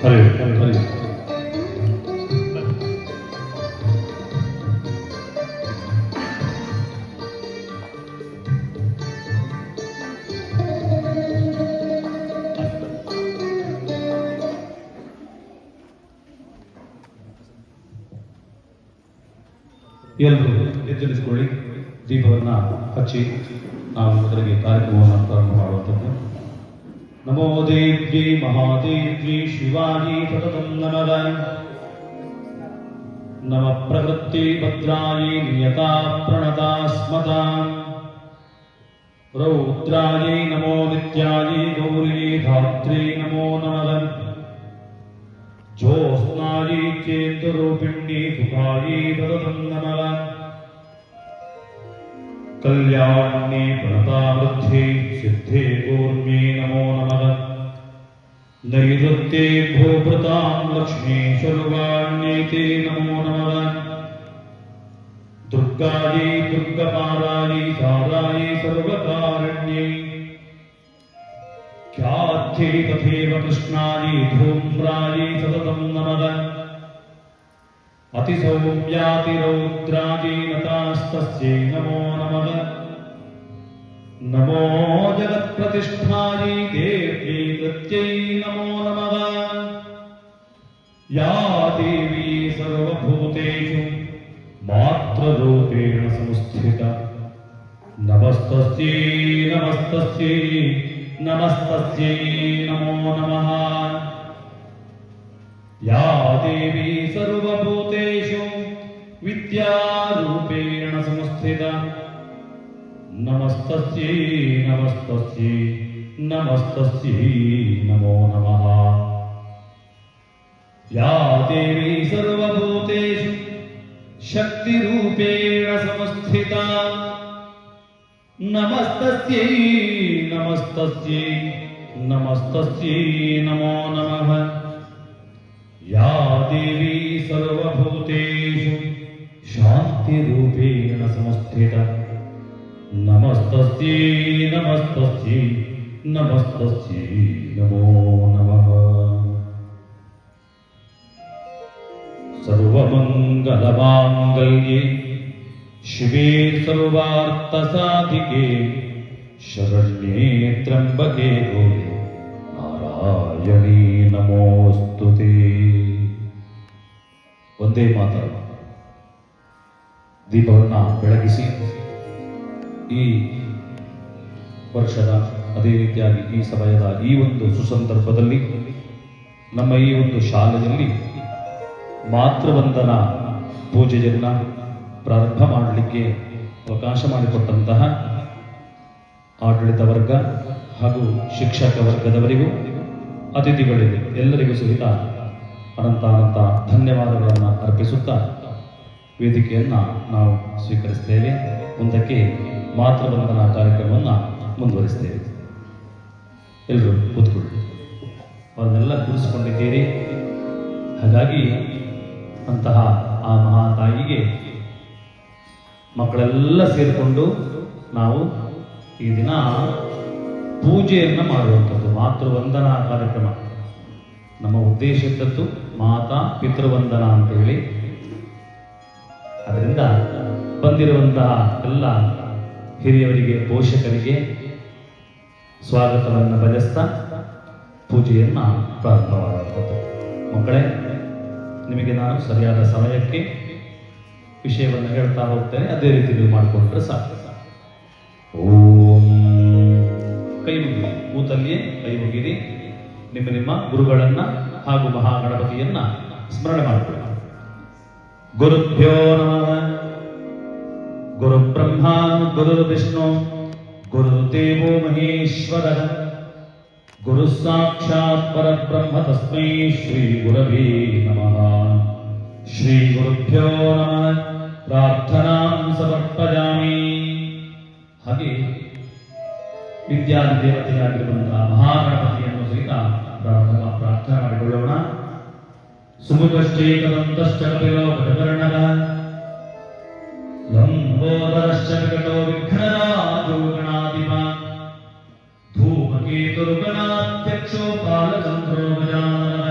ಹರಿ ಹರಿ ಎಲ್ಲರೂ ಎಚ್ಚರಿಸಿಕೊಳ್ಳಿ. ದೀಪವನ್ನು ಹಚ್ಚಿ ನಾವು ಮೊದಲಿಗೆ ಕಾರ್ಯಕ್ರಮವನ್ನು ಪ್ರಾರಂಭ ಮಾಡುವಂಥದ್ದು. ನಮೋ ದೇವ್ಯೈ ಮಹಾದೇವ್ಯೈ ಶಿವಾಯಿ ಸತತಂ ನಮಃ. ನಮ ಪ್ರವೃತ್ತಿ ಭದ್ರಾಯಿ ನಿಯತಾ ಪ್ರಣತಾ ಸ್ಮತಾಂ. ರೌದ್ರಾಯಿ ನಮೋ ನಿತ್ಯಾಯಿ ಗೌರಿ ಧಾತ್ರಿ ನಮೋ ನಮಃ. ಜ್ಯೋತ್ಸ್ನಾಯಿ ಚೇತುರೂಪಿಣ್ಯೈ ಸುಖಾಯಿ ಸತತಂ ನಮಃ. ಕಲ್ಯಾಣ್ಯೈ ಪ್ರಣತಾವೃದ್ಧೈ ಸಿದ್ಧೇ ಕೂರ್ಮ್ಯೈ ನಮೋ ನಮಃ. ನೈಋತ್ಯೇ ಭೂಭೃತಾಂ ಲಕ್ಷ್ಮೀ ಶರ್ವಾಣ್ಯೈ ತೇ ನಮೋ ನಮಃ. ದುರ್ಗಾಯೈ ದುರ್ಗಪಾರಾಯೈ ಸಾರಾಯೈ ಸರ್ವಕಾರಣ್ಯೈ. ಖ್ಯಾತ್ಯೈ ತಥೈವ ಕೃಷ್ಣಾಯೈ ಧೂಮ್ರಾಯೈ ಸತತಂ ನಮಃ. ಅತಿಸೌಮ್ಯಾತಿರೌದ್ರಾಯೈ ನತಾಸ್ತಸ್ಯೈ ನಮೋ ನಮಃ. ನಮೋ ಜಗತ್ಪ್ರತಿಷ್ಠಾಯೈ ದೇವ್ಯೈ ನೃತ್ಯೈ ನಮೋ ನಮಃ. ಯಾ ದೇವಿ ಸರ್ವಭೂತೇಷು ಮಾತೃರೂಪೇಣ ಸಂಸ್ಥಿತ. ನಮಸ್ತಸ್ಯೈ ನಮಸ್ತಸ್ಯೈ ನಮಸ್ತಸ್ಯೈ ನಮೋ ನಮಃ. ಯಾ ದೇವಿ ಸರ್ವಭೂತೇಷು ವಿದ್ಯಾರೂಪೇಣ ಸಂಸ್ಥಿತ. ನಮಸ್ತಸ್ಯೈ ನಮಸ್ತಸ್ಯೈ ನಮಸ್ತಸ್ಯೈ ನಮೋ ನಮಃ. ಯಾ ದೇವಿ ಸರ್ವಭೂತೇಷು ಶಕ್ತಿರೂಪೇಣ ಸಂಸ್ಥಿತ. ನಮಸ್ತಸ್ಯೈ ನಮಸ್ತಸ್ಯೈ ನಮಸ್ತಸ್ಯೈ ನಮೋ ನಮಃ. ಯಾ ದೇವಿ ಸರ್ವಭೂತೇಷು ಶಾಂತಿರೂಪೇಣ ಸಂಸ್ಥಿತ. ನಮಸ್ತಸ್ಯೈ ನಮಸ್ತಸ್ಯೈ ನಮಸ್ತಸ್ಯೈ ನಮೋ ನಮಃ. ಸರ್ವಮಂಗಲಮಾಂಗಲ್ಯೆ ಶಿವೆ ಸರ್ವಾರ್ಥಸಾಧಿಕೆ ಶರಣ್ಯೇ ತ್ರ್ಯಂಬಕೆ ಗೌರಿ ನಾರಾಯಣೀ ನಮೋಸ್ತುತೇ. ಒಂದೇ ಮಾತಲ್ಲ, ದೀಪವನ್ನು ಬೆಳಗಿಸಿ ಈ ವರ್ಷದ ಅದೇ ರೀತಿಯಾಗಿ ಈ ಸಮಯದ ಈ ಒಂದು ಸುಸಂದರ್ಭದಲ್ಲಿ ನಮ್ಮ ಈ ಒಂದು ಶಾಲೆಯಲ್ಲಿ ಮಾತೃವಂದನಾ ಪೂಜೆಯನ್ನು ಪ್ರಾರಂಭ ಮಾಡಲಿಕ್ಕೆ ಅವಕಾಶ ಮಾಡಿಕೊಟ್ಟಂತಹ ಆಡಳಿತ ವರ್ಗ ಹಾಗೂ ಶಿಕ್ಷಕ ವರ್ಗದವರಿಗೂ ಅತಿಥಿಗಳಿಗೂ ಎಲ್ಲರಿಗೂ ಸಹಿತ ಅನಂತ ಅನಂತ ಧನ್ಯವಾದಗಳನ್ನು ಅರ್ಪಿಸುತ್ತಾ ವೇದಿಕೆಯನ್ನು ನಾವು ಸ್ವೀಕರಿಸ್ತೇವೆ. ಮುಂದಕ್ಕೆ ಮಾತೃವಂದನಾ ಕಾರ್ಯಕ್ರಮವನ್ನು ಮುಂದುವರಿಸ್ತೇವೆ. ಎಲ್ಲರೂ ಕೂತ್ಕೊಳ್ಳಿ. ಅವರನ್ನೆಲ್ಲ ಕೂರಿಸಿಕೊಂಡಿದ್ದೀರಿ. ಹಾಗಾಗಿ ಅಂತಹ ಆ ಮಹಾತಾಯಿಗೆ ಮಕ್ಕಳೆಲ್ಲ ಸೇರಿಕೊಂಡು ನಾವು ಈ ದಿನ ಪೂಜೆಯನ್ನು ಮಾಡುವಂಥದ್ದು ಮಾತೃವಂದನಾ ಕಾರ್ಯಕ್ರಮ. ನಮ್ಮ ಉದ್ದೇಶ ಇದ್ದದ್ದು ಮಾತಾ ಪಿತೃವಂದನಾ ಅಂತ ಹೇಳಿ. ಅದರಿಂದ ಬಂದಿರುವಂತಹ ಎಲ್ಲ ಹಿರಿಯವರಿಗೆ ಪೋಷಕರಿಗೆ ಸ್ವಾಗತವನ್ನು ಬಯಸ್ತಾ ಪೂಜೆಯನ್ನು ಪ್ರಾರಂಭ ಮಾಡುವಂಥದ್ದು. ಮಕ್ಕಳೇ, ನಿಮಗೆ ನಾನು ಸರಿಯಾದ ಸಮಯಕ್ಕೆ ವಿಷಯವನ್ನು ಹೇಳ್ತಾ ಹೋಗ್ತೇನೆ, ಅದೇ ರೀತಿ ನೀವು ಮಾಡಿಕೊಂಡ್ರೆ ಸಾಕು. ಓಂ. ಕೈ ಮುಗಿರಿ, ಕೂತಲ್ಲಿಯೇ ಕೈ ಮುಗಿರಿ. ನಿಮ್ಮ ಗುರುಗಳನ್ನ ಹಾಗೂ ಮಹಾಗಣಪತಿಯನ್ನ ಸ್ಮರಣೆ ಮಾಡಿಕೊಳ್ಳಿ. ಗುರುಭ್ಯೋ ನಮಃ. ಗುರು ಬ್ರಹ್ಮ ಗುರು ವಿಷ್ಣು ಗುರುದೇವೋ ಮಹೇಶ್ವರ. ಗುರು ಸಾಕ್ಷಾತ್ ಪರಬ್ರಹ್ಮ ತಸ್ಮೈ ಶ್ರೀ ಗುರವೇ ನಮಃ. ಶ್ರೀ ಗುರುಭ್ಯೋ ನಮಃ. ಪ್ರಾರ್ಥನಾಂ ಸಮರ್ಪಯಾಮಿ. ಹಾಗೆ ವಿದ್ಯಾದಿ ದೇವತೆಯಾಗಿರುವಂತಹ ಮಹಾಗಣಪತಿಯನ್ನು ಸಹಿತ ಪ್ರಾರ್ಥನೆ ಮಾಡಿಕೊಳ್ಳೋಣ. ಸುಮುಖಶ್ಚೈಕದಂತಶ್ಚ ಕಪಿಲೋ ಘಟಕರ್ಣಃ. ಲಂಬೋದರಶ್ಚ ವಿಕಟೋ ವಿಘ್ನರಾಜೋ ಗಣಾಧಿಪ. ಧೂಮಕೇತುರ್ಗಣಾಧ್ಯಕ್ಷೋ ಬಾಲಚಂದ್ರೋ ಗಜಾನನಃ.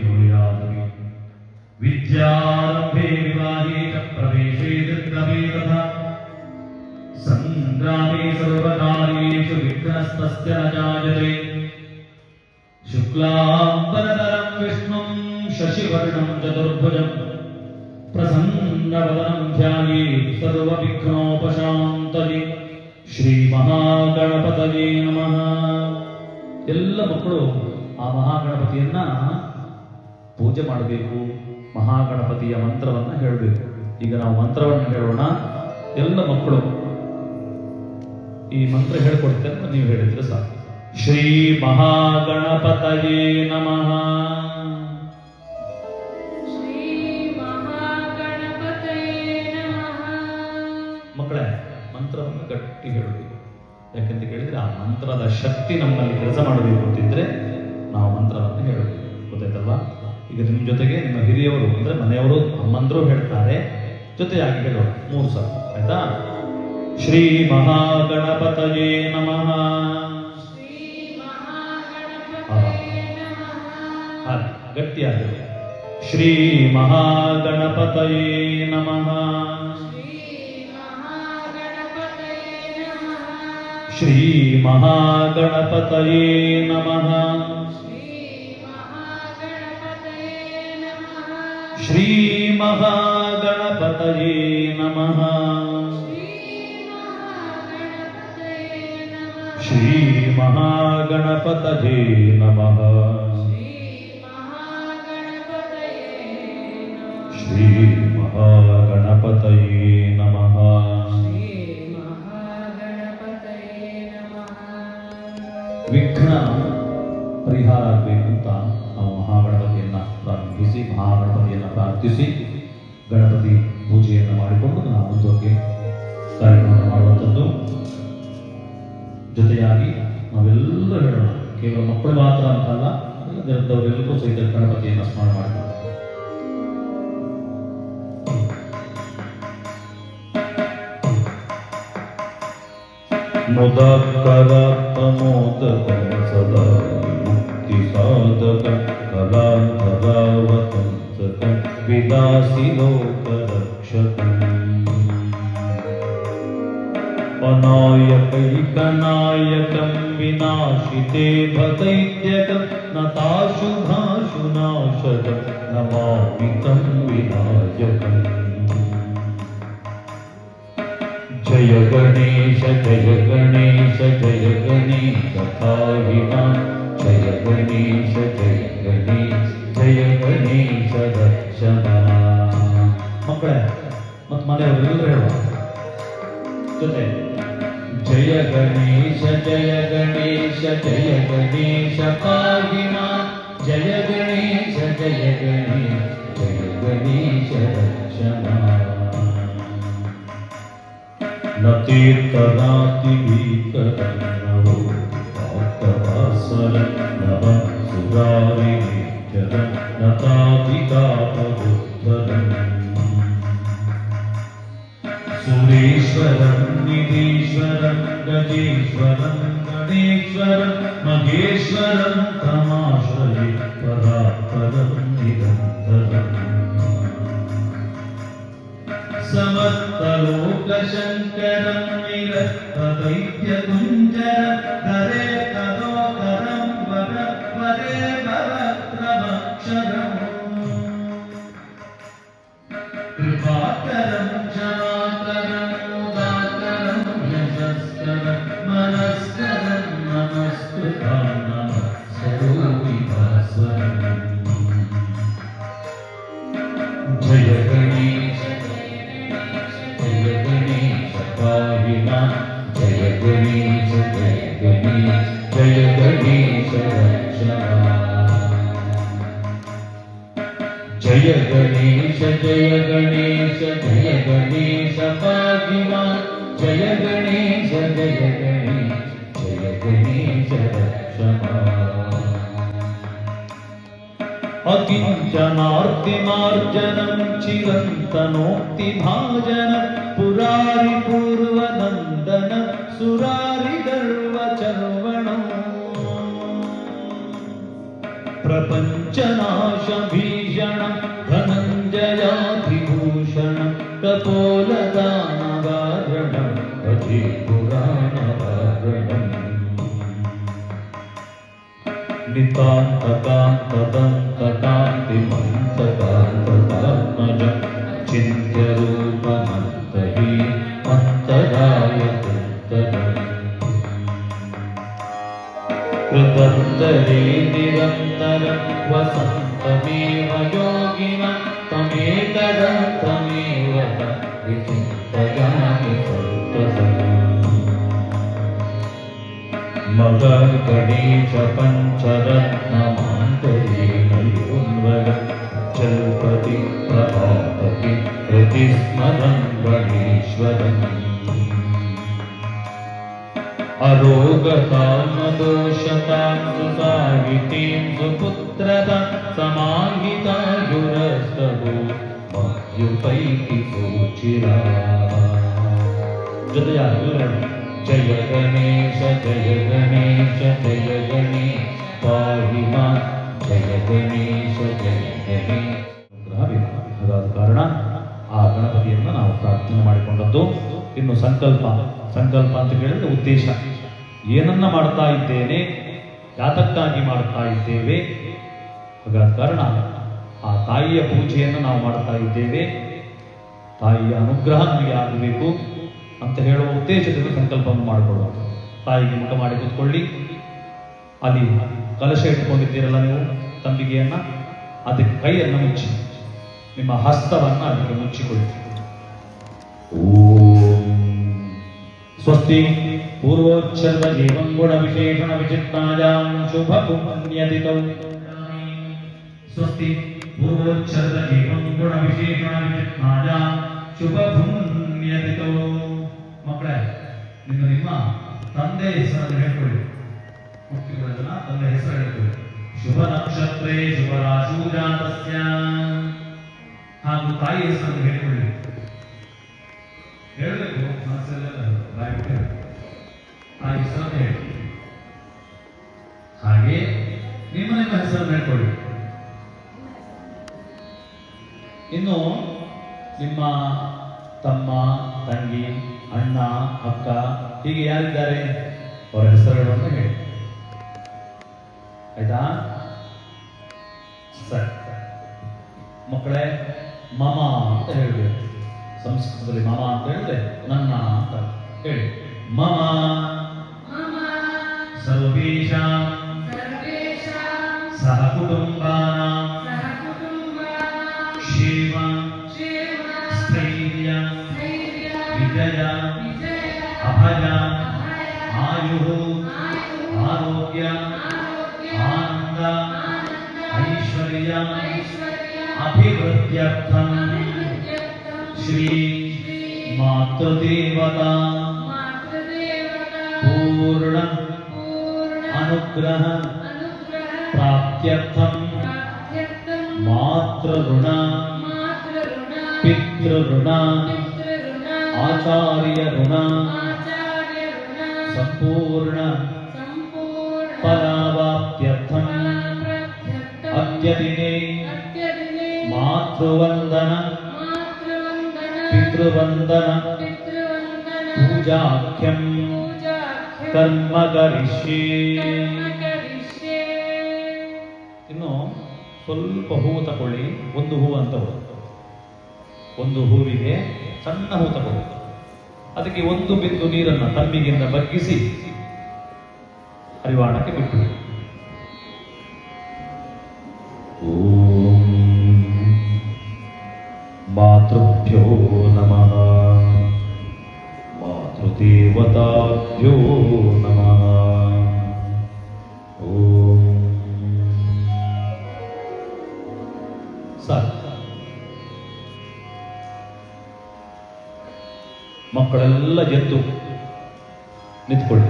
ನುಡಿಯಾದವಿ. ವಿದ್ಯಾರಂಭೆ ವಿವಾಹೇ ಚ ಪ್ರವೇಶೇ ದುರ್ಗಮೇ ತಥಾ ಸಂಗ್ರಾಮೇ ಸರ್ವಕಾರ್ಯೇಷು ವಿಘ್ನಸ್ತಸ್ಯ ನ ಜಾಯತೆ. ಶುಕ್ಲಾಂಬರಧರಂ ವಿಷ್ಣುಂ ಶಶಿವರ್ಣಂ ಚತುರ್ಭುಜಂ ಪ್ರಸನ್ನವದನಂ ಧ್ಯಾಯೇತ್ ಸರ್ವವಿಘ್ನೋಪಶಾಂತಯೇ. ಶ್ರೀ ಮಹಾಗಣಪತಯೇ ನಮಃ. ಎಲ್ಲ ಮಕ್ಕಳು ಆ ಮಹಾಗಣಪತಿಯನ್ನ ಪೂಜೆ ಮಾಡಬೇಕು, ಮಹಾಗಣಪತಿಯ ಮಂತ್ರವನ್ನು ಹೇಳಬೇಕು. ಈಗ ನಾವು ಮಂತ್ರವನ್ನು ಹೇಳೋಣ. ಎಲ್ಲ ಮಕ್ಕಳು ಈ ಮಂತ್ರ ಹೇಳ್ಕೊಡ್ತೇನೆ ಅಂತ ನೀವು ಹೇಳಿದ್ರೆ ಸಾಕು. ಶ್ರೀ ಮಹಾಗಣಪತಯೇ ನಮಃ. ಮಕ್ಕಳೇ, ಮಂತ್ರವನ್ನು ಗಟ್ಟಿ ಹೇಳಬೇಕು. ಯಾಕೆಂತ ಕೇಳಿದ್ರೆ ಆ ಮಂತ್ರದ ಶಕ್ತಿ ನಮ್ಮಲ್ಲಿ ಕೆಲಸ ಮಾಡಬೇಕು ಅಂತಿದ್ರೆ ನಾವು ಮಂತ್ರವನ್ನು ಹೇಳಬೇಕು. ಗೊತ್ತಾಯ್ತಲ್ವಾ? ಈಗ ನಿಮ್ಮ ಜೊತೆಗೆ ನಿಮ್ಮ ಹಿರಿಯವರು ಅಂದ್ರೆ ಮನೆಯವರು ಅಮ್ಮಂದ್ರು ಹೇಳ್ತಾರೆ, ಜೊತೆಯಾಗಿ ಹೇಳೋಣ 3 ಸಲ. ಆಯ್ತಾ? ಶ್ರೀ ಮಹಾಗಣಪತಯೇ ನಮಃ. ಗಟ್ಟಿಯಾಗಿ ಶ್ರೀ ಮಹಾಗಣಪತಯೇ ನಮಃ. ಶ್ರೀ ಮಹಾಗಣಪತಯೇ ನಮಃ. ಶ್ರೀ ಮಹಾಗಣಪತಯೇ ನಮಃ. ಶ್ರೀ ಮಹಾಗಣಪತಯೇ ನಮಃ. ಶ್ರೀ ಮಹಾಗಣಪತಯೇ ನಮಃ. ವಿಘ್ನ ಪರಿಹಾರ ಆಗಬೇಕು ಅಂತ ನಾವು ಮಹಾಗಣಪತಿಯನ್ನು ಪ್ರಾರ್ಥಿಸಿ ಗಣಪತಿ ಪೂಜೆಯನ್ನು ಮಾಡಿಕೊಂಡು ನಾವು ಮುಂದಕ್ಕೆ ಕಾರ್ಯಕ್ರಮ ಮಾಡುವಂಥದ್ದು. ಜೊತೆಯಾಗಿ ನಾವೆಲ್ಲ ಹೇಳೋಣ. ಕೇವಲ ಮಕ್ಕಳು ಮಾತ್ರ ಅಂತಲ್ಲ, ದೊಡ್ಡವರೆಲ್ಲರೂ ಸಹಿತ ಗಣಪತಿಯನ್ನು ಸ್ಮರಣೆ ಮಾಡಿಕೊಂಡು ಮುದಕರಾತ್ಮೋದಕಂ ಸದಾ ಮುಕ್ತಿ ಸಾಧಕಂ ಕಲಾಧರಾವತಂ ಸಕಂ ವಿಲಾಸಿ ಲೋಕರಕ್ಷಕಂ ಅನಾಯಕೈಕನಾಯಕಂ ವಿನಾಶಿತೆ ಭದೈತ್ಯಕಂ ನತಾಶುಭಾಶುನಾಶಕಂ ನಮಾಮಿ तं ವಿನಾಯಕಂ. ಜಯ ಗಣೇಶ ಜಯ ಗಣೇಶ ಜಯ ಗಣೇಶ ಪಾಹಿ ಮಾಂ. ಜಯ ಗಣೇಶ ಜಯ ಗಣೇಶ ಜಯ ಗಣೇಶ ರಕ್ಷಣ. ಮಕ್ಕಳೇ ಮತ್ತು ಮನೆಯವರೆಲ್ಲರೂ ಹೇಳುವ ಜೊತೆ ಜಯ ಗಣೇಶ ಜಯ ಗಣೇಶ ಜಯ ಗಣೇಶ ಪಾಹಿ ಮಾಂ. ಜಯ ಗಣೇಶ ಜಯ ಗಣೇಶ ಜಯ ಗಣೇಶ ರಕ್ಷಣ. ನ ತೀರ್ಥನಾತಿ ಭೀಕರಂ ನವೋ ಭಕ್ತವಾಸರಂ ನವ ಸುರಾರಿ ನೇಚರಂ ನತಾಧಿಕಾಪಬುದ್ಧರಂ. ಸುರೇಶ್ವರಂ ನಿಧೀಶ್ವರಂ ಗಜೇಶ್ವರಂ ಗಣೇಶ್ವರಂ ಮಹೇಶ್ವರಂ ತಮಾಶ್ರಯೇ ಪರಾತ್ಪರಂ ನಿರಂತರಂ. ಸಮಸ್ತಲೋಕಶಂಕರಂ ನಿರಸ್ತದೈತ್ಯಕುಂಜರಂ ಹರೇ ತದೋಕರಂ ವರ ವರೇ ಭವತ್ರಭಕ್ಷರಂ. ಕೃಪಾಕರಂ ಕ್ಷಮಾಕರಂ ಉದಾಕರಂ ಯಶಸ್ಕರಂ ಮನಸ್ಕರಂ ನಮಸ್ಕೃತಾಂ ನಮಃ ಸ್ವರೂಪಿಭಾಸ್ವರಂ. ಜಯ ಗಣೇಶ ಜಯ ಗಣೇಶ ಪಾಹಿ ಮಾಂ. ಜಯ ಗಣೇಶ ಜಯ ಗಣೇಶ ಜಯ ಗಣೇಶ ರಕ್ಷಣ. ಜಯ ಗಣೇಶ ಜಯ ಗಣೇಶ ಜಯ ಗಣೇಶ ಪಾಹಿ ಮಾಂ. ಜಯ ಗಣೇಶ ಜಯ ಗಣೇಶ ಜಯ ಗಣೇಶ ರಕ್ಷಣ. ಅಕಿಂಚನಾರ್ತಿಮಾರ್ಜನಂ ಚಿರಂತನೋಕ್ತಿಭಾಜನಂ ಪುರಾರಿ ಪೂರ್ವನಂದನ ಸುರಾರಿ ಗರ್ವಚರ್ವಣಂ. ಪ್ರಪಂಚ ಪ್ರಪಂಚನಾಶ ಭೀಷಣ ಧನಂಜಯಾಧಿಭೂಷಣ ಕಪೋಲದಾನಗಾರಣ ಭಜಿ ಪುರಾಣಗಾರಣ ನಿತಾಂತಕಾಂತದಂತಕಾಂತಿಮಂತಕಾಂತಕಾತ್ಮಜ ಚಿಂತ್ಯರೂಪಮಂತಹಿ ಮಂತರಾಯ ಕೃತಂತರೇ ನಿರಂತರ ವಸಂತಮೇವ ಯೋಗಿನ ತಮೇಕದಂತಮೇವ ವಿಚಿಂತಯಾಮಿ ಸಂತತಂ ಮಗರ್ ಗಣೇಶ ಪಂಚರತ್ನಮಾಂತರೇಣಯೋನ್ವಗ ಜಲ್ಪತಿ ಪ್ರಭಾಪತಿ ಪ್ರತಿಸ್ಮರನ್ ಗಣೇಶ್ವರಂ ಅರೋಗತಾಮದೋಷತಾಂ ಸುಸಾಹಿತೀಂ ಸುಪುತ್ರದ ಸಮಾಹಿತಾಯುರಸ್ತಭೋ ಮಧ್ಯುಪೈಕಿ ಸೂಚಿರಾ ಜೊತೆಯಾಗಿ ಜಯ ಗಣೇಶ ಜಯ ಗಣೇಶ ಜಯ ಗಣೇಶ ಪಾಹಿ ಮಾಂ ಜಯ ಗಣೇಶ ಜಯ ಗಣೇಶ. ಅದಾದ ಕಾರಣ ಆ ಗಣಪತಿಯನ್ನು ನಾವು ಪ್ರಾರ್ಥನೆ ಮಾಡಿಕೊಂಡದ್ದು. ಇನ್ನು ಸಂಕಲ್ಪ ಅಂತ ಕೇಳಿದ್ರೆ ಉದ್ದೇಶ, ಏನನ್ನ ಮಾಡ್ತಾ ಇದ್ದೇನೆ, ಯಾತಕ್ಕಾಗಿ ಮಾಡ್ತಾ ಇದ್ದೇವೆ. ಹಾಗಾದ ಕಾರಣ ಆ ತಾಯಿಯ ಪೂಜೆಯನ್ನು ನಾವು ಮಾಡ್ತಾ ಇದ್ದೇವೆ, ತಾಯಿಯ ಅನುಗ್ರಹ ನಮಗೆ ಆಗಬೇಕು ಅಂತ ಹೇಳುವ ಉದ್ದೇಶದಿಂದ ಸಂಕಲ್ಪವನ್ನು ಮಾಡಿಕೊಳ್ಳುವುದು. ತಾಯಿಗೆ ಮುಖ ಮಾಡಿ ಕೂತ್ಕೊಳ್ಳಿ. ಅಲ್ಲಿ ಕಲಶ ಇಟ್ಕೊಂಡಿದ್ದೀರಲ್ಲ ನೀವು ತಂಬಿಗೆಯನ್ನ, ಅದಕ್ಕೆ ಕೈಯನ್ನು ಮುಚ್ಚಿ, ನಿಮ್ಮ ಹಸ್ತವನ್ನು ಅದಕ್ಕೆ ಮುಚ್ಚಿಕೊಳ್ಳಿ. ಸ್ವಸ್ತಿ ಪೂರ್ವೋಚ್ಛದ ಜೀವಂ ಗುಣ ವಿಶೇಷಣ ವಿಚಿತ್ತಾಯಾಂ ಶುಭ ಪುಣ್ಯದಿತೌ. ಸ್ವಸ್ತಿ ಪೂರ್ವೋಚ್ಛದ ಜೀವಂ ಗುಣ ವಿಶೇಷಣ ವಿಚಿತ್ತಾಯಾಂ ಶುಭ ಪುಣ್ಯದಿತೌ. ಮಕ್ಕಳೇ, ನಿಮ್ಮ ತಂದೆ ಹೆಸರನ್ನು ಹೇಳ್ಕೊಳ್ಳಿ. ಮುಖ್ಯಗಳನ್ನ ತಂದೆ ಹೆಸರು ಹೇಳ್ಕೊಳ್ಳಿ. ಶುಭ ನಕ್ಷತ್ರೇ ಶುಭ ರಾಶು ಜಾತಸ್ಯ. ಹಾಗೂ ತಾಯಿ ಹೆಸರನ್ನು ಹೇಳ್ಕೊಳ್ಳಿ. ಹೇಳಬೇಕು, ಮನಸ್ಸಲ್ಲೆಲ್ಲ ಬಾಯ್ಬಿಟ್ಟು ತಾಯಿ ಹೆಸರನ್ನು ಹೇಳಿ. ಹಾಗೆ ನಿಮ್ಮ ಹೆಸರನ್ನು ಹೇಳ್ಕೊಳ್ಳಿ. ಇನ್ನು ನಿಮ್ಮ ತಮ್ಮ, ತಂಗಿ, ಅಣ್ಣ, ಅಕ್ಕ ಹೀಗೆ ಯಾರಿದ್ದಾರೆ ಅವರ ಹೆಸರುಗಳನ್ನು ಹೇಳಿ. ಆಯ್ತಾ? ಸರಿ ಮಕ್ಕಳೇ, ಮಮ ಅಂತ ಹೇಳಬೇಕು. ಸಂಸ್ಕೃತದಲ್ಲಿ ಮಮ ಅಂತ ಹೇಳಿದ್ರೆ ನನ್ನ ಅಂತ ಹೇಳಿ. ಮಮ ಸರ್ವೇಷಾಂ ಸಹ ಕುಟುಂಬಾನಾಂ ಕ್ಷೇಮ ಸ್ಥೈರ್ಯ ವಿಜಯ ಅಭಯ ಆಯು ಆರೋಗ್ಯ ಆನಂದ ಐಶ್ವರ್ಯ ಅಭಿವೃದ್ಧ್ಯರ್ಥಂ ಶ್ರೀ ಮಾತೃದೇವತಾ ಪೂರ್ಣ ಅನುಗ್ರಹ ಪ್ರಾಪ್ತ್ಯರ್ಥಂ ಮಾತೃಋಣ ಪಿತೃಋಣ ಆಚಾರ್ಯ ಋಣ ಸಂಪೂರ್ಣ ಫಲಾವಾಪ್ತ್ಯರ್ಥಂ ಅದ್ಯದಿನೇ ಮಾತೃವಂದನ ಪಿತೃವಂದನ ಪೂಜಾಖ್ಯಂ ಕರ್ಮ ಕರಿಷ್ಯೆ. ಇನ್ನು ಸ್ವಲ್ಪ ಹೂವು ತಗೊಳ್ಳಿ. ಒಂದು ಹೂವು ಅಂತ ಒಂದು ಹೂವಿಗೆ ಸಣ್ಣ ಹೂ ತಗೊಳ್ಳಿ. ಅದಕ್ಕೆ ಒಂದು ಬಿಂದು ನೀರನ್ನು ತಂಬಿಗೆಯಿಂದ ಬಗ್ಗಿಸಿ ಹರಿವಾಣಕ್ಕೆ ಬಿಟ್ಟು. ಓಂ ಮಾತೃಭ್ಯೋ ನಮಃ ಮಾತೃದೇವತಾಭ್ಯೋ ನಮಃ. ಓಂ ಸಾಕು. ಮಕ್ಕಳೆಲ್ಲ ಎದ್ದು ನಿಂತ್ಕೊಳ್ಳಿ.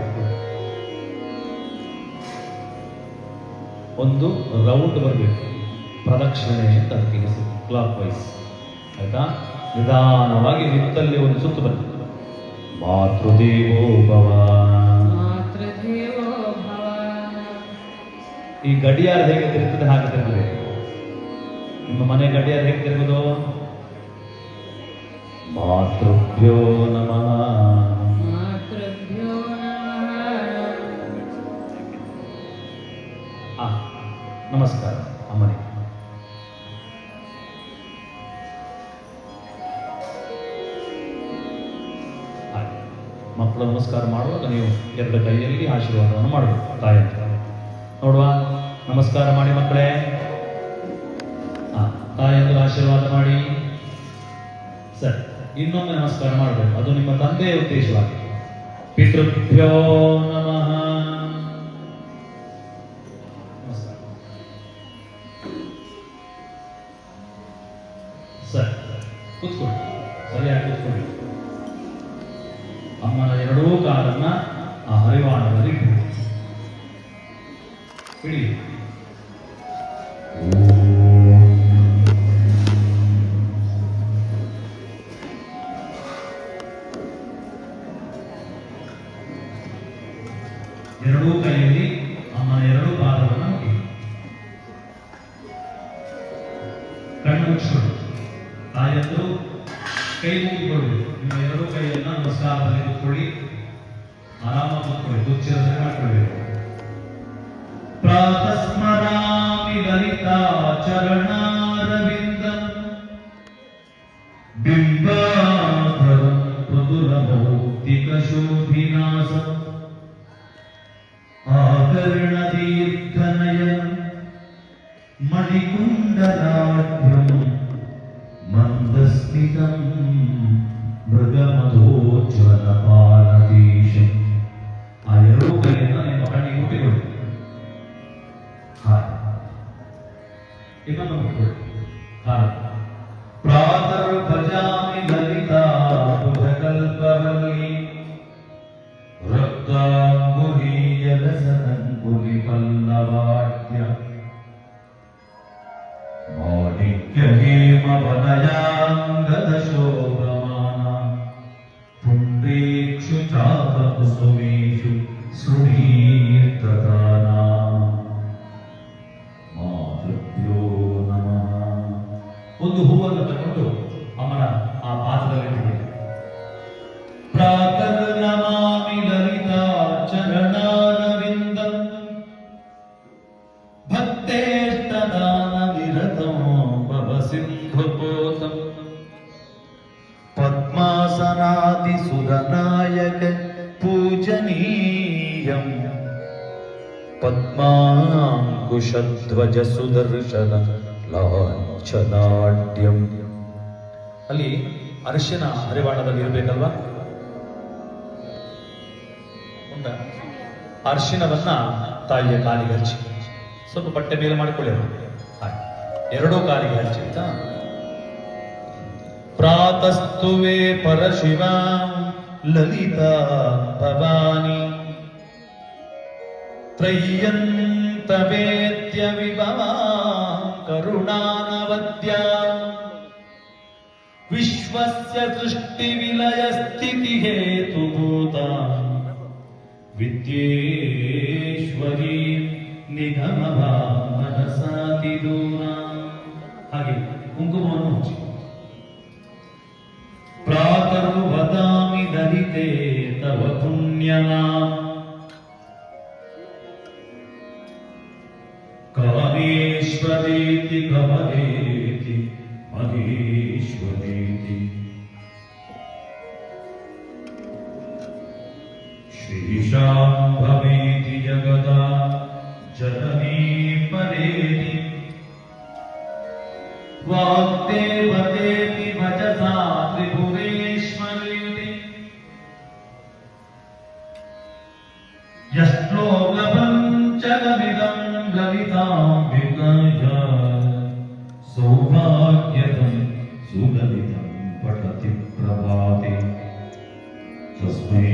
ಒಂದು ರೌಂಡ್ ಬರಬೇಕು, ಪ್ರದಕ್ಷಿಣೆ ಅಂತ ಅದಕ್ಕೆ ಹೆಸರು, ಕ್ಲಾಕ್ ವೈಸ್. ಆಯ್ತಾ? ನಿಧಾನವಾಗಿ ನಿಂತಲ್ಲಿ ಒಂದು ಸುತ್ತು ಬರ್ತದೆ. ಮಾತೃದೇವೋ ಭವ ಈ ಗಡಿಯಾರ ಹೇಗೆ ತಿರುಗುತ್ತದೆ ಹಾಗೆ ತಿರುಗಬೇಕು. ನಿಮ್ಮ ಮನೆ ಗಡಿಯಾರ ಹೇಗೆ ತಿರುಗುದು? ಮಾತೃಭ್ಯೋ ನಮಃ. ಮಾತೃಭ್ಯೋ ನಮಃ. ನಮಸ್ಕಾರ ಅಮ್ಮನಿಗೆ. ಮಕ್ಕಳು ನಮಸ್ಕಾರ ಮಾಡುವಾಗ ನೀವು ಎರಡು ಕೈಯಲ್ಲಿ ಆಶೀರ್ವಾದವನ್ನು ಮಾಡಬೇಕು. ತಾಯಿ ನೋಡುವ, ನಮಸ್ಕಾರ ಮಾಡಿ ಮಕ್ಕಳೇ. ತಾಯಿಯಂದ್ರೆ ಆಶೀರ್ವಾದ ಮಾಡಿ. ಸರಿ, ಇನ್ನೊಮ್ಮೆ ನಮಸ್ಕಾರ ಮಾಡಬೇಕು. ಅದು ನಿಮ್ಮ ತಂದೆಯ ಉದ್ದೇಶವಾಗಿದೆ. ಪಿತೃಭ್ಯೋ ನಮಃ. ನಮಸ್ಕಾರ. ಸರಿ, ಕೂತ್ಕೊಳ್ಳಿ. ಸರಿಯಾಗಿ ಕೂತ್ಕೊಳ್ಳಿ. ಅಮ್ಮನ ಎರಡೂ ಕಾಲನ್ನ ಆ ಹರಿವಾಣದಲ್ಲಿ ಬಿಡಿ. ಎರಡೂ ಕೈಯಲ್ಲಿ ಅಮ್ಮನ ಎರಡೂ ಪಾದವನ್ನು ಮುಟ್ಟಿ ಕಣ್ಣು ಮುಚ್ಚಿಕೊಳ್ಳಿ. ತಾಯಿಯಂದು ಕೈ ಮುಗಿಕೊಳ್ಳಿ. ನಿಮ್ಮ ಎರಡೂ ಕೈಯನ್ನ ನಮಸ್ಕಾರದಲ್ಲಿ ಕೂತ್ಕೊಳ್ಳಿ. ಆರಾಮಾಗಿ ಕೂತ್ಕೊಳ್ಳಿ. ಕುರ್ಚಿಯಲ್ಲಿ ಮಾಡ್ಕೊಳ್ಬೇಕು. ಪ್ರಾತಸ್ಮರಾಮಿ ಲಲಿತಾ ಚರಣಾರವಿಂದಂ ಬಿಂಬಾಧರಂ ಮೃದುಲಭೌತಿಕ ಶೋಭಿನಾಸಂ ಆಕರ್ಣ ದೀರ್ಘನಯನ ಮಣಿಕುಂಡಲಾಢ್ಯಂ ಮಂದಸ್ಮಿತಂ ಮೃಗಮಧೋಜ್ವಲ ಪಾಲದೇಶಂ. ಆ ಎರಡೂ ಕೈಯನ್ನು ನಿಮ್ಮ ಕಣ್ಣಿಗೆ ಮುಟ್ಟಿಕೊಳ್ಳಿ. ಇನ್ನೊಂದು ಮುಟ್ಟಿಕೊಳ್ಳಿ. ಪ್ರಾತರ್ಭಜಾಮಿ ಲಲಿತಾ ಬುಧಕಲ್ಪವಲ್ಲಿ ರಕ್ತಾಂಗುಲೀಯಲಸನಂಗುಲಿ ಪಲ್ಲವಾಡ್ಯ ಮಾಣಿಕ್ಯ ಹೇಮ ವನಯಾಂಗದ ಶೋಭಮಾನ ಪುಂಡೇಕ್ಷು ಚಾಪ ಕುಸುಮೇಷು ಸುನೀರ್ತದಾನ. ಮಾತೃಭ್ಯೋ ನಮಃ. ಒಂದು ಹೂವನ್ನು ತಗೊಂಡು ಅಮ್ಮನ ಆ ಪಾತ್ರದಲ್ಲಿ ಇಟ್ಟುಕೊಳ್ಳಿ. ಪ್ರಾತರ್ನಮಾಮಿ ಲಲಿತಾ ಚರಣಾರವಿಂದಂ ಭಕ್ತೇಷ್ಟದಾನ ನಿರತಂ ಭವ ಸಿಂಧುಪೋತಂ ಪದ್ಮಾಸನಾದಿ ಸುರನಾಯಕ ಪೂಜನೀಯಂ ಪದ್ಮಾಂಕುಶಧ್ವಜ ಸುದರ್ಶನ ಲಾಂಛನಾಢ್ಯಂ. ಅಲ್ಲಿ ಅರಿಶಿನ ಹರಿವಾಣದಲ್ಲಿ ಇರಬೇಕಲ್ವಾ? ಅರಿಶಿನವನ್ನ ತಾಯಿಯ ಕಾಲಿಗೆ ಹಚ್ಚಿ ಸ್ವಲ್ಪ ಬಟ್ಟೆ ಮೇಲೆ ಮಾಡಿಕೊಳ್ಳಿ. ಎರಡೂ ಕಾಲಿಗೆ ಹಚ್ಚಿ. ಪ್ರಾತಸ್ತುವೆ ಪರಶಿವ ಲಲಿತಾ ಭವಾನಿ ತ್ರಯ್ಯಂತವೇದ್ಯ ವಿಭವಾ ಕರುಣಾನವದ್ಯ ವಿಶ್ವಸ್ಯ ಸೃಷ್ಟಿ ವಿಲಯ ಸ್ಥಿತಿ ಹೇತುಭೂತ ವಿದ್ಯೇಶ್ವರಿ ನಿಗಮ ಮನಸಾತಿ ದೂರ. ಹಾಗೆ ಕುಂಕುಮವನ್ನು ಹಚ್ಚಿ. ಪ್ರಾತರು ವದಾಮಿ ದಲಿತೆ ತವ ಪುಣ್ಯನಾಮ ಕಾಮೇಶ್ವರೇತಿ ಕಮಲೇತಿ ಮಹೇಶ್ವರೇತಿ ಶ್ರೀಶಾಂಭವೇತಿ ಜಗದಾ ಜನನೀ ಪರೇತಿ ವಾಗ್ದೇವತೇತಿ ವಚಸಾ ತ್ರಿಭುವೇಶ್ವರೇತಿ ಯಶ್ಲೋಕಪಂಚಕವಿದಂ ಲಲಿತಾಂಬಿಕಾಯ ಸೌಭಾಗ್ಯದಂ ಸುಲಲಿತಂ ಪಠತಿ ಪ್ರಭಾತೆ ತಸ್ಮೈ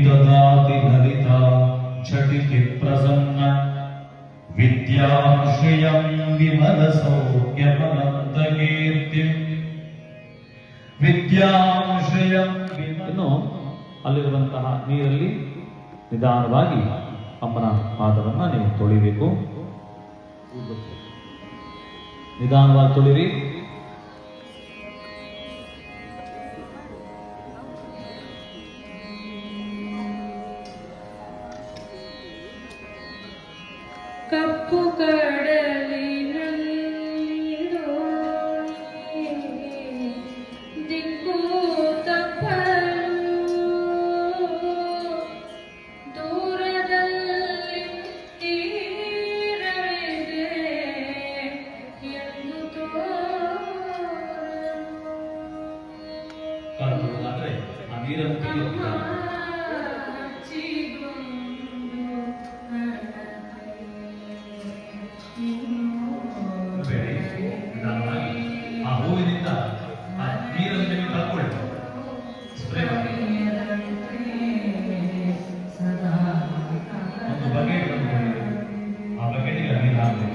ದದಾತಿ ಲಲಿತಾ ಝಟಿತಿ ಪ್ರಸನ್ನ ವಿದ್ಯಾಂ ಶ್ರಿಯಂ ವಿಮಲ ಸೌಖ್ಯಮನಂತ ಕೀರ್ತಿಂ ವಿದ್ಯಾಂ ಶ್ರಿಯಂ. ಇನ್ನು ಅಲ್ಲಿರುವಂತಹ ನೀರಲ್ಲಿ ನಿಧಾನವಾಗಿ ಅಮ್ಮನ ಪಾದವನ್ನು ನೀವು ತೊಳಿಬೇಕು. ನಿಧಾನವಾಗಿ ತೊಳಿರಿ. ಕಪ್ಪು ಕಡಲಿನ ದಿಕ್ಕು ತಪ್ಪಲು ದೂರದಲ್ಲಿ ತೀರವಿದೆ ಎಂದು ತೋರಲಾದ್ರೆ ಆ ನೀರನ್ನು ತೆಗೆಯುತ್ತಿದ್ದಾರೆ. ಆ ಹೂವಿನಿಂದ ಆ ನೀರನ್ನು ನೀವು ಕಳ್ಕೊಳ್ಳಿ. ಸ್ಪ್ರೇ ಮಾಡಿ ಒಂದು ಬಕೆಟ್ ತಂದುಕೊಳ್ಳಿ. ಆ ಬಕೆಟ್ಗೆ ನೀರು ಹಾಕಬೇಕು.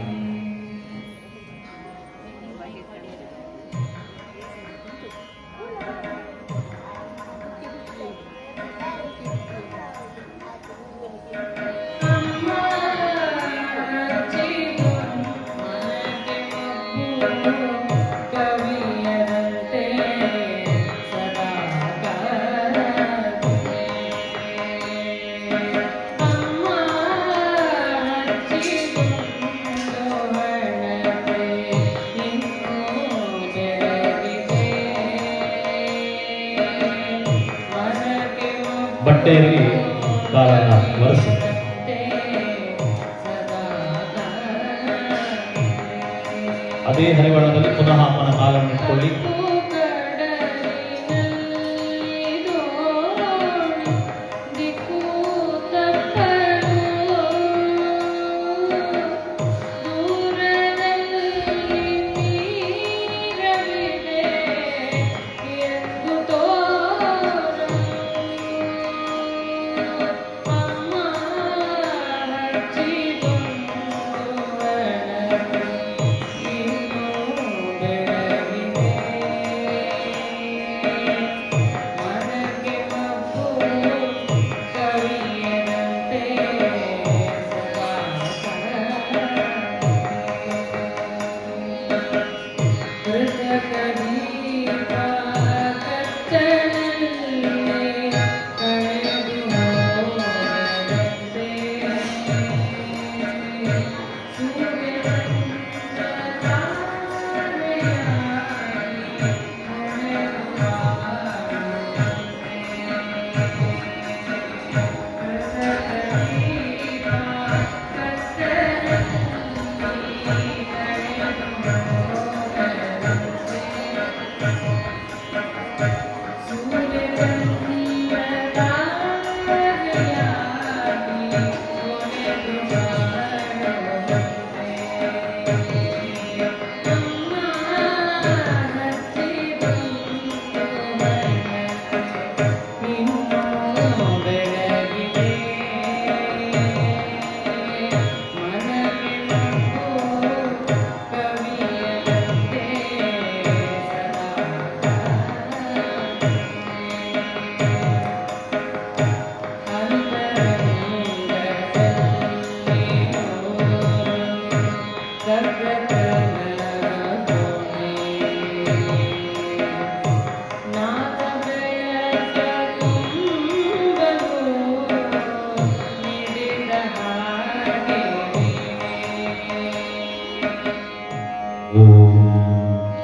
ಬಟ್ಟೆಯಲ್ಲಿ ಕಾಲನ್ನು ಒರೆಸಿ. ಅದೇ ಹರಿವಾಣದಲ್ಲಿ ಪುನಃ ಅಮ್ಮನ ಕಾಲನ್ನು ಇಟ್ಕೊಳ್ಳಿ.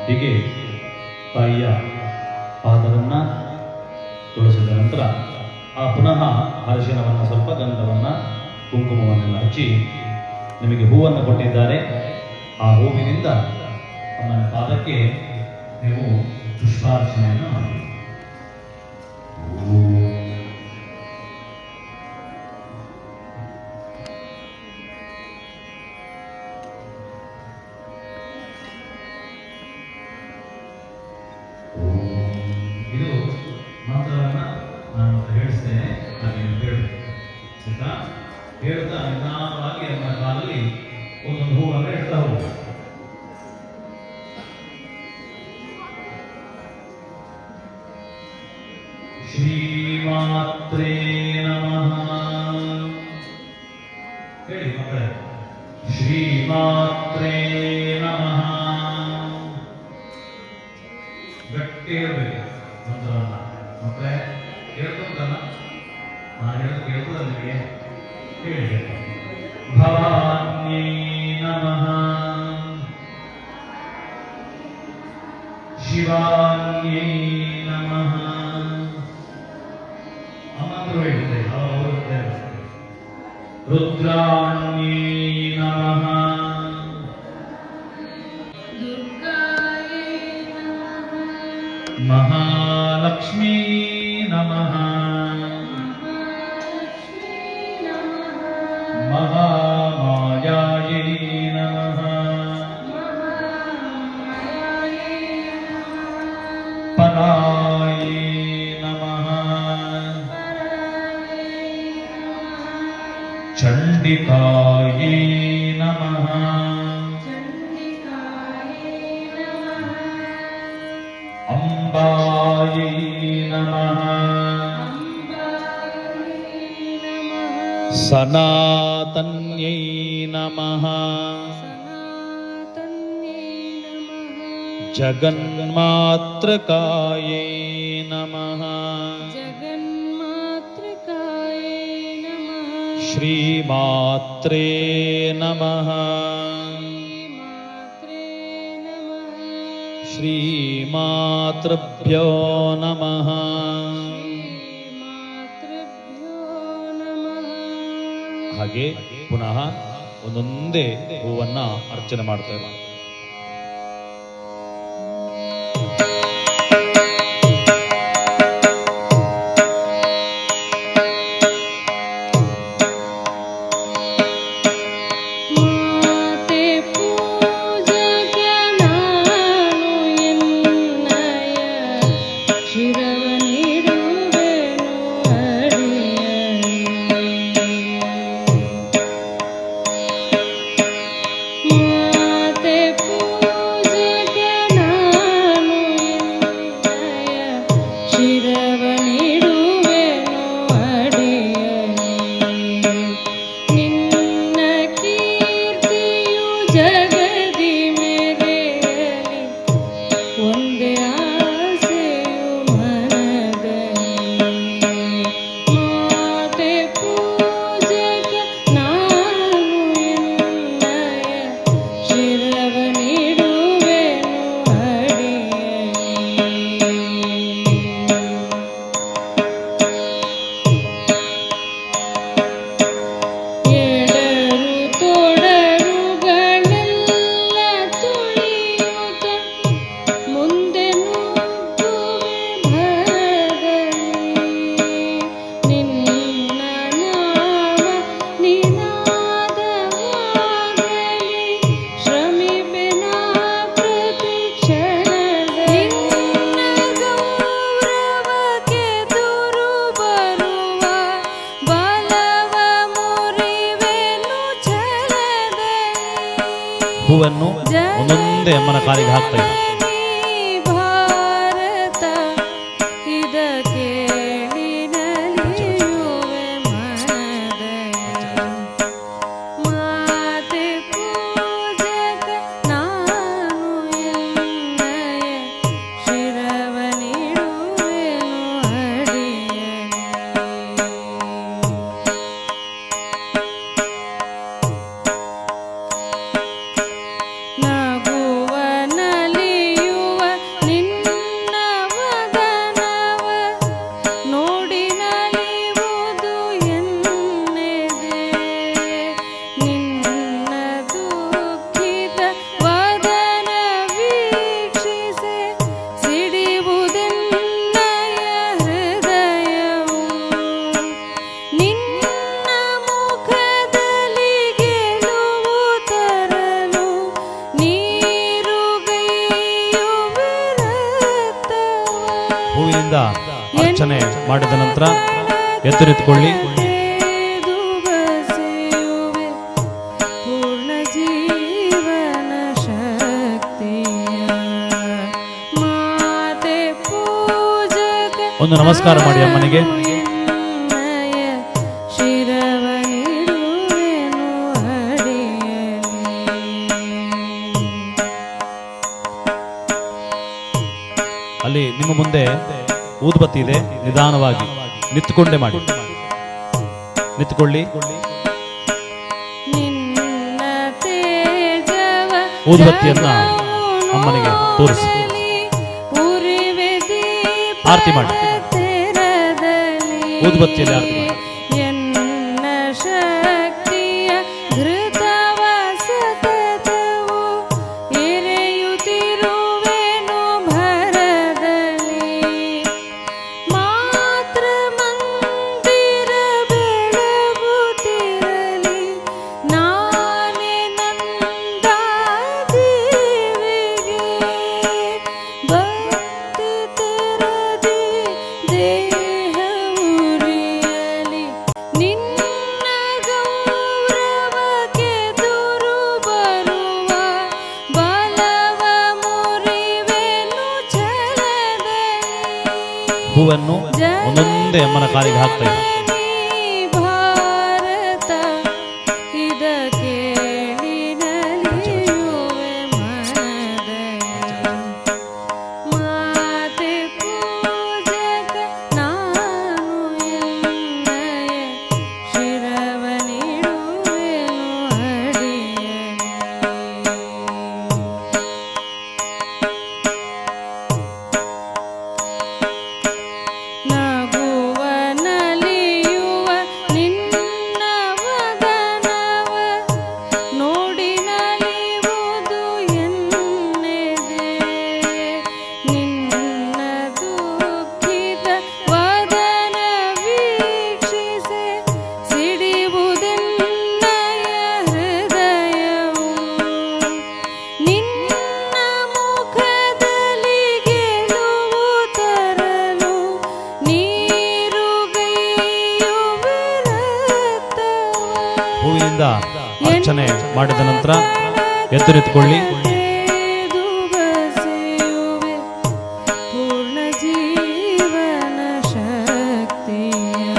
ಹೀಗೆ ತಾಯಿಯ ಪಾದವನ್ನು ತುಳಸಿದ ನಂತರ ಆ ಪುನಃ ಅರಿಶಿನವನ್ನು, ಸ್ವಲ್ಪ ಗಂಧವನ್ನು, ಕುಂಕುಮವನ್ನೆಲ್ಲ ಹಚ್ಚಿ ನಿಮಗೆ ಹೂವನ್ನು ಕೊಟ್ಟಿದ್ದಾರೆ. ಆ ಹೂವಿನಿಂದ ಅಮ್ಮನ ಪಾದಕ್ಕೆ ನೀವು ಪುಷ್ಪಾರ್ಚನೆಯನ್ನು ಮಾಡಿ. ಇದು ಮಂತ್ರವನ್ನು ನಾನು ಹೇಳಿಸ್ತೇನೆ, ಹಾಗೆ ನೀವು ಹೇಳಬೇಕು. ಆಯ್ತಾ? ಹೇಳ್ತಾ ನಿಧಾನವಾಗಿ ಅಮ್ಮನ ಕಾಲಲ್ಲಿ ಒಂದೊಂದು ಹೂವನ್ನು ಇಡ್ತಾ ಹೋಗಿ. ಶ್ರೀಮಾತ್ರೇ ನಮಃ. ಮಕ್ಕಳೇ ಶ್ರೀಮಾತ್ರೇ ನಮಃ. ಗಟ್ಟಿ ಹೇಳ್ಬೇಕು ಮಂತ್ರವನ್ನ ಮಕ್ಕಳೇ. ಹೇಳ್ಕೊಂತಲ್ಲ ನಾನು ಹೇಳೋದು ಕೇಳ್ತದ ನಿಮಗೆ ಹೇಳಬೇಕು. ಭವಾನ್ಯೈ ನಮಃ, ಶಿವಾನ್ಯೈ ನಮಃ. ಅಮ್ಮಂದ್ರು ಹೇಳಿದ್ರೆ ಅವರು ರುದ್ರಾಣ್ಯೈ ನಮಃ, ದುರ್ಗಾಯೈ ನಮಃ, ಮಹಾಲಕ್ಷ್ಮೀ ನಮಃ, ಮಹಾಲಕ್ಷ್ಮೀ ನಮಃ, ಮಹಾಮಾಯಾಯೈ ನಮಃ, ಮಹಾಮಾಯಾಯೈ ನಮಃ, ಪರಾಯೈ ನಮಃ, ಪರಾಯೈ ನಮಃ, ಚಂಡಿಕಾಯೈ ನಮಃ, ಚಂಡಿಕಾಯೈ ನಮಃ, ಅಂಬಾಯೈ ನಮಃ, ಅಂಬಾಯೈ ನಮಃ, ಸನಾತನ್ಯೈ ನಮಃ, ಸನಾತನ್ಯೈ ನಮಃ, ಜಗನ್ಮಾತೃಕಾಯೈ ನಮಃ, ಜಗನ್ಮಾತೃಕಾಯೈ ನಮಃ, ಶ್ರೀಮಾತ್ರೇ ನಮಃ, ಶ್ರೀಮಾತ್ರೇ ನಮಃ, ಶ್ರೀಮಾತೃಭ್ಯೋ ನಮಃ. ಶ್ರೀಮಾತೃಭ್ಯೋ ನಮಃ. ಹಾಗೆ ಪುನಃ ಒಂದೊಂದೇ ಹೂವನ್ನ ಅರ್ಚನೆ ಮಾಡ್ತೇವೆ. ಮಾತೆ ಪೂಜೆಗೆ ನಾನು ಎನ್ನಯ ಶಿರವ ನೀಡುವೆನು ಅಡಿಯಲಿ. ಮಾತೆ ಪೂಜೆಗೆ ನಾನು ಎನ್ನಯ ಶಿರವ ನೀಡುವೆನು ಅಡಿಯಲಿ. ನಿನ್ನ ಕೀರ್ತಿಯು ಜಗದಿ ಮೆರೆಯಲಿ, ಒಂದೇ ಆಸೆಯು ಮನದಲ್ಲಿ. ಮಾತೆ ಪೂಜೆಗೆ ನಾನು ಎನ್ನಯ ಶಿರವ ನೀಡುವೆನು ಅಡಿಯಲಿ. ಎಡರು ತೊಡರುಗಳೆಲ್ಲ ತುಳಿಯುತ್ತ ಮುಂದೆ ನುಗ್ಗುವೆ ಭರದಲ್ಲಿ. ನಿನ್ನ ನಾಮ ನಿನಾದವಾಗಲಿ, ಶ್ರಮಿಪೆನ ಪ್ರತಿ ಕ್ಷಣದಲ್ಲಿ. ನಿನ್ನ ಗೌರವಕ್ಕೆ ದುರು ಬರುವ ಬಲವ ಮುರಿವೆನು ಛಲದಲ್ಲಿ. ಹೂವನ್ನು ಒಂದೊಂದೇ ಅಮ್ಮನ ಕಾಲಿಗೆ ಹಾಕ್ತಾ ಇದ್ದಾರೆ. ಭಾರತ ಇದ ಕೇಳಿ ನಲಿಯುವೆ ಮನದಲ್ಲಿ. ಮಾತೆ ಪೂಜೆಗೆ ನಾನು ಎನ್ನಯ ಶಿರವ ನೀಡುವೆನು ಅಡಿಯಲಿ. ನಗುವ ನಲಿಯುವ ನಿನ್ನ ವದನವ ನೋಡಿ ನಲಿಯುವುದು ಎನ್ನೆದೆ. ನಿನ್ನ ದುಃಖಿತ ವದನ ವೀಕ್ಷಿಸಿ ಸಿಡಿಯುವುದೆನ್ನಯ ಹೃದಯವು. ನಿನ್ನ ಮುಖದಲ್ಲಿ ಗೆಲುವು ತರಲು ನೀರುಗೈಯುವೆ ರಕ್ತವ. ಹೂವಿನಿಂದ ಅರ್ಚನೆ ಮಾಡಿದ ನಂತರ ಎತ್ತರೆತ್ತುಕೊಳ್ಳಿ. ಎದು ಬಸೆಯುವೆ ಪೂರ್ಣ ಜೀವನ ಶಕ್ತಿಯ. ಮಾತೆ ಪೂಜಕ ಒಂದು ನಮಸ್ಕಾರ ಮಾಡಿ ಅಮ್ಮನಿಗೆ. ಶಿರವ ನೀಡುವೆನು ನಿಮ್ಮ ಮುಂದೆ ಊದುಬತ್ತಿ ಇದೆ, ನಿಧಾನವಾಗಿ ನಿಂತುಕೊಂಡೇ ಮಾಡಿ. ನಿಂತುಕೊಳ್ಳಿ. ನಿನ್ನ ತೇಜವ ಊದುಬತ್ತಿಯನ್ನ ಅಮ್ಮನಿಗೆ ತೋರಿಸಿ ಉರಿವೆ ದೀಪ ಆರತಿ ಮಾಡಿ. ತೆರದಲ್ಲಿ ಊದುಬತ್ತಿಯಲ್ಲಿ ಆರತಿ ಮಾಡಿ. ಎನ್ನ ಶಕ್ತಿಯ ಘೃತವ ಸತತವು ಎರೆಯುತ್ತಿರುವೆನು ಭರದಲ್ಲಿ. ಮಾತ್ರ ಮಂದಿರ ಬೆಳಗುತ್ತಿರಲಿ ನಾನೇ ನಂದಾದೇವಿಗೆ. ಭಕ್ತಿ ತೆರದಿ ದೇಹ ಉರಿಯಲಿ ನಿನ್ನ ಗೌರವಕ್ಕೆ ದುರು ಬರುವ ಬಲವ ಮುರಿವೆನು ಛಲದಲ್ಲಿ. ಹೂವನ್ನು ಒಂದೊಂದೇ ಅಮ್ಮನ ಕಾಲಿಗೆ ಹಾಕ್ತಾ ಇದೆ. ಭಾರತ ಇದ ಕೇಳಿ ನಲಿಯುವೆ ಮನದಲ್ಲಿ. ಮಾತೆ ಪೂಜಕ ನಾನು ಎನ್ನಯ ಶಿರವ ನೀಡುವೆನು ಅಡಿಯಲಿ. ನಗುವ ನಲಿಯುವ ನಿನ್ನ ವದನವ ನೋಡಿ ನಲಿಯುವುದು ಎನ್ನೆದೆ. ನಿನ್ನ ದುಃಖಿತ ವದನ ವೀಕ್ಷಿಸೆ ಸಿಡಿಯುವುದೆನ್ನಯ ಹೃದಯವು. ನಿನ್ನ ಮುಖದಲ್ಲಿ ಗೆಲುವು ತರಲು ನೀರುಗೈಯುವೆ ರಕ್ತವ. ಹೂವಿನಿಂದ ಅರ್ಚನೆ ಮಾಡಿದ ನಂತರ ಎದ್ದು ನಿಂತುಕೊಳ್ಳಿ. ಎದ್ದು ಬಸೆಯುವೆ ಪೂರ್ಣ ಜೀವನ ಶಕ್ತಿಯ.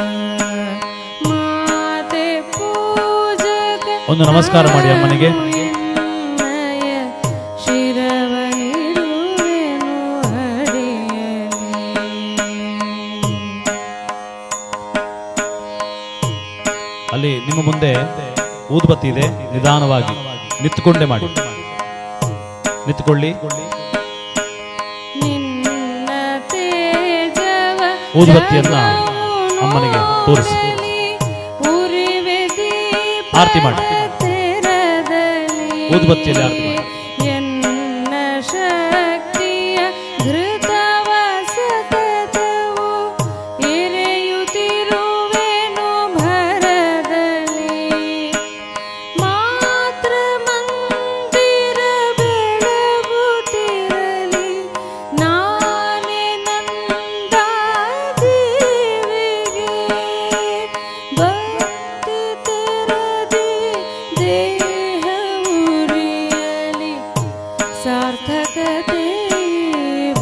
ಮಾತೆ ಪೂಜಕ ಒಂದು ನಮಸ್ಕಾರ ಮಾಡಿ ಅಮ್ಮನಿಗೆ. ಎನ್ನಯ ಶಿರವ ನೀಡುವೆನು ಅಡಿಯಲಿ. ಅಲ್ಲಿ ನಿಮ್ಮ ಮುಂದೆ ಊದುಬತ್ತಿ ಇದೆ, ನಿಧಾನವಾಗಿ ನಿಂತುಕೊಂಡೇ ಮಾಡಿ. ನಿಂತುಕೊಳ್ಳಿ. ನಿನ್ನ ತೇಜವ ಊದುಬತ್ತಿಯನ್ನ ಅಮ್ಮನಿಗೆ ತೋರಿಸಿ ಉರಿವೆ ದೀಪ ಆರತಿ ಮಾಡಿ. ತೆರದಲ್ಲಿ ಊದುಬತ್ತಿಯಲ್ಲಿ ಆರತಿ ಮಾಡಿ. ಎನ್ನ ಶಕ್ತಿಯ ಘೃತವ ಸತತವು ಎರೆಯುತ್ತಿರುವೆನು ಭರದಲ್ಲಿ. ಮಾತ್ರ ಮಂದಿರ ಬೆಳಗುತ್ತಿರಲಿ ನಾನೇ ನಂದಾದೇವಿಗೆ. ಭಕ್ತಿ ತೆರದಿ ದೇಹ ಉರಿಯಲಿ ಸಾರ್ಥಕತೆ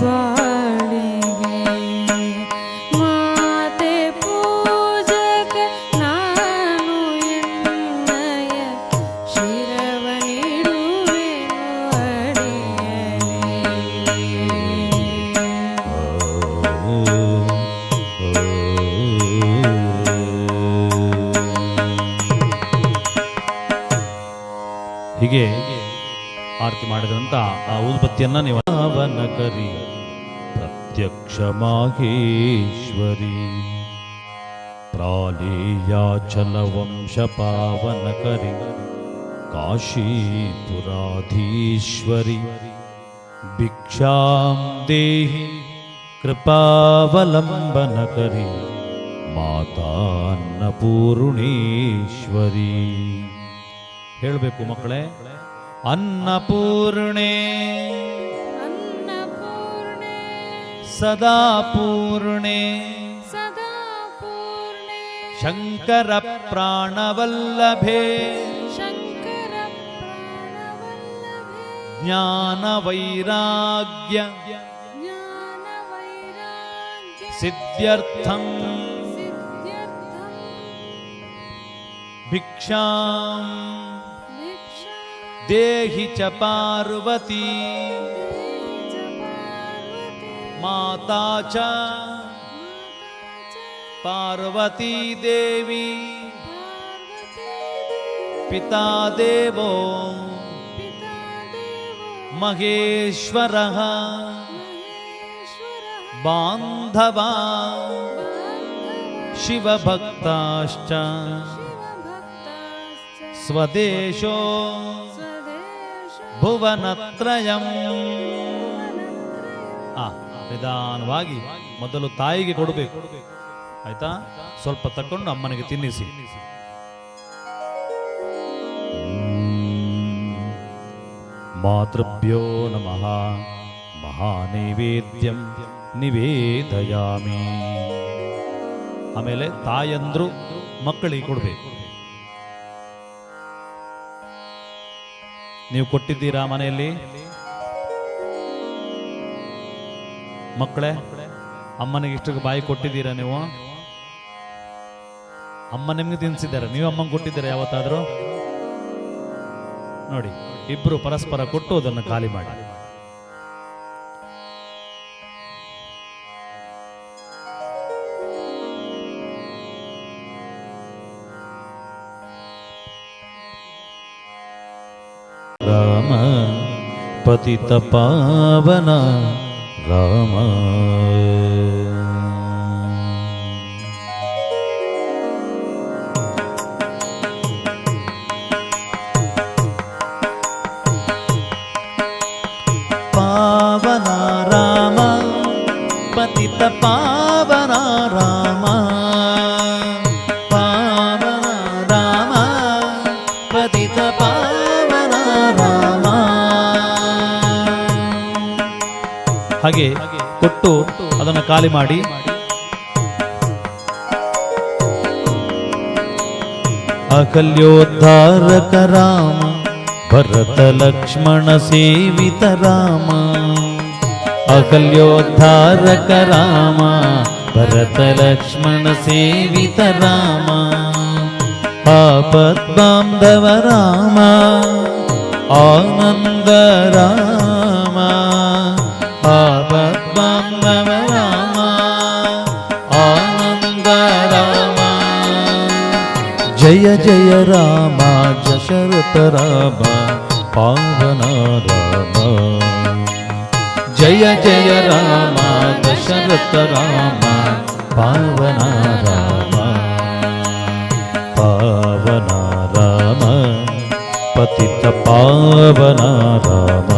ಬಾಳಿಗೆ. ಮಾತೆ ಪೂಜಕ ನಾನು ಎನ್ನಯ ಶಿರವ ನೀಡುವೆನು ಅಡಿಯಲಿ. ಹೀಗೆ ಆರತಿ ಮಾಡಿದಂತ ಆ ಊದುಬತ್ತಿಯನ್ನ ನೀವು ಪಾವನ ಕರಿ ಪ್ರತ್ಯಕ್ಷ ಮಾಹೇಶ್ವರಿ ಪ್ರಾಲೇಯಾಚಲ ವಂಶ ಪಾವನ ಕರಿ ಕಾಶೀಪುರಾಧೀಶ್ವರಿ ಭಿಕ್ಷಾಂ ದೇಹಿ ಕೃಪಾವಲಂಬನ ಕರಿ ಮಾತಾ ಅನ್ನಪೂರ್ಣೇಶ್ವರಿ. ಹೇಳಬೇಕು ಮಕ್ಕಳೇ, ಅನ್ನಪೂರ್ಣೆ ಅನ್ನಪೂರ್ಣೆ ಸದಾ ಪೂರ್ಣೆ ಸದಾ ಪೂರ್ಣೆ ಶಂಕರ ಪ್ರಾಣವಲ್ಲಭೆ ಶಂಕರ ಪ್ರಾಣವಲ್ಲಭೆ ಜ್ಞಾನ ವೈರಾಗ್ಯ ಜ್ಞಾನ ವೈರಾಗ್ಯ ಸಿದ್ಧ್ಯರ್ಥಂ ಸಿದ್ಧ್ಯರ್ಥಂ ಭಿಕ್ಷಾಂ ಭಿಕ್ಷಾ ದೇಹಿ ಚ ಪಾರ್ವತಿ ಚ ಪಾರ್ವತಿ ಮಾತಾ ಚ ಪಾರ್ವತೀ ದೇವಿ ಪಿತಾ ದೇವೋ ಮಹೇಶ್ವರಃ ಬಾಂಧವಾ ಶಿವಭಕ್ತಾಶ್ಚ ಸ್ವದೇಶೋ ಭುವನತ್ರಯಂ. ನಿಧಾನವಾಗಿ ಮೊದಲು ತಾಯಿಗೆ ಕೊಡಬೇಕು, ಆಯ್ತಾ? ಸ್ವಲ್ಪ ತಕೊಂಡು ಅಮ್ಮನಿಗೆ ತಿನ್ನಿಸಿ. ಮಾತೃಭ್ಯೋ ನಮಃ ಮಹಾನೈವೇದ್ಯಂ ನಿವೇದಯಾಮಿ. ಆಮೇಲೆ ತಾಯಂದ್ರು ಮಕ್ಕಳಿಗೆ ಕೊಡಬೇಕು. ನೀವು ಕೊಟ್ಟಿದ್ದೀರಾ ಮನೆಯಲ್ಲಿ ಮಕ್ಕಳೇ? ಅಮ್ಮನಿಗೆ ಇಷ್ಟು ಬಾಯಿ ಕೊಟ್ಟಿದ್ದೀರಾ ನೀವು? ಅಮ್ಮ ನಿಮ್ಗೆ ತಿನ್ಸಿದ್ದಾರೆ, ನೀವು ಅಮ್ಮಂಗೆ ಕೊಟ್ಟಿದ್ದೀರಾ ಯಾವತ್ತಾದ್ರೂ? ನೋಡಿ, ಇಬ್ರು ಪರಸ್ಪರ ಕೊಟ್ಟು ಅದನ್ನು ಖಾಲಿ ಮಾಡಿ. ರಾಮ ಪತಿತ ಪಾವನ ರಾಮ. ಪಾವನ ರಾಮ ಪತಿತ ಪಾವನ ರಾಮ. ಪಾವನ ರಾಮ ಪತಿತ ಪಾವನ ರಾಮ. ಹಾಗೆ ಕೊಟ್ಟು ಅದನ್ನು ಖಾಲಿ ಮಾಡಿ. ಅಕಲ್ಯೋದ್ಧಾರಕ ರಾಮ ಭರತ ಲಕ್ಷ್ಮಣ ಸೇವಿತ ರಾಮ. ಅಕಲ್ಯೋದ್ಧಾರಕ ರಾಮ ಭರತ ಲಕ್ಷ್ಮಣ ಸೇವಿತ ರಾಮ. ಆಪದ್ಬಾಂಧವ ರಾಮ ಆನಂದ ರಾಮ. ಆಪದ್ಬಾಂಧವ ರಾಮ ಆನಂದ ರಾಮ. ಜಯ ಜಯ ರಾಮ ದಶರಥ ರಾಮ ಪಾವನ ರಾಮ. ಜಯ ಜಯ ರಾಮ ದಶರಥ ರಾಮ ಪಾವನ ರಾಮ. ಪಾವನ ರಾಮ ಪತಿತ ಪಾವನ ರಾಮ.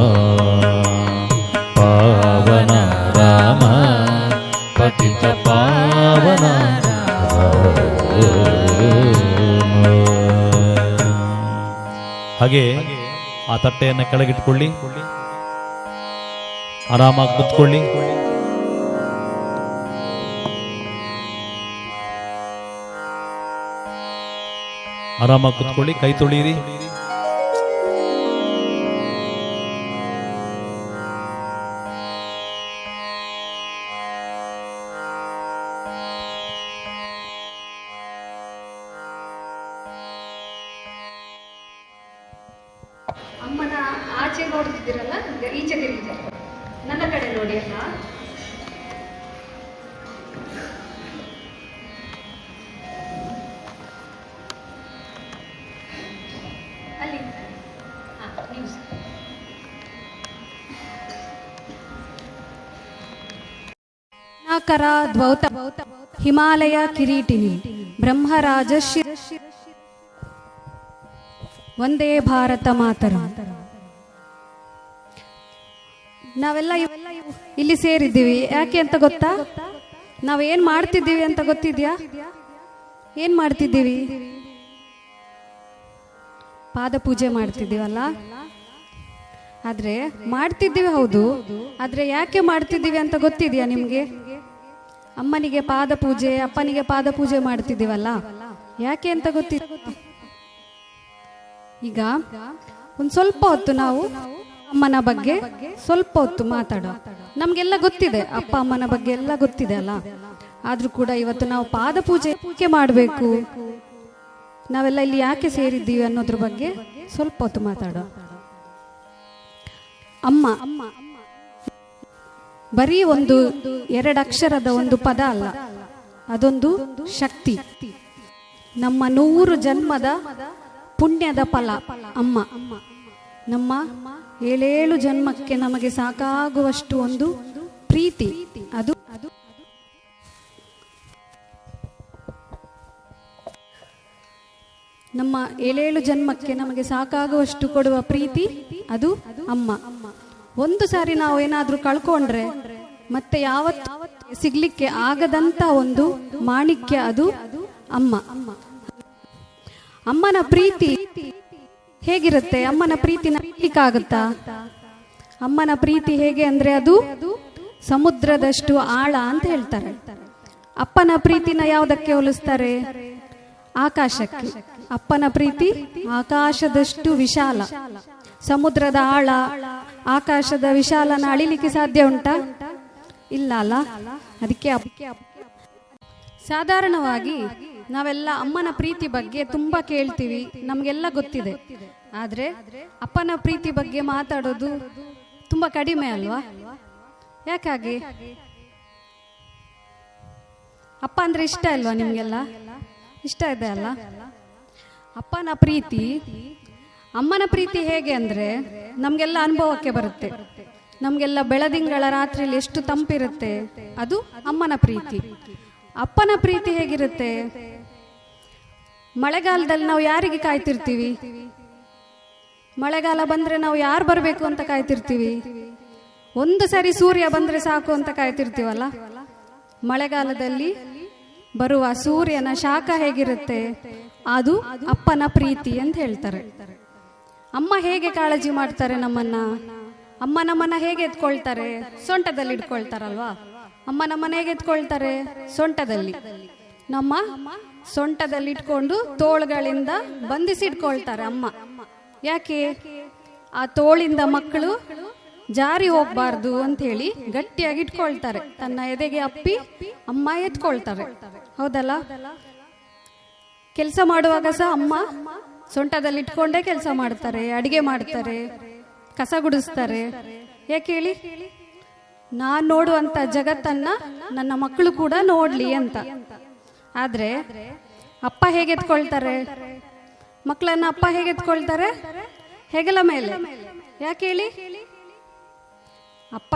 ಪಾವನ ರಾಮ ಪತಿತ ಪಾವನ ಹಾಗೆ ಆ ತಟ್ಟೆಯನ್ನು ಕೆಳಗಿಟ್ಕೊಳ್ಳಿ, ಆರಾಮಾಗಿ ಕುತ್ಕೊಳ್ಳಿ. ಆರಾಮಾಗಿ ಕುತ್ಕೊಳ್ಳಿ, ಕೈ ತೊಳೀರಿ. ಅಮ್ಮನ ಆಚೆ ನೋಡ್ತಿದ್ದೀರಲ್ಲ, ಈಚೆ ತಿರುಗಿದ್ದಾರೆ, ನನ್ನ ಕಡೆ ನೋಡಿ ಅಮ್ಮ. ಅಲ್ಲಿ ನೀವು ನಾಕರ ದ್ವೌತ ಹಿಮಾಲಯ ಕಿರೀಟಿನಿ ಬ್ರಹ್ಮರಾಜ ವಂದೇ ಭಾರತ ಮಾತರ. ನಾವೆಲ್ಲ ಇಲ್ಲಿ ಸೇರಿದ್ದೀವಿ ಯಾಕೆ ಅಂತ ಗೊತ್ತಾ? ನಾವೇನ್ ಮಾಡ್ತಿದ್ದೀವಿ ಅಂತ ಗೊತ್ತಿದ್ಯಾ? ಏನ್ ಮಾಡ್ತಿದ್ದೀವಿ? ಪಾದ ಪೂಜೆ ಮಾಡ್ತಿದ್ದೀವಲ್ಲ. ಆದ್ರೆ ಮಾಡ್ತಿದ್ದೀವಿ ಹೌದು, ಆದ್ರೆ ಯಾಕೆ ಮಾಡ್ತಿದ್ದೀವಿ ಅಂತ ಗೊತ್ತಿದ್ಯಾ ನಿಮ್ಗೆ? ಅಮ್ಮನಿಗೆ ಪಾದ ಪೂಜೆ, ಅಪ್ಪನಿಗೆ ಪಾದ ಪೂಜೆ ಮಾಡ್ತಿದ್ದೀವಲ್ಲ, ಯಾಕೆ ಅಂತ ಗೊತ್ತಿದೆ? ಈಗ ಒಂದ್ ಸ್ವಲ್ಪ ಹೊತ್ತು ನಾವು ಅಮ್ಮನ ಬಗ್ಗೆ ಸ್ವಲ್ಪ ಹೊತ್ತು ಮಾತಾಡೋ. ನಮ್ಗೆಲ್ಲ ಗೊತ್ತಿದೆ, ಅಪ್ಪ ಅಮ್ಮನ ಬಗ್ಗೆ ಎಲ್ಲ ಗೊತ್ತಿದೆ ಅಲ್ಲ. ಆದ್ರೂ ಕೂಡ ಇವತ್ತು ನಾವು ಪಾದ ಪೂಜೆ ಯಾಕೆ ಮಾಡಬೇಕು, ನಾವೆಲ್ಲ ಇಲ್ಲಿ ಯಾಕೆ ಸೇರಿದ್ದೀವಿ ಅನ್ನೋದ್ರ ಬಗ್ಗೆ ಸ್ವಲ್ಪ ಹೊತ್ತು ಮಾತಾಡೋ. ಅಮ್ಮ ಬರೀ ಒಂದು 2 ಅಕ್ಷರದ ಒಂದು ಪದ ಅಲ್ಲ, ಅದೊಂದು ಶಕ್ತಿ. ನಮ್ಮ 100 ಜನ್ಮದ ಪುಣ್ಯದ ಫಲ ಅಮ್ಮ. ನಮ್ಮ 7 ಜನ್ಮಕ್ಕೆ ನಮಗೆ ಸಾಕಾಗುವಷ್ಟು ಒಂದು ಪ್ರೀತಿ, ಅದು ನಮ್ಮ 7 ಜನ್ಮಕ್ಕೆ ನಮಗೆ ಸಾಕಾಗುವಷ್ಟು ಕೊಡುವ ಪ್ರೀತಿ ಅದು ಅಮ್ಮ. ಒಂದು ಸಾರಿ ನಾವು ಏನಾದ್ರೂ ಕಳ್ಕೊಂಡ್ರೆ ಮತ್ತೆ ಯಾವತ್ತು ಸಿಗ್ಲಿಕ್ಕೆ ಆಗದಂತ ಒಂದು ಮಾಣಿಕ್ಯ ಅದು ಅಮ್ಮ. ಅಮ್ಮನ ಪ್ರೀತಿ ಹೇಗಿರುತ್ತೆ? ಅಮ್ಮನ ಪ್ರೀತಿ ನಂಬಲಿಕ್ಕಾಗುತ್ತಾ? ಅಮ್ಮನ ಪ್ರೀತಿ ಹೇಗೆ ಅಂದ್ರೆ ಅದು ಸಮುದ್ರದಷ್ಟು ಆಳ ಅಂತ ಹೇಳ್ತಾರೆ. ಅಪ್ಪನ ಪ್ರೀತಿನ ಯಾವುದಕ್ಕೆ ಹೋಲಿಸ್ತಾರೆ? ಆಕಾಶಕ್ಕೆ. ಅಪ್ಪನ ಪ್ರೀತಿ ಆಕಾಶದಷ್ಟು ವಿಶಾಲ. ಸಮುದ್ರದ ಆಳ, ಆಕಾಶದ ವಿಶಾಲನ ಅಳಿಲಿಕ್ಕೆ ಸಾಧ್ಯ ಉಂಟಾ? ಇಲ್ಲ ಅಲ್ಲ. ಅದಕ್ಕೆ ಸಾಧಾರಣವಾಗಿ ನಾವೆಲ್ಲ ಅಮ್ಮನ ಪ್ರೀತಿ ಬಗ್ಗೆ ತುಂಬಾ ಕೇಳ್ತೀವಿ, ನಮ್ಗೆಲ್ಲ ಗೊತ್ತಿದೆ. ಆದ್ರೆ ಅಪ್ಪನ ಪ್ರೀತಿ ಬಗ್ಗೆ ಮಾತಾಡೋದು ತುಂಬಾ ಕಡಿಮೆ ಅಲ್ವಾ? ಯಾಕಾಗಿ? ಅಪ್ಪ ಅಂದ್ರೆ ಇಷ್ಟ ಅಲ್ವಾ ನಿಮ್ಗೆಲ್ಲ? ಇಷ್ಟ ಇದೆ ಅಲ್ಲ? ಅಪ್ಪನ ಪ್ರೀತಿ, ಅಮ್ಮನ ಪ್ರೀತಿ ಹೇಗೆ ಅಂದ್ರೆ ನಮ್ಗೆಲ್ಲ ಅನುಭವಕ್ಕೆ ಬರುತ್ತೆ. ನಮ್ಗೆಲ್ಲ ಬೆಳದಿಂಗಳ ರಾತ್ರಿಯಲ್ಲಿ ಎಷ್ಟು ತಂಪಿರುತ್ತೆ, ಅದು ಅಮ್ಮನ ಪ್ರೀತಿ. ಅಪ್ಪನ ಪ್ರೀತಿ ಹೇಗಿರುತ್ತೆ? ಮಳೆಗಾಲದಲ್ಲಿ ನಾವು ಯಾರಿಗೆ ಕಾಯ್ತಿರ್ತೀವಿ? ಮಳೆಗಾಲ ಬಂದ್ರೆ ನಾವು ಯಾರು ಬರಬೇಕು ಅಂತ ಕಾಯ್ತಿರ್ತೀವಿ? ಒಂದು ಸರಿ ಸೂರ್ಯ ಬಂದ್ರೆ ಸಾಕು ಅಂತ ಕಾಯ್ತಿರ್ತೀವಲ್ಲ. ಮಳೆಗಾಲದಲ್ಲಿ ಬರುವ ಸೂರ್ಯನ ಶಾಖ ಹೇಗಿರುತ್ತೆ? ಅದು ಅಪ್ಪನ ಪ್ರೀತಿ ಅಂತ ಹೇಳ್ತಾರೆ. ಅಮ್ಮ ಹೇಗೆ ಕಾಳಜಿ ಮಾಡ್ತಾರೆ ನಮ್ಮನ್ನ? ಅಮ್ಮ ನಮ್ಮನ್ನ ಹೇಗೆ ಎತ್ಕೊಳ್ತಾರೆ? ಸೊಂಟದಲ್ಲಿ ಇಟ್ಕೊಳ್ತಾರಲ್ವಾ? ಅಮ್ಮ ನಮ್ಮನ್ನ ಹೇಗೆ ಎತ್ಕೊಳ್ತಾರೆ? ಸೊಂಟದಲ್ಲಿ. ನಮ್ಮ ಸೊಂಟದಲ್ಲಿ ಇಟ್ಕೊಂಡು ತೋಳುಗಳಿಂದ ಬಂಧಿಸಿ ಇಟ್ಕೊಳ್ತಾರೆ ಅಮ್ಮ. ಯಾಕೆ? ಆ ತೋಳಿಂದ ಮಕ್ಕಳು ಜಾರಿ ಹೋಗ್ಬಾರ್ದು ಅಂತ ಹೇಳಿ ಗಟ್ಟಿಯಾಗಿ ಇಟ್ಕೊಳ್ತಾರೆ. ತನ್ನ ಎದೆಗೆ ಅಪ್ಪಿ ಅಮ್ಮ ಎತ್ಕೊಳ್ತಾರೆ. ಹೌದಲ್ಲ? ಕೆಲಸ ಮಾಡುವಾಗ ಸಹ ಅಮ್ಮ ಸೊಂಟದಲ್ಲಿ ಇಟ್ಕೊಂಡೇ ಕೆಲಸ ಮಾಡ್ತಾರೆ, ಅಡಿಗೆ ಮಾಡ್ತಾರೆ, ಕಸ ಗುಡಿಸ್ತಾರೆ. ಯಾಕೆ ಹೇಳಿ? ನಾನ್ ನೋಡುವಂತ ಜಗತ್ತನ್ನ ನನ್ನ ಮಕ್ಕಳು ಕೂಡ ನೋಡ್ಲಿ ಅಂತ. ಆದ್ರೆ ಅಪ್ಪ ಹೇಗೆ ಎತ್ಕೊಳ್ತಾರೆ ಮಕ್ಕಳನ್ನ? ಅಪ್ಪ ಹೇಗೆ ಎತ್ಕೊಳ್ತಾರೆ? ಹೆಗಲ ಮೇಲೆ. ಯಾಕೆ ಹೇಳಿ? ಅಪ್ಪ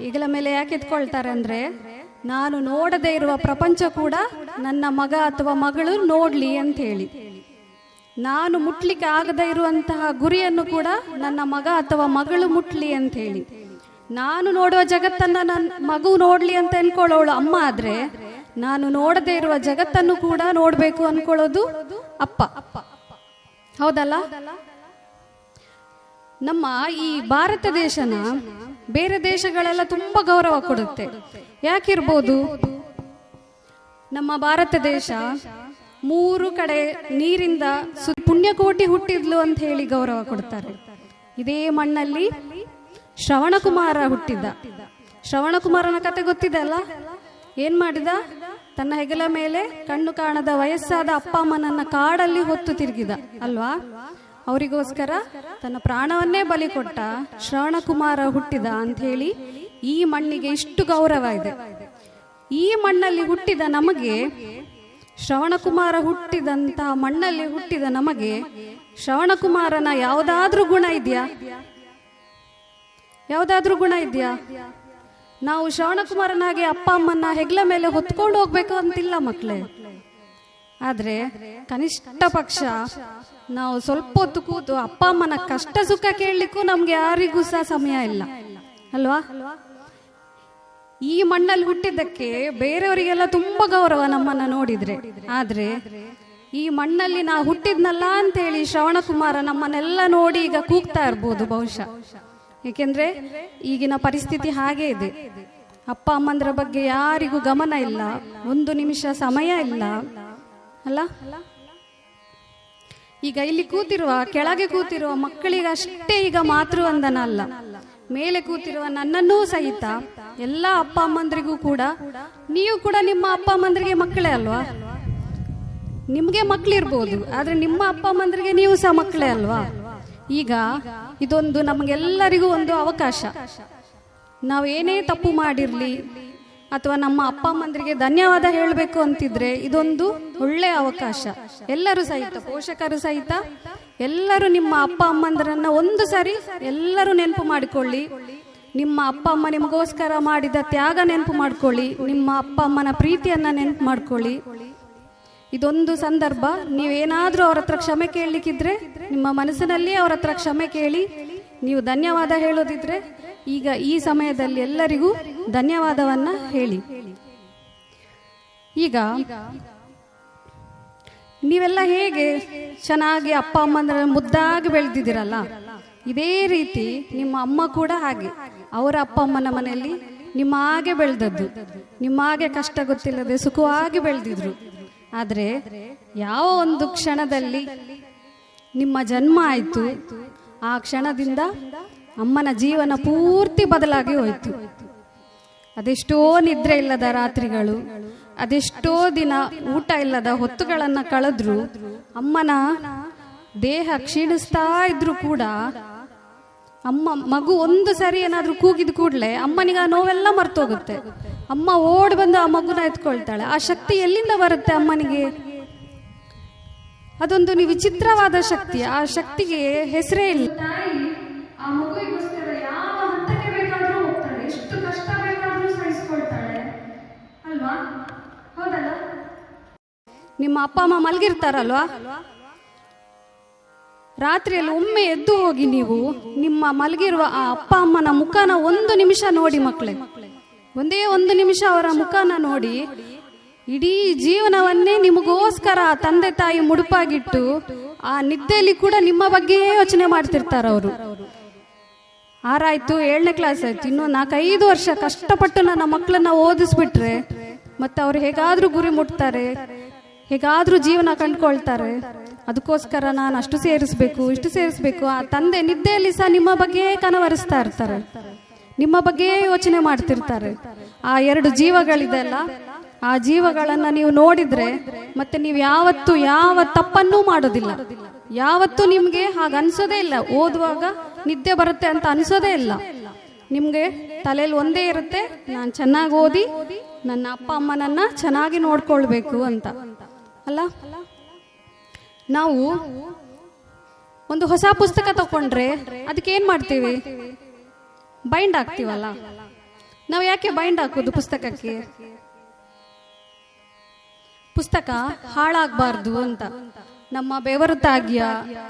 ಹೆಗಲ ಮೇಲೆ ಯಾಕೆ ಎತ್ಕೊಳ್ತಾರೆ ಅಂದ್ರೆ, ನಾನು ನೋಡದೇ ಇರುವ ಪ್ರಪಂಚ ಕೂಡ ನನ್ನ ಮಗ ಅಥವಾ ಮಗಳು ನೋಡ್ಲಿ ಅಂತ ಹೇಳಿ. ನಾನು ಮುಟ್ಲಿಕ್ಕೆ ಆಗದೇ ಇರುವಂತಹ ಗುರಿಯನ್ನು ಕೂಡ ನನ್ನ ಮಗ ಅಥವಾ ಮಗಳು ಮುಟ್ಲಿ ಅಂತ ಹೇಳಿ. ನಾನು ನೋಡುವ ಜಗತ್ತನ್ನ ನನ್ನ ಮಗು ನೋಡ್ಲಿ ಅಂತ ಅನ್ಕೊಳ್ಳೋಳು ಅಮ್ಮ ಆದ್ರೆ, ನಾನು ನೋಡದೇ ಇರುವ ಜಗತ್ತನ್ನು ಕೂಡ ನೋಡ್ಬೇಕು ಅನ್ಕೊಳ್ಳೋದು ಅಪ್ಪ. ಹೌದಲ್ಲ? ನಮ್ಮ ಈ ಭಾರತ ದೇಶನ ಬೇರೆ ದೇಶಗಳೆಲ್ಲ ತುಂಬಾ ಗೌರವ ಕೊಡುತ್ತೆ. ಯಾಕಿರ್ಬೋದು? ನಮ್ಮ ಭಾರತ ದೇಶ 3 ಕಡೆ ನೀರಿಂದ ಪುಣ್ಯಕೋಟಿ ಹುಟ್ಟಿದ್ಲು ಅಂತ ಹೇಳಿ ಗೌರವ ಕೊಡ್ತಾರೆ. ಇದೇ ಮಣ್ಣಲ್ಲಿ ಶ್ರವಣಕುಮಾರ ಹುಟ್ಟಿದ್ದ. ಶ್ರವಣಕುಮಾರನ ಕತೆ ಗೊತ್ತಿದೆ ಅಲ್ಲ? ಏನ್ ಮಾಡಿದ? ತನ್ನ ಹೆಗಲ ಮೇಲೆ ಕಣ್ಣು ಕಾಣದ ವಯಸ್ಸಾದ ಅಪ್ಪ ಅಮ್ಮನನ್ನ ಕಾಡಲ್ಲಿ ಹೊತ್ತು ತಿರುಗಿದ ಅಲ್ವಾ? ಅವರಿಗೋಸ್ಕರ ತನ್ನ ಪ್ರಾಣವನ್ನೇ ಬಲಿ ಕೊಟ್ಟ ಶ್ರವಣಕುಮಾರ ಹುಟ್ಟಿದ ಅಂತ ಹೇಳಿ ಈ ಮಣ್ಣಿಗೆ ಇಷ್ಟು ಗೌರವ ಇದೆ. ಈ ಮಣ್ಣಲ್ಲಿ ಹುಟ್ಟಿದ ನಮಗೆ, ಶ್ರವಣಕುಮಾರ ಹುಟ್ಟಿದಂತಹ ಮಣ್ಣಲ್ಲಿ ಹುಟ್ಟಿದ ನಮಗೆ ಶ್ರವಣಕುಮಾರನ ಯಾವುದಾದ್ರೂ ಗುಣ ಇದೆಯಾ? ಯಾವುದಾದ್ರೂ ಗುಣ ಇದೆಯಾ? ನಾವು ಶ್ರವಣಕುಮಾರನಾಗೆ ಅಪ್ಪ ಅಮ್ಮನ ಹೆಗ್ಲ ಮೇಲೆ ಹೊತ್ಕೊಂಡು ಹೋಗ್ಬೇಕು ಅಂತಿಲ್ಲ ಮಕ್ಕಳೇ. ಆದ್ರೆ ಕನಿಷ್ಠ ಪಕ್ಷ ನಾವು ಸ್ವಲ್ಪ ಹೊತ್ತು ಕೂತು ಅಪ್ಪ ಅಮ್ಮನ ಕಷ್ಟ ಸುಖ ಕೇಳಲಿಕ್ಕೂ ನಮ್ಗೆ ಯಾರಿಗೂ ಸಹ ಸಮಯ ಇಲ್ಲ ಅಲ್ವಾ? ಈ ಮಣ್ಣಲ್ಲಿ ಹುಟ್ಟಿದ್ದಕ್ಕೆ ಬೇರೆಯವರಿಗೆಲ್ಲ ತುಂಬಾ ಗೌರವ ನಮ್ಮನ್ನ ನೋಡಿದ್ರೆ. ಆದ್ರೆ ಈ ಮಣ್ಣಲ್ಲಿ ನಾ ಹುಟ್ಟಿದ್ನಲ್ಲ ಅಂತ ಹೇಳಿ ಶ್ರವಣಕುಮಾರ ನಮ್ಮನ್ನೆಲ್ಲ ನೋಡಿ ಈಗ ಕೂಗ್ತಾ ಇರ್ಬೋದು ಬಹುಶಃ. ಏಕೆಂದ್ರೆ ಈಗಿನ ಪರಿಸ್ಥಿತಿ ಹಾಗೆ ಇದೆ. ಅಪ್ಪ ಅಮ್ಮಂದ್ರ ಬಗ್ಗೆ ಯಾರಿಗೂ ಗಮನ ಇಲ್ಲ, ಒಂದು ನಿಮಿಷ ಸಮಯ ಇಲ್ಲ ಅಲ್ಲ? ಈಗ ಇಲ್ಲಿ ಕೂತಿರುವ, ಕೆಳಗೆ ಕೂತಿರುವ ಮಕ್ಕಳಿಗಷ್ಟೇ ಈಗ ಮಾತೃವಂದನ ಅಲ್ಲ, ಮೇಲೆ ಕೂತಿರುವ ನನ್ನನ್ನೂ ಸಹಿತ ಎಲ್ಲ ಅಪ್ಪ ಅಮ್ಮಂದ್ರಿಗೂ ಕೂಡ, ನೀವು ಕೂಡ ನಿಮ್ಮ ಅಪ್ಪ ಅಮ್ಮಂದ್ರಿಗೆ ಮಕ್ಕಳೇ ಅಲ್ವಾ? ನಿಮ್ಗೆ ಮಕ್ಕಳಿರ್ಬೋದು, ಆದ್ರೆ ನಿಮ್ಮ ಅಪ್ಪ ಅಮ್ಮಂದ್ರಿಗೆ ನೀವು ಸಹ ಮಕ್ಕಳೇ ಅಲ್ವಾ? ಈಗ ಇದೊಂದು ನಮಗೆಲ್ಲರಿಗೂ ಒಂದು ಅವಕಾಶ. ನಾವು ಏನೇ ತಪ್ಪು ಮಾಡಿರಲಿ ಅಥವಾ ನಮ್ಮ ಅಪ್ಪ ಅಮ್ಮಂದ್ರಿಗೆ ಧನ್ಯವಾದ ಹೇಳಬೇಕು ಅಂತಿದ್ರೆ ಇದೊಂದು ಒಳ್ಳೆಯ ಅವಕಾಶ. ಎಲ್ಲರೂ ಸಹಿತ, ಪೋಷಕರು ಸಹಿತ ಎಲ್ಲರೂ ನಿಮ್ಮ ಅಪ್ಪ ಅಮ್ಮಂದ್ರನ್ನ ಒಂದು ಸಾರಿ ಎಲ್ಲರೂ ನೆನಪು ಮಾಡಿಕೊಳ್ಳಿ. ನಿಮ್ಮ ಅಪ್ಪ ಅಮ್ಮ ನಿಮಗೋಸ್ಕರ ಮಾಡಿದ ತ್ಯಾಗ ನೆನಪು ಮಾಡ್ಕೊಳ್ಳಿ. ನಿಮ್ಮ ಅಪ್ಪ ಅಮ್ಮನ ಪ್ರೀತಿಯನ್ನ ನೆನಪು ಮಾಡ್ಕೊಳ್ಳಿ. ಇದೊಂದು ಸಂದರ್ಭ. ನೀವೇನಾದ್ರೂ ಅವ್ರ ಹತ್ರ ಕ್ಷಮೆ ಕೇಳಲಿಕ್ಕಿದ್ರೆ ನಿಮ್ಮ ಮನಸ್ಸಿನಲ್ಲಿ ಅವ್ರ ಹತ್ರ ಕ್ಷಮೆ ಕೇಳಿ. ನೀವು ಧನ್ಯವಾದ ಹೇಳೋದಿದ್ರೆ ಈಗ ಈ ಸಮಯದಲ್ಲಿ ಎಲ್ಲರಿಗೂ ಧನ್ಯವಾದವನ್ನ ಹೇಳಿ. ಈಗ ನೀವೆಲ್ಲ ಹೇಗೆ ಚೆನ್ನಾಗಿ ಅಪ್ಪ ಅಮ್ಮಂದ್ರ ಮುದ್ದಾಗಿ ಬೆಳೆದಿದ್ದೀರಲ್ಲ, ಇದೇ ರೀತಿ ನಿಮ್ಮ ಅಮ್ಮ ಕೂಡ ಹಾಗೆ ಅವರ ಅಪ್ಪ ಅಮ್ಮನ ಮನೆಯಲ್ಲಿ ನಿಮ್ಮ ಹಾಗೆ ಬೆಳೆದದ್ದು, ನಿಮ್ಮ ಹಾಗೆ ಕಷ್ಟ ಗೊತ್ತಿಲ್ಲದೆ ಸುಖವಾಗಿ ಬೆಳೆದಿದ್ರು. ಆದರೆ ಯಾವ ಒಂದು ಕ್ಷಣದಲ್ಲಿ ನಿಮ್ಮ ಜನ್ಮ ಆಯಿತು, ಆ ಕ್ಷಣದಿಂದ ಅಮ್ಮನ ಜೀವನ ಪೂರ್ತಿ ಬದಲಾಗಿ ಹೋಯಿತು. ಅದೆಷ್ಟೋ ನಿದ್ರೆ ಇಲ್ಲದ ರಾತ್ರಿಗಳು, ಅದೆಷ್ಟೋ ದಿನ ಊಟ ಇಲ್ಲದ ಹೊತ್ತುಗಳನ್ನು ಕಳೆದ್ರು, ಅಮ್ಮನ ದೇಹ ಕ್ಷೀಣಿಸ್ತಾ ಇದ್ರು ಕೂಡ ಮಗು ಒಂದು ಸರಿ ಏನಾದ್ರೂ ಕೂಗಿದ ಕೂಡಲೇ ಅಮ್ಮನಿಗೆ ಆ ನೋವೆಲ್ಲ ಮರ್ತೋಗುತ್ತೆ. ಅಮ್ಮ ಓಡಿ ಬಂದು ಆ ಮಗುನ ಎತ್ಕೊಳ್ತಾಳೆ. ಆ ಶಕ್ತಿ ಎಲ್ಲಿಂದ ಬರುತ್ತೆ ಅಮ್ಮನಿಗೆ? ಅದೊಂದು ವಿಚಿತ್ರವಾದ ಶಕ್ತಿ. ಆ ಶಕ್ತಿಗೆ ಹೆಸರೇ ಇಲ್ಲ. ಆ ಮಗುವಿಗೋಸ್ಕರ ಯಾವ ಹಂತಕ್ಕೆ ಬೇಕಾದ್ರೂ ಹೋಗ್ತಾಳೆ, ಎಷ್ಟು ಕಷ್ಟ ಬೇಕಾದ್ರೂ ಸಹಿಸ್ಕೊಳ್ತಾಳೆ ಅಲ್ವಾ? ಹೌದಲ್ಲ? ನಿಮ್ಮ ಅಪ್ಪ ಅಮ್ಮ ಮಲಗಿರ್ತಾರಲ್ವಾ, ರಾತ್ರಿಯಲ್ಲಿ ಒಮ್ಮೆ ಎದ್ದು ಹೋಗಿ ನೀವು ನಿಮ್ಮ ಮಲಗಿರುವ ಆ ಅಪ್ಪ ಅಮ್ಮನ ಮುಖನ ಒಂದು ನಿಮಿಷ ನೋಡಿ ಮಕ್ಕಳೇ. ಒಂದೇ ಒಂದು ನಿಮಿಷ ಅವರ ಮುಖನ ನೋಡಿ. ಇಡೀ ಜೀವನವನ್ನೇ ನಿಮಗೋಸ್ಕರ ತಂದೆ ತಾಯಿ ಮುಡುಪಾಗಿಟ್ಟು ಆ ನಿದ್ದೆಯಲ್ಲಿ ಕೂಡ ನಿಮ್ಮ ಬಗ್ಗೆ ಯೋಚನೆ ಮಾಡ್ತಿರ್ತಾರ ಅವರು. 6 ಆಯ್ತು, 7ನೇ ಕ್ಲಾಸ್ ಆಯ್ತು, ಇನ್ನು 4-5 ವರ್ಷ ಕಷ್ಟಪಟ್ಟು ನನ್ನ ಮಕ್ಕಳನ್ನ ಓದಿಸ್ಬಿಟ್ರೆ ಮತ್ತೆ ಅವ್ರು ಹೇಗಾದ್ರೂ ಗುರಿ ಮುಟ್ತಾರೆ, ಹೇಗಾದ್ರೂ ಜೀವನ ಕಂಡ್ಕೊಳ್ತಾರೆ. ಅದಕ್ಕೋಸ್ಕರ ನಾನು ಅಷ್ಟು ಸೇರಿಸ್ಬೇಕು, ಇಷ್ಟು ಸೇರಿಸ್ಬೇಕು. ಆ ತಂದೆ ನಿದ್ದೆಯಲ್ಲಿ ಸಹ ನಿಮ್ಮ ಬಗ್ಗೆ ಕನವರಿಸ್ತಾ ಇರ್ತಾರೆ, ನಿಮ್ಮ ಬಗ್ಗೆ ಯೋಚನೆ ಮಾಡ್ತಿರ್ತಾರೆ. ಆ 2 ಜೀವಗಳಿದೆಲ್ಲ, ಆ ಜೀವಗಳನ್ನ ನೀವು ನೋಡಿದ್ರೆ ಮತ್ತೆ ನೀವು ಯಾವತ್ತೂ ಯಾವ ತಪ್ಪನ್ನೂ ಮಾಡೋದಿಲ್ಲ. ಯಾವತ್ತೂ ನಿಮ್ಗೆ ಹಾಗೆ ಅನ್ಸೋದೇ ಇಲ್ಲ. ಓದುವಾಗ ನಿದ್ದೆ ಬರುತ್ತೆ ಅಂತ ಅನ್ಸೋದೇ ಇಲ್ಲ. ನಿಮ್ಗೆ ತಲೆಯಲ್ಲಿ ಒಂದೇ ಇರುತ್ತೆ, ನಾನು ಚೆನ್ನಾಗಿ ಓದಿ ನನ್ನ ಅಪ್ಪ ಅಮ್ಮನನ್ನ ಚೆನ್ನಾಗಿ ನೋಡ್ಕೊಳ್ಬೇಕು ಅಂತ ಅಲ್ಲ. ನಾವು ಒಂದು ಹೊಸ ಪುಸ್ತಕ ತಕೊಂಡ್ರೆ ಅದಕ್ಕೆ ಏನ್ ಮಾಡ್ತೀವಿ? ಬೈಂಡ್ ಹಾಕ್ತೀವಲ್ಲ. ನಾವು ಯಾಕೆ ಬೈಂಡ್ ಹಾಕೋದು ಪುಸ್ತಕಕ್ಕೆ? ಪುಸ್ತಕ ಹಾಳಾಗಬಾರ್ದು ಅಂತ. ನಮ್ಮ ಬೆವರು ತಾಗಿಯ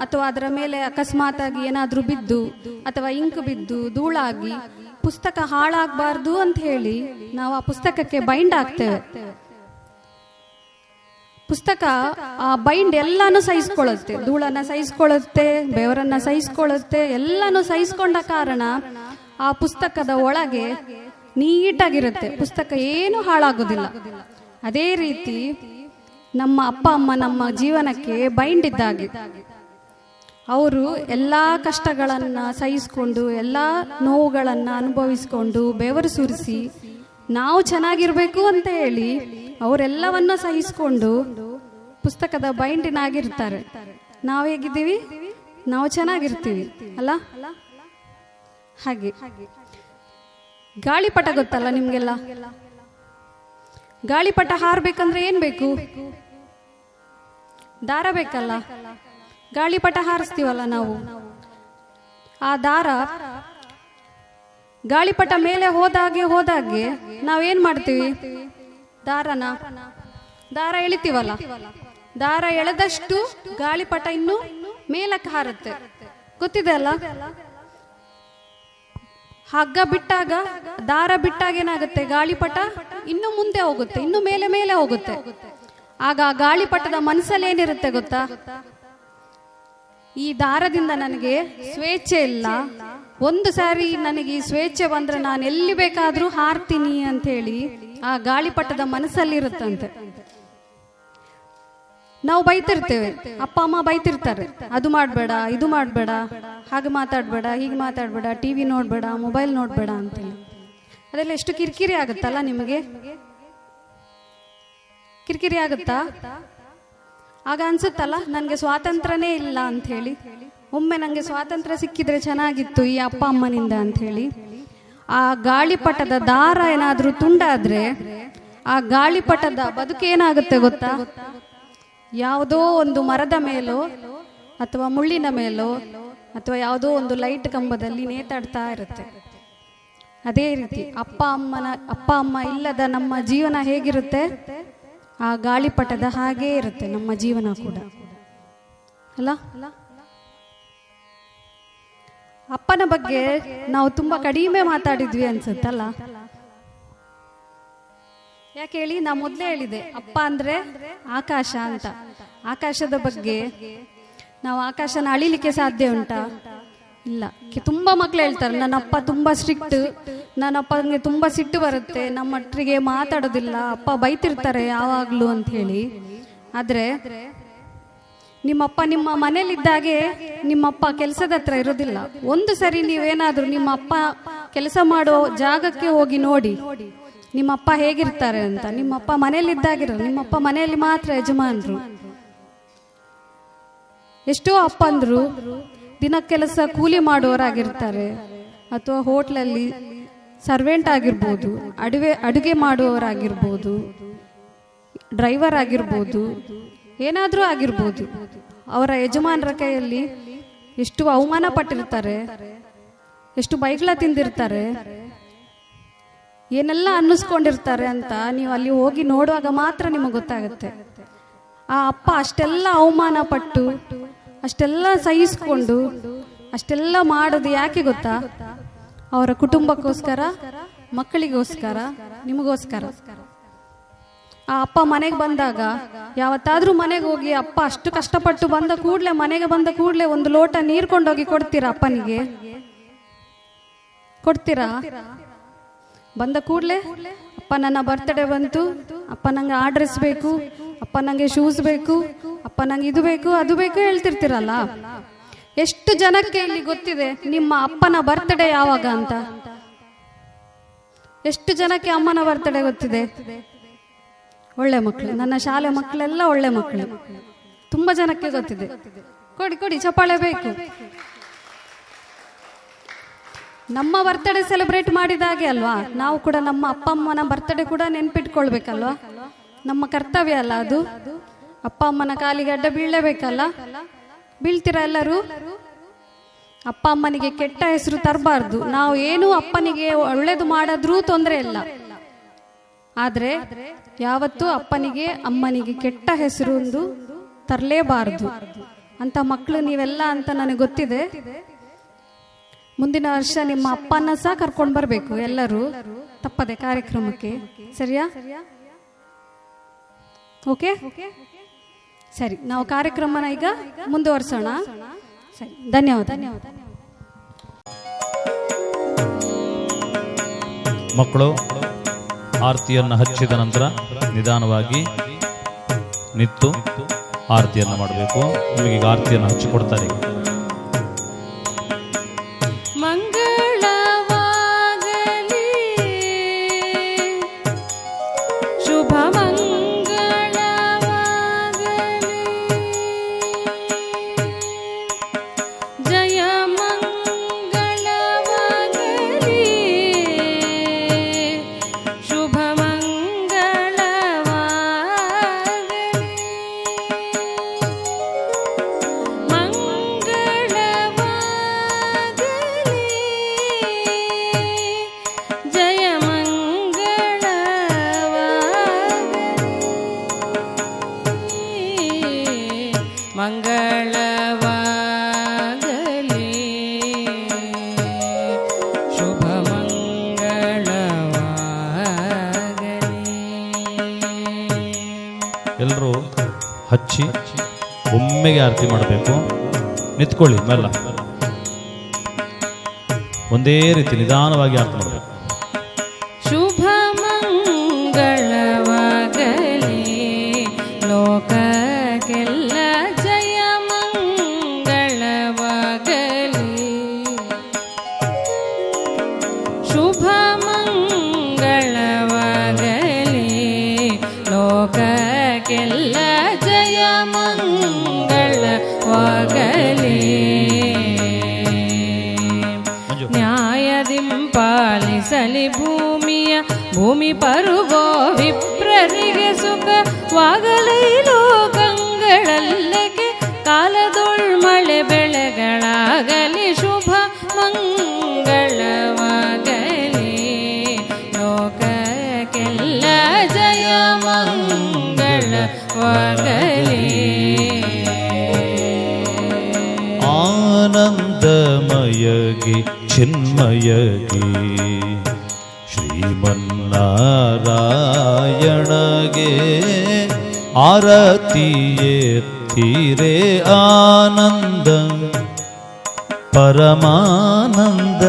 ಅಥವಾ ಅದರ ಮೇಲೆ ಅಕಸ್ಮಾತ್ ಆಗಿ ಏನಾದ್ರೂ ಬಿದ್ದು ಅಥವಾ ಇಂಕ್ ಬಿದ್ದು ಧೂಳಾಗಿ ಪುಸ್ತಕ ಹಾಳಾಗಬಾರ್ದು ಅಂತ ಹೇಳಿ ನಾವು ಆ ಪುಸ್ತಕಕ್ಕೆ ಬೈಂಡ್ ಹಾಕ್ತೇವೆ. ಪುಸ್ತಕ ಆ ಬೈಂಡ್ ಎಲ್ಲಾನು ಸಹಿಸ್ಕೊಳ್ಳುತ್ತೆ, ಧೂಳನ್ನ ಸಹಿಸ್ಕೊಳ್ಳುತ್ತೆ, ಬೆವರನ್ನ ಸಹಿಸ್ಕೊಳ್ಳುತ್ತೆ. ಎಲ್ಲಾನು ಸಹಿಸ್ಕೊಂಡ ಕಾರಣ ಆ ಪುಸ್ತಕದ ಒಳಗೆ ನೀಟಾಗಿರುತ್ತೆ. ಪುಸ್ತಕ ಏನು ಹಾಳಾಗೋದಿಲ್ಲ. ಅದೇ ರೀತಿ ನಮ್ಮ ಅಪ್ಪ ಅಮ್ಮ ನಮ್ಮ ಜೀವನಕ್ಕೆ ಬೈಂಡ್ ಇದ್ದಾಗೆ. ಅವರು ಎಲ್ಲಾ ಕಷ್ಟಗಳನ್ನ ಸಹಿಸ್ಕೊಂಡು ಎಲ್ಲಾ ನೋವುಗಳನ್ನ ಅನುಭವಿಸ್ಕೊಂಡು ಬೆವರು ಸುರಿಸಿ ನಾವು ಚೆನ್ನಾಗಿರ್ಬೇಕು ಅಂತ ಹೇಳಿ ಅವರೆಲ್ಲವನ್ನ ಸಹಿಸ್ಕೊಂಡು ಪುಸ್ತಕದ ಬೈಂಡಿನಾಗಿರ್ತಾರೆ. ನಾವು ಹೇಗಿದ್ದೀವಿ? ನಾವು ಚೆನ್ನಾಗಿರ್ತೀವಿ ಅಲ್ಲ. ಹಾಗೆ ಗಾಳಿಪಟ ಗೊತ್ತಲ್ಲ ನಿಮ್ಗೆಲ್ಲ. ಗಾಳಿಪಟ ಹಾರಬೇಕಂದ್ರೆ ಏನ್ ಬೇಕು? ದಾರ ಬೇಕಲ್ಲ. ಗಾಳಿಪಟ ಹಾರಿಸ್ತೀವಲ್ಲ ನಾವು. ಆ ದಾರ ಗಾಳಿಪಟ ಮೇಲೆ ಹೋದಾಗೆ ನಾವೇನ್ ಮಾಡ್ತೀವಿ? ದಾರ ಎಳಿತೀವಲ್ಲ. ದಾರ ಎಳೆದಷ್ಟು ಗಾಳಿಪಟ ಇನ್ನು ಮೇಲಕ್ಕೆ ಹಾರುತ್ತೆ. ಗೊತ್ತಿದೆ ಅಲ್ಲ. ಹಗ್ಗ ಬಿಟ್ಟಾಗ, ದಾರ ಬಿಟ್ಟಾಗ ಏನಾಗುತ್ತೆ? ಗಾಳಿಪಟ ಇನ್ನು ಮುಂದೆ ಹೋಗುತ್ತೆ, ಇನ್ನು ಮೇಲೆ ಮೇಲೆ ಹೋಗುತ್ತೆ. ಆಗ ಗಾಳಿಪಟದ ಮನಸ್ಸಲ್ಲಿ ಏನಿರುತ್ತೆ ಗೊತ್ತಾ? ಈ ದಾರದಿಂದ ನನಗೆ ಸ್ವೇಚ್ಛೆ ಇಲ್ಲ, ಒಂದು ಸಾರಿ ನನಗೆ ಈ ಸ್ವೇಚ್ಛೆ ಬಂದ್ರೆ ನಾನು ಎಲ್ಲಿ ಬೇಕಾದ್ರೂ ಹಾರ್ತೀನಿ ಅಂತ ಹೇಳಿ ಆ ಗಾಳಿಪಟದ ಮನಸ್ಸಲ್ಲಿ ಇರುತ್ತಂತೆ. ನಾವು ಬೈತಿರ್ತೇವೆ, ಅಪ್ಪ ಅಮ್ಮ ಬೈತಿರ್ತಾರೆ, ಅದು ಮಾಡ್ಬೇಡ, ಇದು ಮಾಡ್ಬೇಡ, ಹಾಗೆ ಮಾತಾಡ್ಬೇಡ, ಹೀಗೆ ಮಾತಾಡ್ಬೇಡ, ಟಿವಿ ನೋಡ್ಬೇಡ, ಮೊಬೈಲ್ ನೋಡ್ಬೇಡ ಅಂತೇಳಿ. ಅದೆಲ್ಲ ಎಷ್ಟು ಕಿರಿಕಿರಿ ಆಗುತ್ತಲ್ಲ ನಿಮಗೆ? ಕಿರಿಕಿರಿ ಆಗುತ್ತಾ? ಆಗ ಅನ್ಸುತ್ತಲ್ಲ ನನಗೆ ಸ್ವಾತಂತ್ರ್ಯನೇ ಇಲ್ಲ ಅಂತ ಹೇಳಿ. ಒಮ್ಮೆ ನನಗೆ ಸ್ವಾತಂತ್ರ್ಯ ಸಿಕ್ಕಿದ್ರೆ ಚೆನ್ನಾಗಿತ್ತು ಈ ಅಪ್ಪ ಅಮ್ಮನಿಂದ ಅಂತ ಹೇಳಿ. ಆ ಗಾಳಿಪಟದ ದಾರ ಏನಾದ್ರೂ ತುಂಡಾದ್ರೆ ಆ ಗಾಳಿಪಟದ ಬದುಕೇನಾಗುತ್ತೆ ಗೊತ್ತಾ? ಯಾವುದೋ ಒಂದು ಮರದ ಮೇಲೋ ಅಥವಾ ಮುಳ್ಳಿನ ಮೇಲೋ ಅಥವಾ ಯಾವುದೋ ಒಂದು ಲೈಟ್ ಕಂಬದಲ್ಲಿ ನೇತಾಡ್ತಾ ಇರುತ್ತೆ. ಅದೇ ರೀತಿ ಅಪ್ಪ ಅಮ್ಮ ಇಲ್ಲದ ನಮ್ಮ ಜೀವನ ಹೇಗಿರುತ್ತೆ? ಆ ಗಾಳಿಪಟದ ಹಾಗೇ ಇರುತ್ತೆ ನಮ್ಮ ಜೀವನ ಕೂಡ, ಅಲ್ಲ? ಅಪ್ಪನ ಬಗ್ಗೆ ನಾವು ತುಂಬಾ ಕಡಿಮೆ ಮಾತಾಡಿದ್ವಿ ಅನ್ಸುತ್ತಲ್ಲ? ಯಾಕೆ ಹೇಳಿ? ನಾ ಮೊದಲೇ ಹೇಳಿದೆ, ಅಪ್ಪ ಅಂದ್ರೆ ಆಕಾಶ ಅಂತ. ಆಕಾಶದ ಬಗ್ಗೆ ನಾವು ಆಕಾಶನ ಅಳಿಲಿಕ್ಕೆ ಸಾಧ್ಯ ಉಂಟಾ? ಇಲ್ಲ. ತುಂಬಾ ಮಕ್ಳು ಹೇಳ್ತಾರೆ, ನನ್ನಪ್ಪ ತುಂಬಾ ಸ್ಟ್ರಿಕ್ಟ್, ನನ್ನಪ್ಪನಿಗೆ ತುಂಬಾ ಸಿಟ್ಟು ಬರುತ್ತೆ, ನಮ್ಮೊಟ್ಟಿಗೆ ಮಾತಾಡೋದಿಲ್ಲ, ಅಪ್ಪ ಬೈತಿರ್ತಾರೆ ಯಾವಾಗ್ಲೂ ಅಂತ ಹೇಳಿ. ಆದ್ರೆ ನಿಮ್ಮಪ್ಪ ನಿಮ್ಮ ಮನೇಲಿದ್ದಾಗೆ ನಿಮ್ಮಪ್ಪ ಕೆಲಸದ ಹತ್ರ ಇರೋದಿಲ್ಲ. ಒಂದು ಸರಿ ನೀವೇನಾದ್ರೂ ನಿಮ್ಮ ಅಪ್ಪ ಕೆಲಸ ಮಾಡೋ ಜಾಗಕ್ಕೆ ಹೋಗಿ ನೋಡಿ ನಿಮ್ಮಪ್ಪ ಹೇಗಿರ್ತಾರೆ ಅಂತ. ನಿಮ್ಮಪ್ಪ ಮನೇಲಿದ್ದಾಗಿರೋ, ನಿಮ್ಮಪ್ಪ ಮನೆಯಲ್ಲಿ ಮಾತ್ರ ಯಜಮಾನರು. ಎಷ್ಟೋ ಅಪ್ಪಂದ್ರು ದಿನ ಕೆಲಸ ಕೂಲಿ ಮಾಡುವವರಾಗಿರ್ತಾರೆ, ಅಥವಾ ಹೋಟ್ಲಲ್ಲಿ ಸರ್ವೆಂಟ್ ಆಗಿರ್ಬೋದು, ಅಡುಗೆ ಮಾಡುವವರಾಗಿರ್ಬೋದು, ಡ್ರೈವರ್ ಆಗಿರ್ಬೋದು, ಏನಾದ್ರೂ ಆಗಿರ್ಬೋದು. ಅವರ ಯಜಮಾನರ ಕೈಯಲ್ಲಿ ಎಷ್ಟು ಅವಮಾನ ಪಟ್ಟಿರ್ತಾರೆ, ಎಷ್ಟು ಬೈಗ್ಳ ತಿಂದಿರ್ತಾರೆ, ಏನೆಲ್ಲ ಅನ್ನಿಸ್ಕೊಂಡಿರ್ತಾರೆ ಅಂತ ನೀವು ಅಲ್ಲಿ ಹೋಗಿ ನೋಡುವಾಗ ಮಾತ್ರ ನಿಮಗೆ ಗೊತ್ತಾಗುತ್ತೆ. ಆ ಅಪ್ಪ ಅಷ್ಟೆಲ್ಲ ಅವಮಾನ ಪಟ್ಟು, ಅಷ್ಟೆಲ್ಲ ಸಹಿಸ್ಕೊಂಡು, ಅಷ್ಟೆಲ್ಲ ಮಾಡೋದು ಯಾಕೆ ಗೊತ್ತಾ? ಅವರ ಕುಟುಂಬಕ್ಕೋಸ್ಕರ, ಮಕ್ಕಳಿಗೋಸ್ಕರ, ನಿಮಗೋಸ್ಕರ. ಆ ಅಪ್ಪ ಮನೆಗೆ ಬಂದಾಗ ಯಾವತ್ತಾದ್ರೂ ಮನೆಗೆ ಹೋಗಿ ಅಪ್ಪ ಅಷ್ಟು ಕಷ್ಟಪಟ್ಟು ಬಂದ ಕೂಡ್ಲೆ, ಮನೆಗೆ ಬಂದ ಕೂಡ್ಲೆ ಒಂದು ಲೋಟ ನೀರು ಕೊಂಡೋಗಿ ಕೊಡ್ತೀರಾ ಅಪ್ಪನಿಗೆ? ಕೊಡ್ತೀರಾ? ಬಂದ ಕೂಡ್ಲೆ ಅಪ್ಪ ನನ್ನ ಬರ್ತ್ಡೇ ಬಂತು, ಅಪ್ಪ ನಂಗೆ ಆ ಡ್ರೆಸ್ ಬೇಕು, ಅಪ್ಪ ನಂಗೆ ಶೂಸ್ ಬೇಕು, ಅಪ್ಪ ನಂಗೆ ಇದು ಬೇಕು ಅದು ಬೇಕು ಹೇಳ್ತಿರ್ತೀರಲ್ಲ. ಎಷ್ಟು ಜನಕ್ಕೆ ಇಲ್ಲಿ ಗೊತ್ತಿದೆ ನಿಮ್ಮ ಅಪ್ಪನ ಬರ್ತ್ಡೇ ಯಾವಾಗ ಅಂತ? ಎಷ್ಟು ಜನಕ್ಕೆ ಅಮ್ಮನ ಬರ್ತ್ಡೇ ಗೊತ್ತಿದೆ? ಒಳ್ಳೆ ಮಕ್ಕಳು, ನನ್ನ ಶಾಲೆ ಮಕ್ಕಳೆಲ್ಲ ಒಳ್ಳೆ ಮಕ್ಕಳು. ತುಂಬಾ ಜನಕ್ಕೆ ಗೊತ್ತಿದೆ. ಕೊಡಿ ಕೊಡಿ, ಚಪ್ಪಾಳೆ ಬೇಕು. ನಮ್ಮ ಬರ್ತ್ಡೇ ಸೆಲೆಬ್ರೇಟ್ ಮಾಡಿದಾಗೆ ಅಲ್ವಾ ನಾವು ಕೂಡ ನಮ್ಮ ಅಪ್ಪ ಅಮ್ಮನ ಬರ್ತ್ಡೇ ಕೂಡ ನೆನ್ಪಿಟ್ಕೊಳ್ಬೇಕಲ್ವಾ? ನಮ್ಮ ಕರ್ತವ್ಯ ಅಲ್ಲ ಅದು? ಅಪ್ಪ ಅಮ್ಮನ ಕಾಲಿಗೆ ಅಡ್ಡ ಬೀಳಲೇಬೇಕಲ್ಲ? ಬೀಳ್ತೀರಾ ಎಲ್ಲರೂ? ಅಪ್ಪ ಅಮ್ಮನಿಗೆ ಕೆಟ್ಟ ಹೆಸರು ತರಬಾರ್ದು. ನಾವು ಏನು ಅಪ್ಪನಿಗೆ ಒಳ್ಳೇದು ಮಾಡಿದ್ರೂ ತೊಂದರೆ ಇಲ್ಲ, ಆದ್ರೆ ಯಾವತ್ತೂ ಅಪ್ಪನಿಗೆ ಅಮ್ಮನಿಗೆ ಕೆಟ್ಟ ಹೆಸರು ಒಂದು ತರಲೇಬಾರದು ಅಂತ ಮಕ್ಕಳು ನೀವೆಲ್ಲ ಅಂತ ನನಗೆ ಗೊತ್ತಿದೆ. ಮುಂದಿನ ವರ್ಷ ನಿಮ್ಮ ಅಪ್ಪನ ಸಹ ಕರ್ಕೊಂಡು ಬರ್ಬೇಕು ಎಲ್ಲರೂ, ತಪ್ಪದೆ ಕಾರ್ಯಕ್ರಮಕ್ಕೆ. ಸರಿಯಾ? ಓಕೆ, ಸರಿ. ನಾವು ಕಾರ್ಯಕ್ರಮನ ಈಗ ಮುಂದುವರ್ಸೋಣ. ಸರಿ, ಧನ್ಯವಾದ. ಮಕ್ಕಳು ಆರತಿಯನ್ನು ಹಚ್ಚಿದ ನಂತರ ನಿಧಾನವಾಗಿ ನಿಂತು ಆರತಿಯನ್ನು ಮಾಡಬೇಕು. ನಿಮಗೆ ಆರತಿಯನ್ನು ಹಚ್ಚಿಕೊಡ್ತಾರೆ. ಮಂಗಳವಾಗಲಿ, ಶುಭ ಮಂಗಳವಾಗಲಿ, ಜಯ ಮಂಗಳವಾಗಲಿ, ಶುಭ ಮಂಗಳವಾಗಲಿ, ಮಂಗಳವಾಗಲಿ, ಜಯ ಮಂಗಳವಾಗಲಿ, ಮಂಗಳವಾಗಲಿ, ಶುಭ ಮಂಗಳವಾಗಲಿ. ಎಲ್ಲರೂ ಹಚ್ಚಿ ಒಮ್ಮೆಗೆ ಆರತಿ ಮಾಡಬೇಕು. ನಿಂತ್ಕೊಳ್ಳಿ, ಮೆಲ್ಲ ಒಂದೇ ರೀತಿ ನಿಧಾನವಾಗಿ ಆರತಿ ಮಾಡಬೇಕು. ಶುಭ ಮಂಗಳವಾಗಲಿ, ಲೋಕಕ್ಕೆಲ್ಲ ಜಯ ಮಂಗಳವಾಗಲಿ, ಶುಭ ಮಂಗಳವಾಗಲಿ, ಲೋಕಕ್ಕೆಲ್ಲ ಜಯ ಮಂಗಳವಾಗಲಿ. ಮಂಜು. ನ್ಯಾಯದಿಂಪ ಪಾಲಿಸಲಿ ಭೂಮಿಯ ಭೂಮಿ ಪರುಗೋ ವಿಪ್ರರಿಗೆ ಸುಖವಾಗಲೈ ಲೋಕಗಳಲ್ಲಗೆ ಕಾಲದೊಳ್ಮಳೆ ಬೆಳೆಗಳಾಗಲಿ ಶುಭ ಮಂಗಳವಾಗಲಿ ಲೋಕಕ್ಕೆಲ್ಲ ಜಯ ಮಂಗಳವಾಗಲಿ. ಆನಂದಮಯಗಿ ಚಿನ್ಮಯಗಿ ಶ್ರೀಮನ್ನಾರಾಯಣಗೆ ಆರತಿಯೇತ್ತಿರೆ ಆನಂದ ಪರಮಾನಂದ.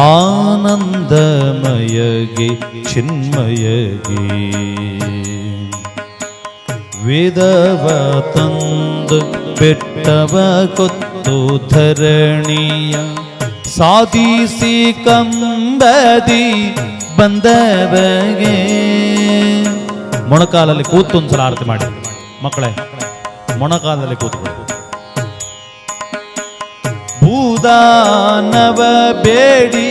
ಆನಂದಮಯಗಿ ಚಿನ್ಮಯಗಿ ವೇದವ ತಂದು ಬೆಟ್ಟವ ಕೊತ್ತು ಧರಣಿಯ ಸಾಧಿಸಿ ಕಂಬದಿ ಬಂದವಗೆ. ಮೊಣಕಾಲಲ್ಲಿ ಕೂತು ಒಂದ್ಸಲ ಆರತಿ ಮಾಡಿ ಮಕ್ಕಳೇ, ಮೊಣಕಾಲದಲ್ಲಿ ಕೂತ್ಕೊಳ್ಳಿ. ಭೂದಾನವ ಬೇಡಿ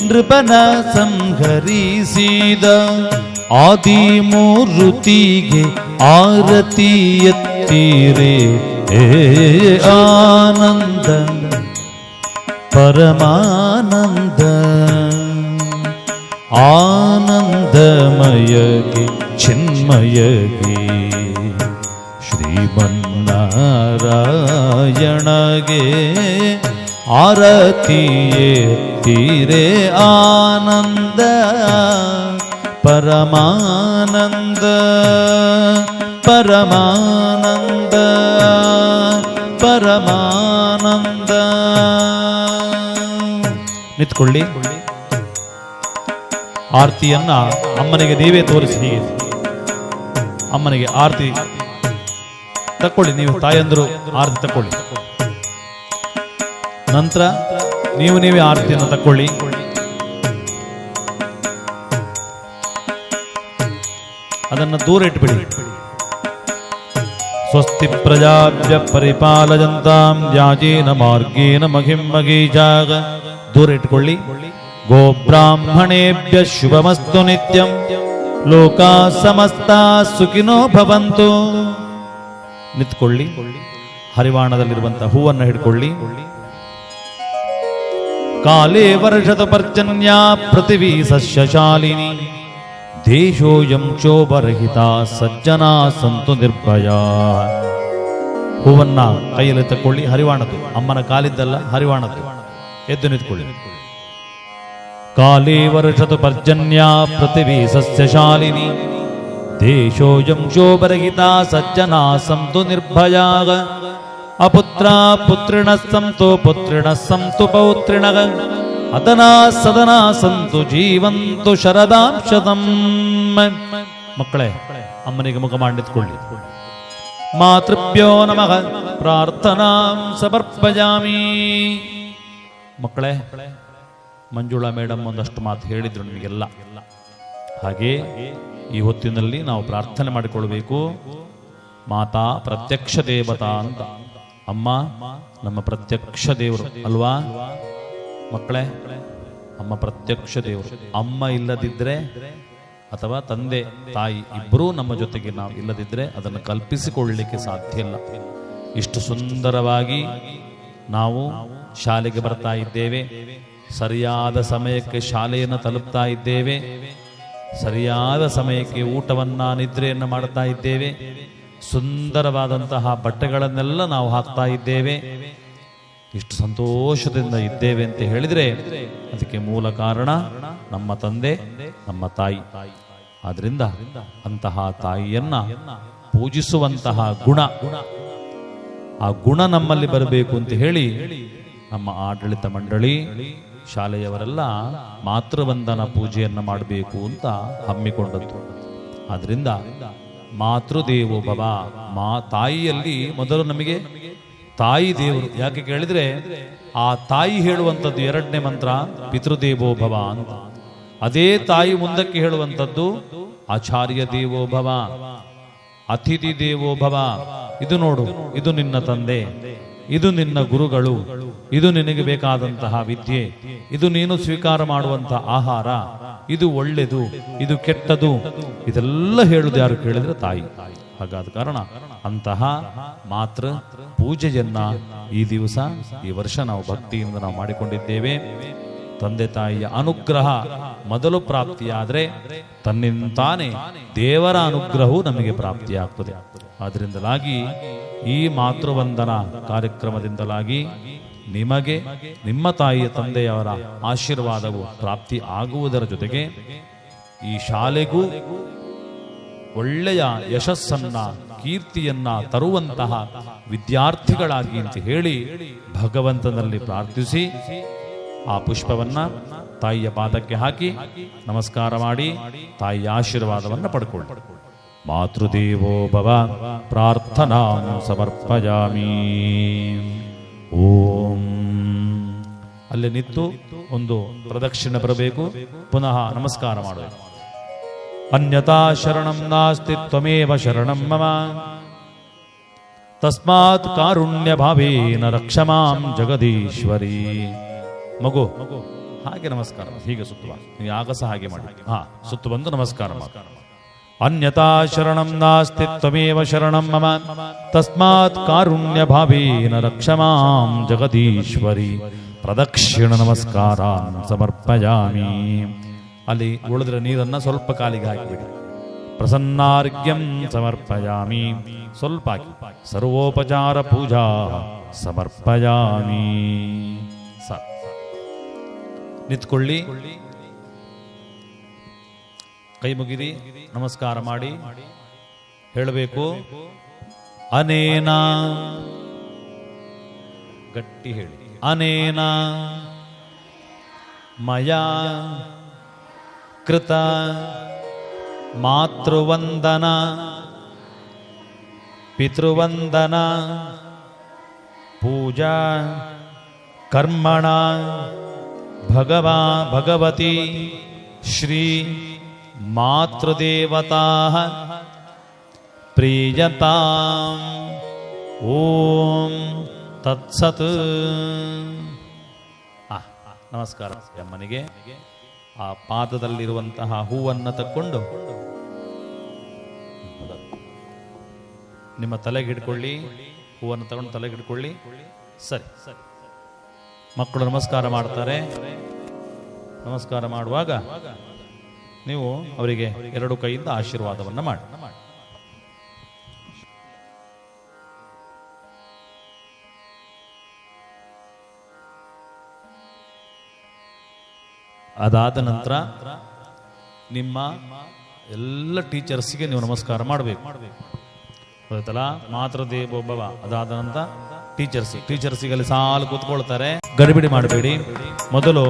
ನೃಪನ ಸಂಹರಿಸಿದ ಆದಿಮೂರ್ತಿಗೆ ಆರತಿ ಎತ್ತಿರೆ ಆನಂದ ಪರಮಾನಂದ. ಆನಂದಮಯಗಿ ಚಿನ್ಮಯಗಿ ಶ್ರೀಮನ್ನಾರಾಯಣಗೆ ಆರತಿಯೇತ್ತಿರೆ ಆನಂದ ಪರಮಾನಂದ ಪರಮಾನಂದ ಪರಮಾನಂದ. ನಿಂತ್ಕೊಳ್ಳಿ. ಆರತಿಯನ್ನ ಅಮ್ಮನಿಗೆ ನೀವೇ ತೋರಿಸಿ, ಹೀಗೆ ಅಮ್ಮನಿಗೆ ಆರತಿ ತಕ್ಕೊಳ್ಳಿ. ನೀವು ತಾಯಂದರು ಆರತಿ ತಕ್ಕೊಳ್ಳಿ. ನಂತರ ನೀವೇ ಆರತಿಯನ್ನು ತಕ್ಕೊಳ್ಳಿ. ಅದನ್ನು ದೂರ ಇಟ್ಬಿಡಿ. ಸ್ವಸ್ತಿ ಪ್ರಜಾಭ್ಯ ಪರಿಪಾಲಯಂತಾಂ ಯಾಜೇನ ಮಾರ್ಗೇಣ ಮಹಿಂ ಮಗೀಜಾಗ. ದೂರ ಇಟ್ಕೊಳ್ಳಿ. ಗೋಬ್ರಾಹ್ಮಣೇಭ್ಯ ಶುಭಮಸ್ತು ನಿತ್ಯಂ ಲೋಕಾ ಸಮಸ್ತ ಸುಖಿನೋ ಭವಂತು. ನಿಂತ್ಕೊಳ್ಳಿ. ಹರಿವಾಣದಲ್ಲಿರುವಂತಹ ಹೂವನ್ನು ಹಿಡ್ಕೊಳ್ಳಿ. ಕಾಲೇ ವರ್ಷದ ಪರ್ಜನ್ಯ ಪೃಥಿವೀ ಸಸ್ಯಶಾಲಿನಿ ದೇಶೋಯಂ ಕ್ಷೋಭರಹಿತ ಸಜ್ಜನಾ ಸಂತು ನಿರ್ಭಯ. ಹೂವನ್ನ ಕೈಯಲ್ಲಿ ತಕ್ಕೊಳ್ಳಿ. ಹರಿವಾಣದ್ದು, ಅಮ್ಮನ ಕಾಲಿದ್ದಲ್ಲ, ಹರಿವಾಣದ್ದು. ಎದ್ದು ನಿಂತ್ಕೊಳ್ಳಿ. ಕಾಲೇ ವರ್ಷದ ಪರ್ಜನ್ಯ ಪೃಥಿವೀ ಸಸ್ಯಶಾಲಿನಿ ದೇಶೋಯಂ ಕ್ಷೋಭರಹಿತ ಸಜ್ಜನಾ ಸಂತು ನಿರ್ಭಯ. ಅಪುತ್ರ ಪುತ್ರಿಣ ಸಂತು ಪುತ್ರಿಣ ಸಂತು ಪೌತ್ರಿಣ ಅದನಾ ಸದನಾ ಸಂತು ಜೀವಂತು ಶರದಾಂ ಶತಂ. ಮಕ್ಕಳೇ, ಅಮ್ಮನಿಗೆ ಮುಖ ಮಾಡಿ ನಿಂತ್ಕೊಳ್ಳಿ. ಮಾತೃಭ್ಯೋ ನಮಃ ಪ್ರಾರ್ಥನಾಂ ಸಮರ್ಪಯಾಮಿ. ಮಕ್ಕಳೇ, ಮಂಜುಳಾ ಮೇಡಮ್ ಒಂದಷ್ಟು ಮಾತು ಹೇಳಿದ್ರು ನಿಮಗೆಲ್ಲ. ಹಾಗೆ ಈ ಹೊತ್ತಿನಲ್ಲಿ ನಾವು ಪ್ರಾರ್ಥನೆ ಮಾಡಿಕೊಳ್ಬೇಕು. ಮಾತಾ ಪ್ರತ್ಯಕ್ಷ ದೇವತಾ ಅಂತ. ಅಮ್ಮ ನಮ್ಮ ಪ್ರತ್ಯಕ್ಷ ದೇವರು ಅಲ್ವಾ ಮಕ್ಕಳೇ? ಅಮ್ಮ ಪ್ರತ್ಯಕ್ಷ ದೇವರು. ಅಮ್ಮ ಇಲ್ಲದಿದ್ದರೆ ಅಥವಾ ತಂದೆ ತಾಯಿ ಇಬ್ಬರೂ ನಮ್ಮ ಜೊತೆಗೆ ನಾವು ಇಲ್ಲದಿದ್ದರೆ ಅದನ್ನು ಕಲ್ಪಿಸಿಕೊಳ್ಳಲಿಕ್ಕೆ ಸಾಧ್ಯ ಇಲ್ಲ. ಇಷ್ಟು ಸುಂದರವಾಗಿ ನಾವು ಶಾಲೆಗೆ ಬರ್ತಾ ಇದ್ದೇವೆ, ಸರಿಯಾದ ಸಮಯಕ್ಕೆ ಶಾಲೆಯನ್ನು ತಲುಪ್ತಾ ಇದ್ದೇವೆ, ಸರಿಯಾದ ಸಮಯಕ್ಕೆ ಊಟವನ್ನ ನಿದ್ರೆಯನ್ನು ಮಾಡ್ತಾ ಇದ್ದೇವೆ, ಸುಂದರವಾದಂತಹ ಬಟ್ಟೆಗಳನ್ನೆಲ್ಲ ನಾವು ಹಾಕ್ತಾ ಇದ್ದೇವೆ. ಇಷ್ಟು ಸಂತೋಷದಿಂದ ಇದ್ದೇವೆ ಅಂತ ಹೇಳಿದ್ರೆ ಅದಕ್ಕೆ ಮೂಲ ಕಾರಣ ನಮ್ಮ ತಂದೆ, ನಮ್ಮ ತಾಯಿ. ಆದ್ರಿಂದ ಅಂತಹ ತಾಯಿಯನ್ನ ಪೂಜಿಸುವಂತಹ ಗುಣ, ಆ ಗುಣ ನಮ್ಮಲ್ಲಿ ಬರಬೇಕು ಅಂತ ಹೇಳಿ ನಮ್ಮ ಆಡಳಿತ ಮಂಡಳಿ, ಶಾಲೆಯವರೆಲ್ಲ ಮಾತೃವಂದನ ಪೂಜೆಯನ್ನ ಮಾಡಬೇಕು ಅಂತ ಹಮ್ಮಿಕೊಂಡದ್ದು. ಆದ್ರಿಂದ ಮಾತೃದೇವೋ ಭವ, ತಾಯಿಯಲ್ಲಿ ಮೊದಲು ನಮಗೆ ತಾಯಿ ದೇವರು. ಯಾಕೆ ಕೇಳಿದ್ರೆ ಆ ತಾಯಿ ಹೇಳುವಂಥದ್ದು ಎರಡನೇ ಮಂತ್ರ ಪಿತೃದೇವೋ ಭವ ಅಂತ. ಅದೇ ತಾಯಿ ಮುಂದಕ್ಕೆ ಹೇಳುವಂಥದ್ದು ಆಚಾರ್ಯ ದೇವೋ ಭವ, ಅತಿಥಿ ದೇವೋ ಭವ. ಇದು ನೋಡು, ಇದು ನಿನ್ನ ತಂದೆ, ಇದು ನಿನ್ನ ಗುರುಗಳು, ಇದು ನಿನಗೆ ಬೇಕಾದಂತಹ ವಿದ್ಯೆ, ಇದು ನೀನು ಸ್ವೀಕಾರ ಮಾಡುವಂತಹ ಆಹಾರ, ಇದು ಒಳ್ಳೆದು, ಇದು ಕೆಟ್ಟದು, ಇದೆಲ್ಲ ಹೇಳುದು ಯಾರು ಕೇಳಿದ್ರೆ ತಾಯಿ. ಹಾಗಾದ ಕಾರಣ ಅಂತಹ ಮಾತೃ ಪೂಜೆಯನ್ನ ಈ ದಿವಸ, ಈ ವರ್ಷ ನಾವು ಭಕ್ತಿಯಿಂದ ನಾವು ಮಾಡಿಕೊಂಡಿದ್ದೇವೆ. ತಂದೆ ತಾಯಿಯ ಅನುಗ್ರಹ ಮೊದಲು ಪ್ರಾಪ್ತಿಯಾದರೆ ತನ್ನಿಂತಾನೇ ದೇವರ ಅನುಗ್ರಹವು ನಮಗೆ ಪ್ರಾಪ್ತಿಯಾಗ್ತದೆ. ಆದ್ದರಿಂದಲಾಗಿ ಈ ಮಾತೃವಂದನಾ ಕಾರ್ಯಕ್ರಮದಿಂದಲಾಗಿ ನಿಮಗೆ ನಿಮ್ಮ ತಾಯಿಯ ತಂದೆಯವರ ಆಶೀರ್ವಾದವು ಪ್ರಾಪ್ತಿ ಆಗುವುದರ ಜೊತೆಗೆ ಈ ಶಾಲೆಗೂ ಒಳ್ಳೆಯ ಯಶಸ್ಸನ್ನ, ಕೀರ್ತಿಯನ್ನ ತರುವಂತಹ ವಿದ್ಯಾರ್ಥಿಗಳಾಗಿ ಅಂತ ಹೇಳಿ ಭಗವಂತನಲ್ಲಿ ಪ್ರಾರ್ಥಿಸಿ ಆ ಪುಷ್ಪವನ್ನ ತಾಯಿಯ ಪಾದಕ್ಕೆ ಹಾಕಿ ನಮಸ್ಕಾರ ಮಾಡಿ ತಾಯಿಯ ಆಶೀರ್ವಾದವನ್ನ ಪಡ್ಕೊಳ್ಳಿ. ಮಾತೃದೇವೋ ಭವ ಪ್ರಾರ್ಥನಾ ಸಮರ್ಪಯಾಮಿ. ಓಂ. ಅಲ್ಲಿ ನಿಂತು ಒಂದು ಪ್ರದಕ್ಷಿಣೆ ಬರಬೇಕು, ಪುನಃ ನಮಸ್ಕಾರ ಮಾಡಬೇಕು. ಅನ್ಯತಾ ಶರಣಂ ನಾಸ್ತಿ ತ್ವಮೇವ ಶರಣಂ ಮಮ ತಸ್ಮಾತ್ ಕಾರುಣ್ಯ ಭಾವೇನ ರಕ್ಷಮಾಂ ಜಗದೀಶ್ವರಿ. ಮಗು ಹಾಗೆ ನಮಸ್ಕಾರ, ಹೀಗೆ ಸುತ್ತುವ, ನೀವು ಆಗಸ ಹಾಗೆ ಮಾಡಿ. ಸುತ್ತು ಬಂದು ನಮಸ್ಕಾರ ಮಾಡಿ. ಅನ್ಯತಾ ಶರಣಂ ನಾಸ್ತಿ ತ್ವಮೇವ ಶರಣಂ ಮಮ ತಸ್ಮಾತ್ ಕಾರುಣ್ಯ ಭಾವೇನ ರಕ್ಷಮಾಂ ಜಗದೀಶ್ವರಿ. ಪ್ರದಕ್ಷಿಣ ನಮಸ್ಕಾರ ಸಮರ್ಪಯಾಮಿ. ಅಲ್ಲಿ ಉಳಿದ್ರೆ ನೀರನ್ನ ಸ್ವಲ್ಪ ಕಾಲಿಗೆ ಹಾಕಿಬಿಡಿ. ಪ್ರಸನ್ನಾರ್ಘ್ಯಂ ಸಮರ್ಪಯಾಮಿ, ಸ್ವಲ್ಪ ಹಾಕಿ. ಸರ್ವೋಪಚಾರ ಪೂಜಾ ಸಮರ್ಪಯಾಮಿ. ನಿಂತ್ಕೊಳ್ಳಿ, ಕೈ ಮುಗಿರಿ, ನಮಸ್ಕಾರ ಮಾಡಿ ಹೇಳಬೇಕು. ಅನೇನ, ಗಟ್ಟಿ ಹೇಳಿ, ಅನೇನ ಮಯಾ ಕೃತ ಮಾತೃವಂದನ ಪಿತೃವಂದನ ಪೂಜಾ ಕರ್ಮಣ ಭಗವತಿ ಶ್ರೀ ಮಾತೃದೇವತಾ ಪ್ರೀಯತಾಂ. ಓಂ ತತ್ಸತ್. ನಮಸ್ಕಾರ. ಅಮ್ಮನಿಗೆ ಆ ಪಾದದಲ್ಲಿರುವಂತಹ ಹೂವನ್ನು ತಕ್ಕೊಂಡು ನಿಮ್ಮ ತಲೆಗಿಡ್ಕೊಳ್ಳಿ. ಹೂವನ್ನು ತಗೊಂಡು ತಲೆಗಿಡ್ಕೊಳ್ಳಿ. ಸರಿ, ಮಕ್ಕಳು ನಮಸ್ಕಾರ ಮಾಡ್ತಾರೆ. ನಮಸ್ಕಾರ ಮಾಡುವಾಗ ನೀವು ಅವರಿಗೆ ಎರಡು ಕೈಯಿಂದ ಆಶೀರ್ವಾದವನ್ನ ಮಾಡಿ. ಅದಾದ ನಂತರ ನಿಮ್ಮ ಎಲ್ಲ ಟೀಚರ್ಸ್ಗೆ ನೀವು ನಮಸ್ಕಾರ ಮಾಡಬೇಕು. ಗೊತ್ತಲ್ಲ, ಮಾತೃದೇವೋಭವ. ಅದಾದ ನಂತರ ಟೀಚರ್ಸಿಗೆ ಅಲ್ಲಿ ಸಾಲು ಕೂತ್ಕೊಳ್ತಾರೆ. ಗಡಿಬಿಡಿ ಮಾಡಬೇಡಿ. ಮೊದಲು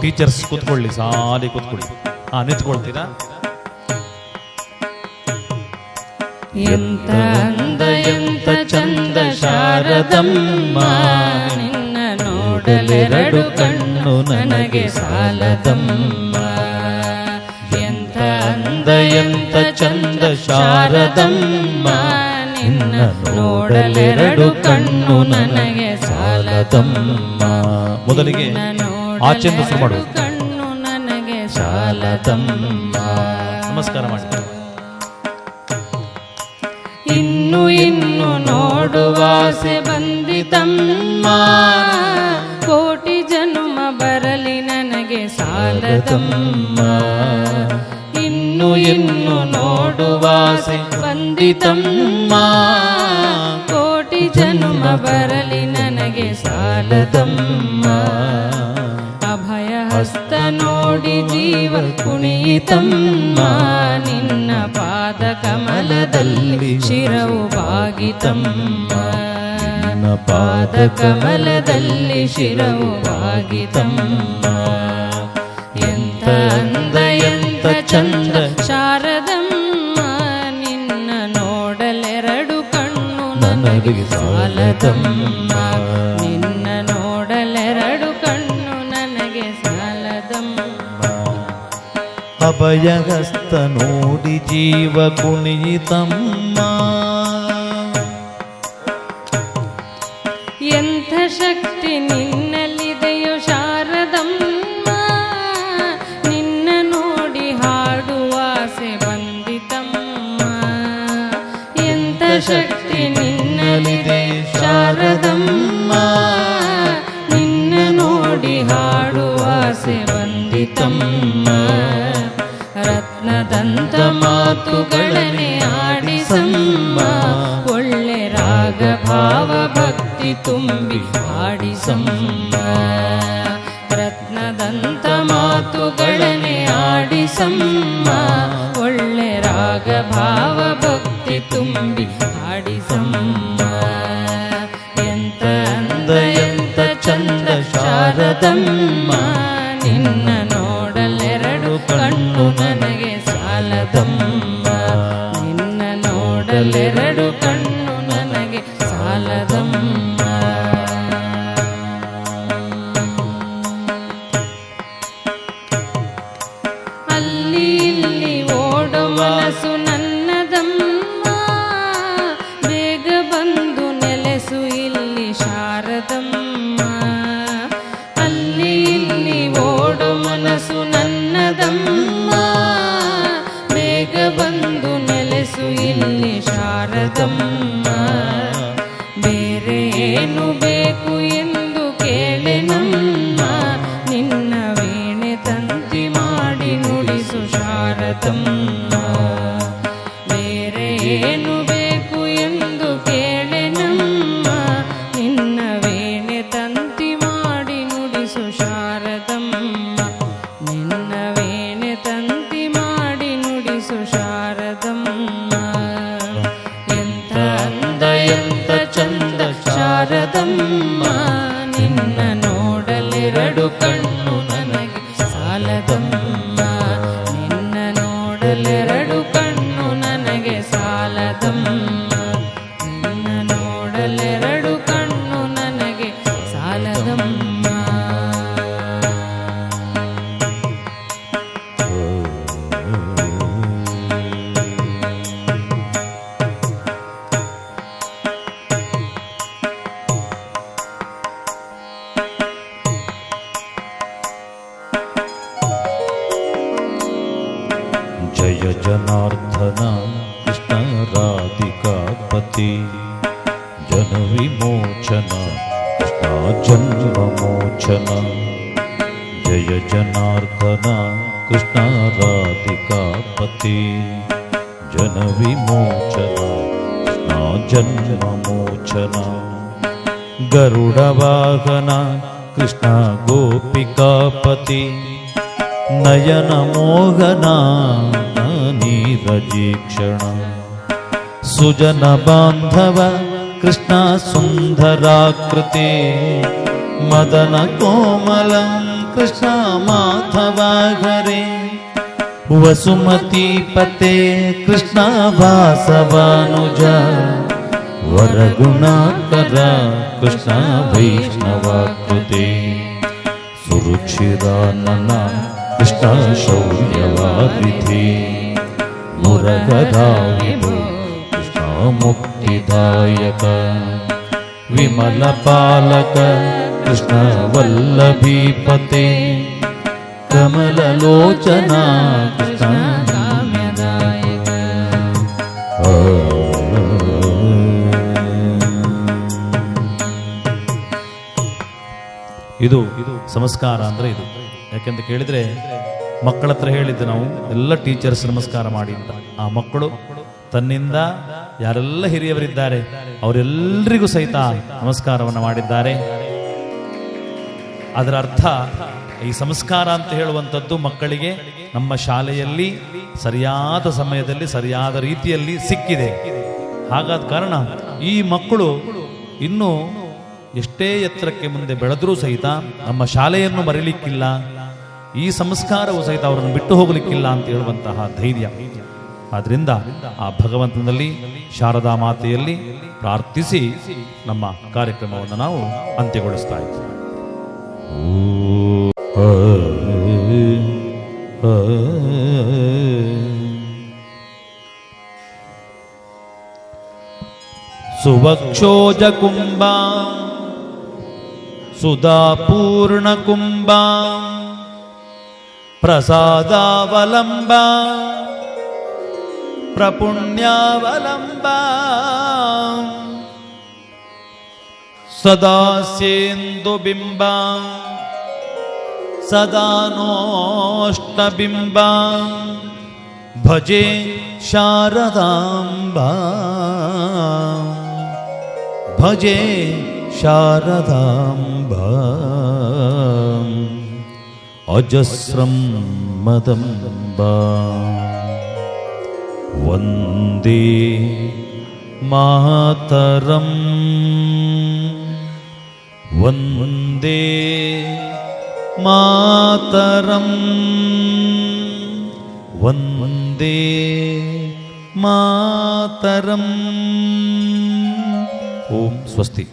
ಟೀಚರ್ಸ್ ಕೂತ್ಕೊಳ್ಳಿ, ಸಾಲಿ ಕೂತ್ಕೊಳ್ಳಿ. ನಿಂತ್ಕೊಳ್ತೀರಾ? ಎಂತ ಅಂದ ಎಂತ ಚಂದ ಶಾರದಮ್ಮ, ನಿನ್ನ ನೋಡಲೆರಡು ಕಣ್ಣು ನನಗೆ ಸಾಲದಮ್ಮ. ಎಂತ ಅಂದ ಎಂತ ಚಂದ ಶಾರದಮ್ಮ, ನಿನ್ನ ನೋಡಲೆರಡು ಕಣ್ಣು ನನಗೆ ಸಾಲದಮ್ಮ. ಮೊದಲಿಗೆ ಆಚೆಂದು ಶುರು ಮಾಡು. ಕಣ್ಣು ನನಗೆ ಸಾಲದಮ್ಮ. ನಮಸ್ಕಾರ ಮಾಡಿ. ಇನ್ನು ಇನ್ನು ನೋಡುವಾಸೆ ಬಂದಿತಮ್ಮ, ಕೋಟಿ ಜನ್ಮ ಬರಲಿ ನನಗೆ ಸಾಲದಮ್ಮ. ಇನ್ನು ಇನ್ನು ನೋಡುವಾಸೆ ಬಂದಿತಮ್ಮ, ಕೋಟಿ ಜನ್ಮ ಬರಲಿ ನನಗೆ ಸಾಲದಮ್ಮ. ಅಭಯ ಹಸ್ತ ನೋಡಿ ಜೀವ ಕುಣಿತಮ್ಮ, ನಿನ್ನ ಪಾದ ಕಮಲದಲ್ಲಿ ಶಿರವು ಬಾಗಿತಮ್ಮ. ಪಾದ ಕಮಲದಲ್ಲಿ ಶಿರವು ಬಾಗಿತಮ್ಮ. ಎಂತ ಅಂದ ಎಂತ ಚಂದ ಶಾರದಮ್ಮ, ನಿನ್ನ ನೋಡಲೆರಡು ಕಣ್ಣು ನನಗೆ ಸಾಲದಮ್ಮ. ನಿನ್ನ ನೋಡಲೆರಡು ಕಣ್ಣು ನನಗೆ ಸಾಲದಮ್ಮ. ಅಭಯಹಸ್ತ ನೋಡಿ ಜೀವ ಕುಣಿತಮ್ಮ. ಶಕ್ತಿ ನಿನ್ನಲ್ಲಿದೆಯೋ ಶಾರದಮ್ಮ, ನಿನ್ನ ನೋಡಿ ಹಾಡುವ ಆಸೆ ಬಂದಿತಮ್ಮ. ಎಂತ ಶಕ್ತಿ ನಿನ್ನಲ್ಲಿದೆ ಶಾರದಮ್ಮ, ನಿನ್ನ ನೋಡಿ ಹಾಡುವ ಆಸೆ ಬಂದಿತಮ್ಮ. ರತ್ನದಂತ ಮಾತುಗಳನೆ ಆಡಿಸಮ್ಮ, ಒಳ್ಳೆ ರಾಗ ಭಾವ ಭಕ್ತಿ ತುಂಬಿ ಆಡಿಸಮ್ಮ. ರತ್ನದಂತ ಮಾತುಗಳನೆ ಆಡಿಸಮ್ಮ, ಒಳ್ಳೆ ರಾಗ ಭಾವ ಭಕ್ತಿ ತುಂಬಿ ಆಡಿಸಮ್ಮ. ಎಂತ ಅಂದ ಎಂತ ಚಂದ ಶಾರದಮ್ಮ, ನಿನ್ನ ನೋಡಲೆರಡು ಕಣ್ಣು ನನಗೆ ಸಾಲದಮ್ಮ. ನಿನ್ನ ನೋಡಲೆರಡು ಕಣ್ಣು ನನಗೆ ಸಾಲದಮ್ಮ. ಅಲ್ಲಿ ಇಲ್ಲಿ ಓಡೋ ಮನಸ್ಸು ನನ್ನದಮ್ಮ, ಬೇಗ ಬಂದು ನೆಲೆಸು ಇಲ್ಲಿ ಶಾರದಮ್ಮ. ಅಲ್ಲಿ ಇಲ್ಲಿ ಓಡೋ ಮನಸ್ಸು ನನ್ನದಮ್ಮ, ಬೇಗ ಬಂದು ನೆಲೆಸು ಇಲ್ಲಿ ಶಾರದಮ್ಮ. ಬೇರೆ ಏನು ಬೇಕು ಎಂದು ಕೇಳೆನಮ್ಮ, ನಿನ್ನ ವೀಣೆ ತಂತಿ ಮಾಡಿ ನುಡಿಸು ಶಾರದಮ್ಮ. ಬೇರೆ ಏನು ಬೇಕು ಎಂದು ಕೇಳೆನಮ್ಮ, ನಿನ್ನ ವೀಣೆ ತಂತಿ ಮಾಡಿ ನುಡಿಸು ಶಾರದಮ್ಮ. ನಿನ್ನ ವೀಣೆ ತಂತಿ ಮಾಡಿ ನುಡಿಸು ಶಾರದಮ್ಮ. ಎಂತ ಅಂದ ಎಂತ ಚಂದ ಶಾರದಮ್ಮ, ನಿನ್ನ ನೋಡಲೆರಡು ಕಣ್ಣು ನನಗೆ ಸಾಲದಮ್ಮ. ನಿನ್ನ ನೋಡಲೆರಡು ಕಣ್ಣು ನನಗೆ ಸಾಲದಮ್ಮ. ನಿನ್ನ ನೋಡಲೆರಡು ಕಣ್ಣು ನನಗೆ ಸಾಲದಮ್ಮ. ಜಯ ಜನಾರ್ದನ ಕೃಷ್ಣ ರಾಧಿಕಾಪತಿ, ಜನ ವಿಮೋಚನ ಕೃಷ್ಣ ಜನ್ಮ ಮೋಚನ. ಜಯ ಜನಾರ್ದನ ಕೃಷ್ಣ ರಾಧಿಕಾಪತಿ, ಜನ ವಿಮೋಚನ ಕೃಷ್ಣ ಜನ್ಮ ಮೋಚನ. ಗರುಡ ವಾಹನ ಕೃಷ್ಣ ಗೋಪಿಕಾಪತಿ, ನಯನ ಮೋಹನ ನೀರಜೀಕ್ಷಣ. ಸುಜನ ಬಾಂಧವ ಕೃಷ್ಣ ಸುಂದರಾಕೃತಿ, ಮದನ ಕೋಮಲಂ ಕೃಷ್ಣ ಮಾಧವ ಹರೆ. ವಸುಮತೀಪತೆ ಕೃಷ್ಣ ವಾಸವಾನುಜ, ವರಗುಣಾಕರ ಕೃಷ್ಣ ವೈಷ್ಣವಾಕೃತಿ. ಸುರುಚಿರಾನನ ಕೃಷ್ಣ ಶೌರ್ಯವಾರಿಧಿ, ಮುರಗರಾ ವಿಭು ಕೃಷ್ಣ ಮುಕ್ತಿದಾಯಕ. ವಿಮಲ ಪಾಲಕ ಕೃಷ್ಣ ವಲ್ಲಭೀಪತೆ, ಕಮಲಲೋಚನ ಕೃಷ್ಣ ಕಾಮ್ಯದಾಯಕ. ಇದು ಸಂಸ್ಕಾರ ಅಂದ್ರೆ ಇದು. ಯಾಕೆಂತ ಕೇಳಿದ್ರೆ ಮಕ್ಕಳ ಹತ್ರ ಹೇಳಿದ್ದು ನಾವು ಎಲ್ಲ ಟೀಚರ್ಸ್ ನಮಸ್ಕಾರ ಮಾಡಿ ಅಂತ. ಆ ಮಕ್ಕಳು ತನ್ನಿಂದ ಯಾರೆಲ್ಲ ಹಿರಿಯವರಿದ್ದಾರೆ ಅವರೆಲ್ಲರಿಗೂ ಸಹಿತ ನಮಸ್ಕಾರವನ್ನು ಮಾಡಿದ್ದಾರೆ. ಅದರ ಅರ್ಥ ಈ ಸಂಸ್ಕಾರ ಅಂತ ಹೇಳುವಂಥದ್ದು ಮಕ್ಕಳಿಗೆ ನಮ್ಮ ಶಾಲೆಯಲ್ಲಿ ಸರಿಯಾದ ಸಮಯದಲ್ಲಿ ಸರಿಯಾದ ರೀತಿಯಲ್ಲಿ ಸಿಕ್ಕಿದೆ. ಹಾಗಾದ ಕಾರಣ ಈ ಮಕ್ಕಳು ಇನ್ನೂ ಎಷ್ಟೇ ಎತ್ತರಕ್ಕೆ ಮುಂದೆ ಬೆಳೆದರೂ ಸಹಿತ ನಮ್ಮ ಶಾಲೆಯನ್ನು ಮರಿಲಿಕ್ಕಿಲ್ಲ, ಈ ಸಂಸ್ಕಾರವು ಸಹಿತ ಅವರನ್ನು ಬಿಟ್ಟು ಹೋಗಲಿಕ್ಕಿಲ್ಲ ಅಂತ ಹೇಳುವಂತಹ ಧೈರ್ಯ. ಆದ್ರಿಂದ ಆ ಭಗವಂತನಲ್ಲಿ ಶಾರದಾ ಮಾತೆಯಲ್ಲಿ ಪ್ರಾರ್ಥಿಸಿ ನಮ್ಮ ಕಾರ್ಯಕ್ರಮವನ್ನು ನಾವು ಅಂತ್ಯಗೊಳಿಸ್ತಾ ಇದ್ದೀವಿ. ಸುವಕ್ಷೋಜ ಕುಂಭ ಸುಧಾಪೂರ್ಣಕುಂಭಾ ಪ್ರಸಾದಾವಲಂಬಾ ಪ್ರಪುಣ್ಯಾವಲಂಬಾ ಸದಾ ಸೇಂದುಬಿಂಬಾ ಸದಾ ನೋಷ್ಟಬಿಂಬಾ ಭಜೆ ಶಾರದಾಂಬಾ ಭಜೆ ಶಾರದಾಂಬಾ ಅಜಸ್ರಂ ಮದಂಬಾ ವಂದೇ ಮಾತರಂ ವಂದೇ ಮಾತರಂ ವಂದೇ ಮಾತರಂ. ಓಂ ಸ್ವಸ್ತಿ.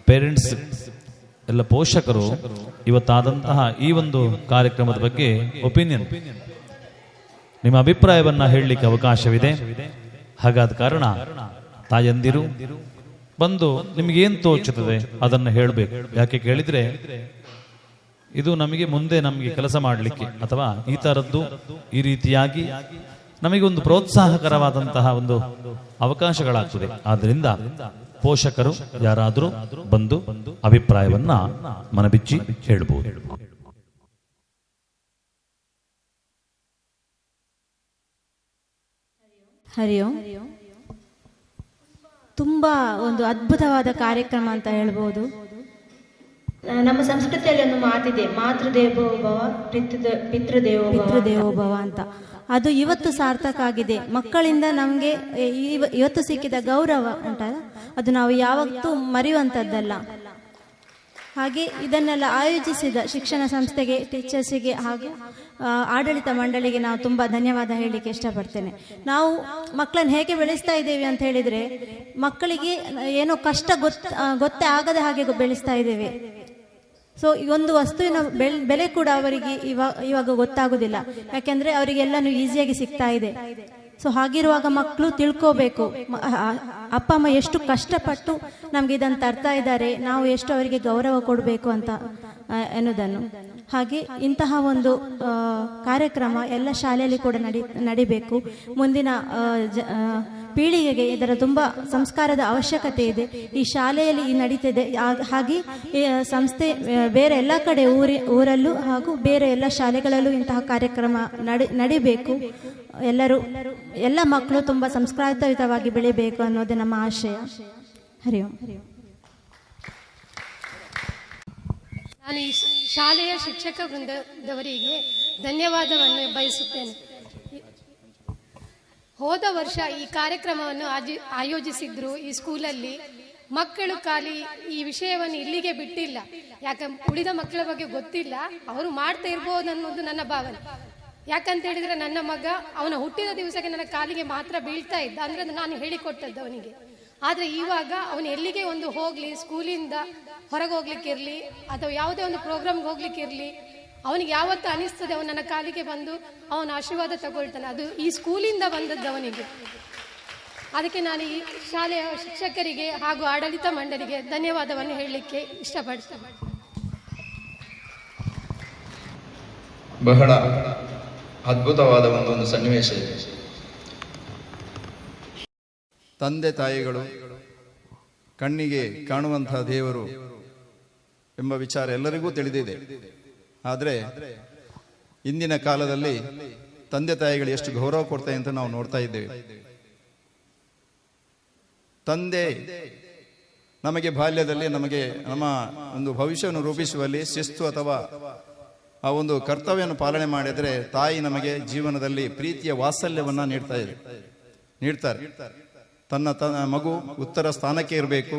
ಪೇರೆಂಟ್ಸ್ ಎಲ್ಲ ಪೋಷಕರು ಇವತ್ತಾದಂತಹ ಈ ಒಂದು ಕಾರ್ಯಕ್ರಮದ ಬಗ್ಗೆ ಒಪಿನಿಯನ್, ನಿಮ್ಮ ಅಭಿಪ್ರಾಯವನ್ನ ಹೇಳಲಿಕ್ಕೆ ಅವಕಾಶವಿದೆ. ಹಾಗಾದ ಕಾರಣ ತಾಯಂದಿರು ಬಂದು ನಿಮಗೇನು ತೋಚುತ್ತದೆ ಅದನ್ನು ಹೇಳಬೇಕು. ಯಾಕೆ ಕೇಳಿದ್ರೆ ಇದು ನಮಗೆ ಮುಂದೆ ನಮಗೆ ಕೆಲಸ ಮಾಡಲಿಕ್ಕೆ ಅಥವಾ ಈ ತರದ್ದು ಈ ರೀತಿಯಾಗಿ ನಮಗೆ ಒಂದು ಪ್ರೋತ್ಸಾಹಕರವಾದಂತಹ ಒಂದು ಅವಕಾಶಗಳಾಗ್ತದೆ. ಆದ್ದರಿಂದ ಪೋಷಕರು ಯಾರಾದರೂ ಬಂದು ಅಭಿಪ್ರಾಯವನ್ನ ಮನಬಿಚ್ಚಿ ಹೇಳಬಹುದು. ಹರಿ ಓಂ. ತುಂಬ ಒಂದು ಅದ್ಭುತವಾದ ಕಾರ್ಯಕ್ರಮ ಅಂತ ಹೇಳ್ಬೋದು. ನಮ್ಮ ಸಂಸ್ಕೃತಿಯಲ್ಲಿ ಒಂದು ಮಾತಿದೆ, ಮಾತೃದೇವೋಭವ ಪಿತೃದೇವೋಭವ ಅಂತ. ಅದು ಇವತ್ತು ಸಾರ್ಥಕ ಆಗಿದೆ. ಮಕ್ಕಳಿಂದ ನಮಗೆ ಇವತ್ತು ಸಿಕ್ಕಿದ ಗೌರವ ಉಂಟಲ್ಲ, ಅದು ನಾವು ಯಾವತ್ತೂ ಮರೆಯುವಂಥದ್ದಲ್ಲ. ಹಾಗೆ ಇದನ್ನೆಲ್ಲ ಆಯೋಜಿಸಿದ ಶಿಕ್ಷಣ ಸಂಸ್ಥೆಗೆ, ಟೀಚರ್ಸಿಗೆ ಹಾಗೂ ಆಡಳಿತ ಮಂಡಳಿಗೆ ನಾವು ತುಂಬ ಧನ್ಯವಾದ ಹೇಳಲಿಕ್ಕೆ ಇಷ್ಟಪಡ್ತೇನೆ. ನಾವು ಮಕ್ಕಳನ್ನು ಹೇಗೆ ಬೆಳೆಸ್ತಾ ಇದ್ದೇವೆ ಅಂತ ಹೇಳಿದರೆ, ಮಕ್ಕಳಿಗೆ ಏನೋ ಕಷ್ಟ ಗೊತ್ತೇ ಆಗದೆ ಹಾಗೆ ಬೆಳೆಸ್ತಾ ಇದ್ದೇವೆ. ಸೊ ಈ ಒಂದು ವಸ್ತುವಿನ ಬೆಲೆ ಕೂಡ ಅವರಿಗೆ ಇವಾಗ ಗೊತ್ತಾಗೋದಿಲ್ಲ. ಯಾಕೆಂದರೆ ಅವರಿಗೆಲ್ಲನೂ ಈಸಿಯಾಗಿ ಸಿಗ್ತಾ ಇದೆ. ಸೊ ಹಾಗಿರುವಾಗ ಮಕ್ಕಳು ತಿಳ್ಕೋಬೇಕು, ಅಪ್ಪ ಅಮ್ಮ ಎಷ್ಟು ಕಷ್ಟಪಟ್ಟು ನಮ್ಗೆ ಇದನ್ನು ತರ್ತಾ ಇದ್ದಾರೆ, ನಾವು ಎಷ್ಟು ಅವರಿಗೆ ಗೌರವ ಕೊಡಬೇಕು ಅಂತ ಎನ್ನುವುದನ್ನು. ಹಾಗೆ ಇಂತಹ ಒಂದು ಕಾರ್ಯಕ್ರಮ ಎಲ್ಲ ಶಾಲೆಯಲ್ಲಿ ಕೂಡ ನಡಿಬೇಕು. ಮುಂದಿನ ಪೀಳಿಗೆಗೆ ಇದರ ತುಂಬ ಸಂಸ್ಕಾರದ ಅವಶ್ಯಕತೆ ಇದೆ. ಈ ಶಾಲೆಯಲ್ಲಿ ನಡೀತಿದೆ. ಹಾಗೆ ಈ ಸಂಸ್ಥೆ ಬೇರೆ ಎಲ್ಲ ಕಡೆ ಊರಲ್ಲೂ ಹಾಗೂ ಬೇರೆ ಎಲ್ಲ ಶಾಲೆಗಳಲ್ಲೂ ಇಂತಹ ಕಾರ್ಯಕ್ರಮ ನಡಿಬೇಕು. ಎಲ್ಲ ಮಕ್ಕಳು ತುಂಬ ಸಂಸ್ಕಾರಯುತವಾಗಿ ಬೆಳಿಬೇಕು ಅನ್ನೋದೇ ನಮ್ಮ ಆಶಯ. ಹರಿ ಓಂ. ನಾನು ಈ ಶಾಲೆಯ ಶಿಕ್ಷಕ ವೃಂದದವರಿಗೆ ಧನ್ಯವಾದವನ್ನು ಬಯಸುತ್ತೇನೆ. ಹೋದ ವರ್ಷ ಈ ಕಾರ್ಯಕ್ರಮವನ್ನು ಆಯೋಜಿಸಿದ್ರು ಈ ಸ್ಕೂಲಲ್ಲಿ. ಮಕ್ಕಳು ಖಾಲಿ ಈ ವಿಷಯವನ್ನು ಇಲ್ಲಿಗೆ ಬಿಟ್ಟಿಲ್ಲ. ಯಾಕಂದ್ರೆ ಉಳಿದ ಮಕ್ಕಳ ಬಗ್ಗೆ ಗೊತ್ತಿಲ್ಲ, ಅವರು ಮಾಡ್ತಾ ಇರ್ಬೋದು ಅನ್ನೋದು ನನ್ನ ಭಾವನೆ. ಯಾಕಂತ ಹೇಳಿದ್ರೆ ನನ್ನ ಮಗ ಅವನ ಹುಟ್ಟಿದ ದಿವಸಕ್ಕೆ ನನ್ನ ಕಾಲಿಗೆ ಮಾತ್ರ ಬೀಳ್ತಾ ಇದ್ದ, ಅಂದ್ರೆ ನಾನು ಹೇಳಿಕೊಟ್ಟದ್ದು ಅವನಿಗೆ. ಆದರೆ ಇವಾಗ ಅವನು ಎಲ್ಲಿಗೆ ಒಂದು ಹೋಗಲಿ, ಸ್ಕೂಲಿಂದ ಹೊರಗೆ ಹೋಗ್ಲಿಕ್ಕಿರಲಿ ಅಥವಾ ಯಾವುದೇ ಒಂದು ಪ್ರೋಗ್ರಾಮ್ಗೆ ಹೋಗ್ಲಿಕ್ಕಿರಲಿ, ಅವನಿಗೆ ಯಾವತ್ತು ಅನಿಸ್ತದೆ ಅವನು ನನ್ನ ಕಾಲಿಗೆ ಬಂದು ಅವನ ಆಶೀರ್ವಾದ ತಗೊಳ್ತಾನೆ. ಅದು ಈ ಸ್ಕೂಲಿಂದ ಬಂದದ್ದು ಅವನಿಗೆ. ಅದಕ್ಕೆ ನಾನು ಈ ಶಾಲೆಯ ಶಿಕ್ಷಕರಿಗೆ ಹಾಗೂ ಆಡಳಿತ ಮಂಡಳಿಗೆ ಧನ್ಯವಾದವನ್ನು ಹೇಳಲಿಕ್ಕೆ ಇಷ್ಟಪಡ್ತೇನೆ. ಬಹಳ ಅದ್ಭುತವಾದ ಒಂದು ಸನ್ನಿವೇಶ ಇದೆ. ತಂದೆ ತಾಯಿಗಳು ಕಣ್ಣಿಗೆ ಕಾಣುವಂತಹ ದೇವರು ಎಂಬ ವಿಚಾರ ಎಲ್ಲರಿಗೂ ತಿಳಿದಿದೆ. ಆದರೆ ಇಂದಿನ ಕಾಲದಲ್ಲಿ ತಂದೆ ತಾಯಿಗಳು ಎಷ್ಟು ಗೌರವ ಕೊಡ್ತಾರೆ ಅಂತ ನಾವು ನೋಡ್ತಾ ಇದ್ದೇವೆ. ತಂದೆ ನಮಗೆ ಬಾಲ್ಯದಲ್ಲಿ ನಮ್ಮ ಒಂದು ಭವಿಷ್ಯವನ್ನು ರೂಪಿಸುವಲ್ಲಿ ಶಿಸ್ತು ಅಥವಾ ಆ ಒಂದು ಕರ್ತವ್ಯವನ್ನು ಪಾಲನೆ ಮಾಡಿದರೆ ತಾಯಿ ನಮಗೆ ಜೀವನದಲ್ಲಿ ಪ್ರೀತಿಯ ವಾತ್ಸಲ್ಯವನ್ನ ನೀಡ್ತಾರೆ. ತನ್ನ ಮಗು ಉತ್ತರ ಸ್ಥಾನಕ್ಕೆ ಇರಬೇಕು,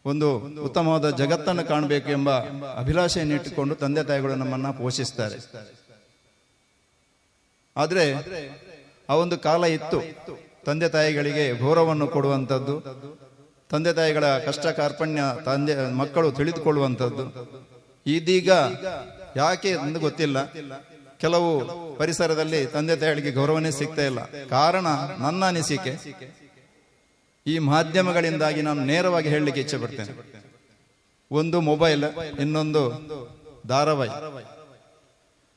ಒಂದು ಉತ್ತಮವಾದ ಜಗತ್ತನ್ನು ಕಾಣಬೇಕು ಎಂಬ ಅಭಿಲಾಷೆಯನ್ನು ಇಟ್ಟುಕೊಂಡು ತಂದೆ ತಾಯಿಗಳು ನಮ್ಮನ್ನ ಪೋಷಿಸ್ತಾರೆ. ಆದರೆ ಆ ಒಂದು ಕಾಲ ಇತ್ತು, ತಂದೆ ತಾಯಿಗಳಿಗೆ ಗೌರವವನ್ನು ಕೊಡುವಂಥದ್ದು, ತಂದೆ ತಾಯಿಗಳ ಕಷ್ಟ ಕಾರ್ಪಣ್ಯ ಮಕ್ಕಳು ತಿಳಿದುಕೊಳ್ಳುವಂಥದ್ದು. ಇದೀಗ ಯಾಕೆ ಎಂದು ಗೊತ್ತಿಲ್ಲ, ಕೆಲವು ಪರಿಸರದಲ್ಲಿ ತಂದೆ ತಾಯಿಗಳಿಗೆ ಗೌರವನೇ ಸಿಗ್ತಾ ಇಲ್ಲ. ಕಾರಣ ನನ್ನ ಅನಿಸಿಕೆ, ಈ ಮಾಧ್ಯಮಗಳಿಂದಾಗಿ ನಾನು ನೇರವಾಗಿ ಹೇಳಲಿಕ್ಕೆ ಇಚ್ಛೆ ಪಡ್ತೇನೆ. ಒಂದು ಮೊಬೈಲ್, ಇನ್ನೊಂದು ಧಾರಾವಾಹಿ.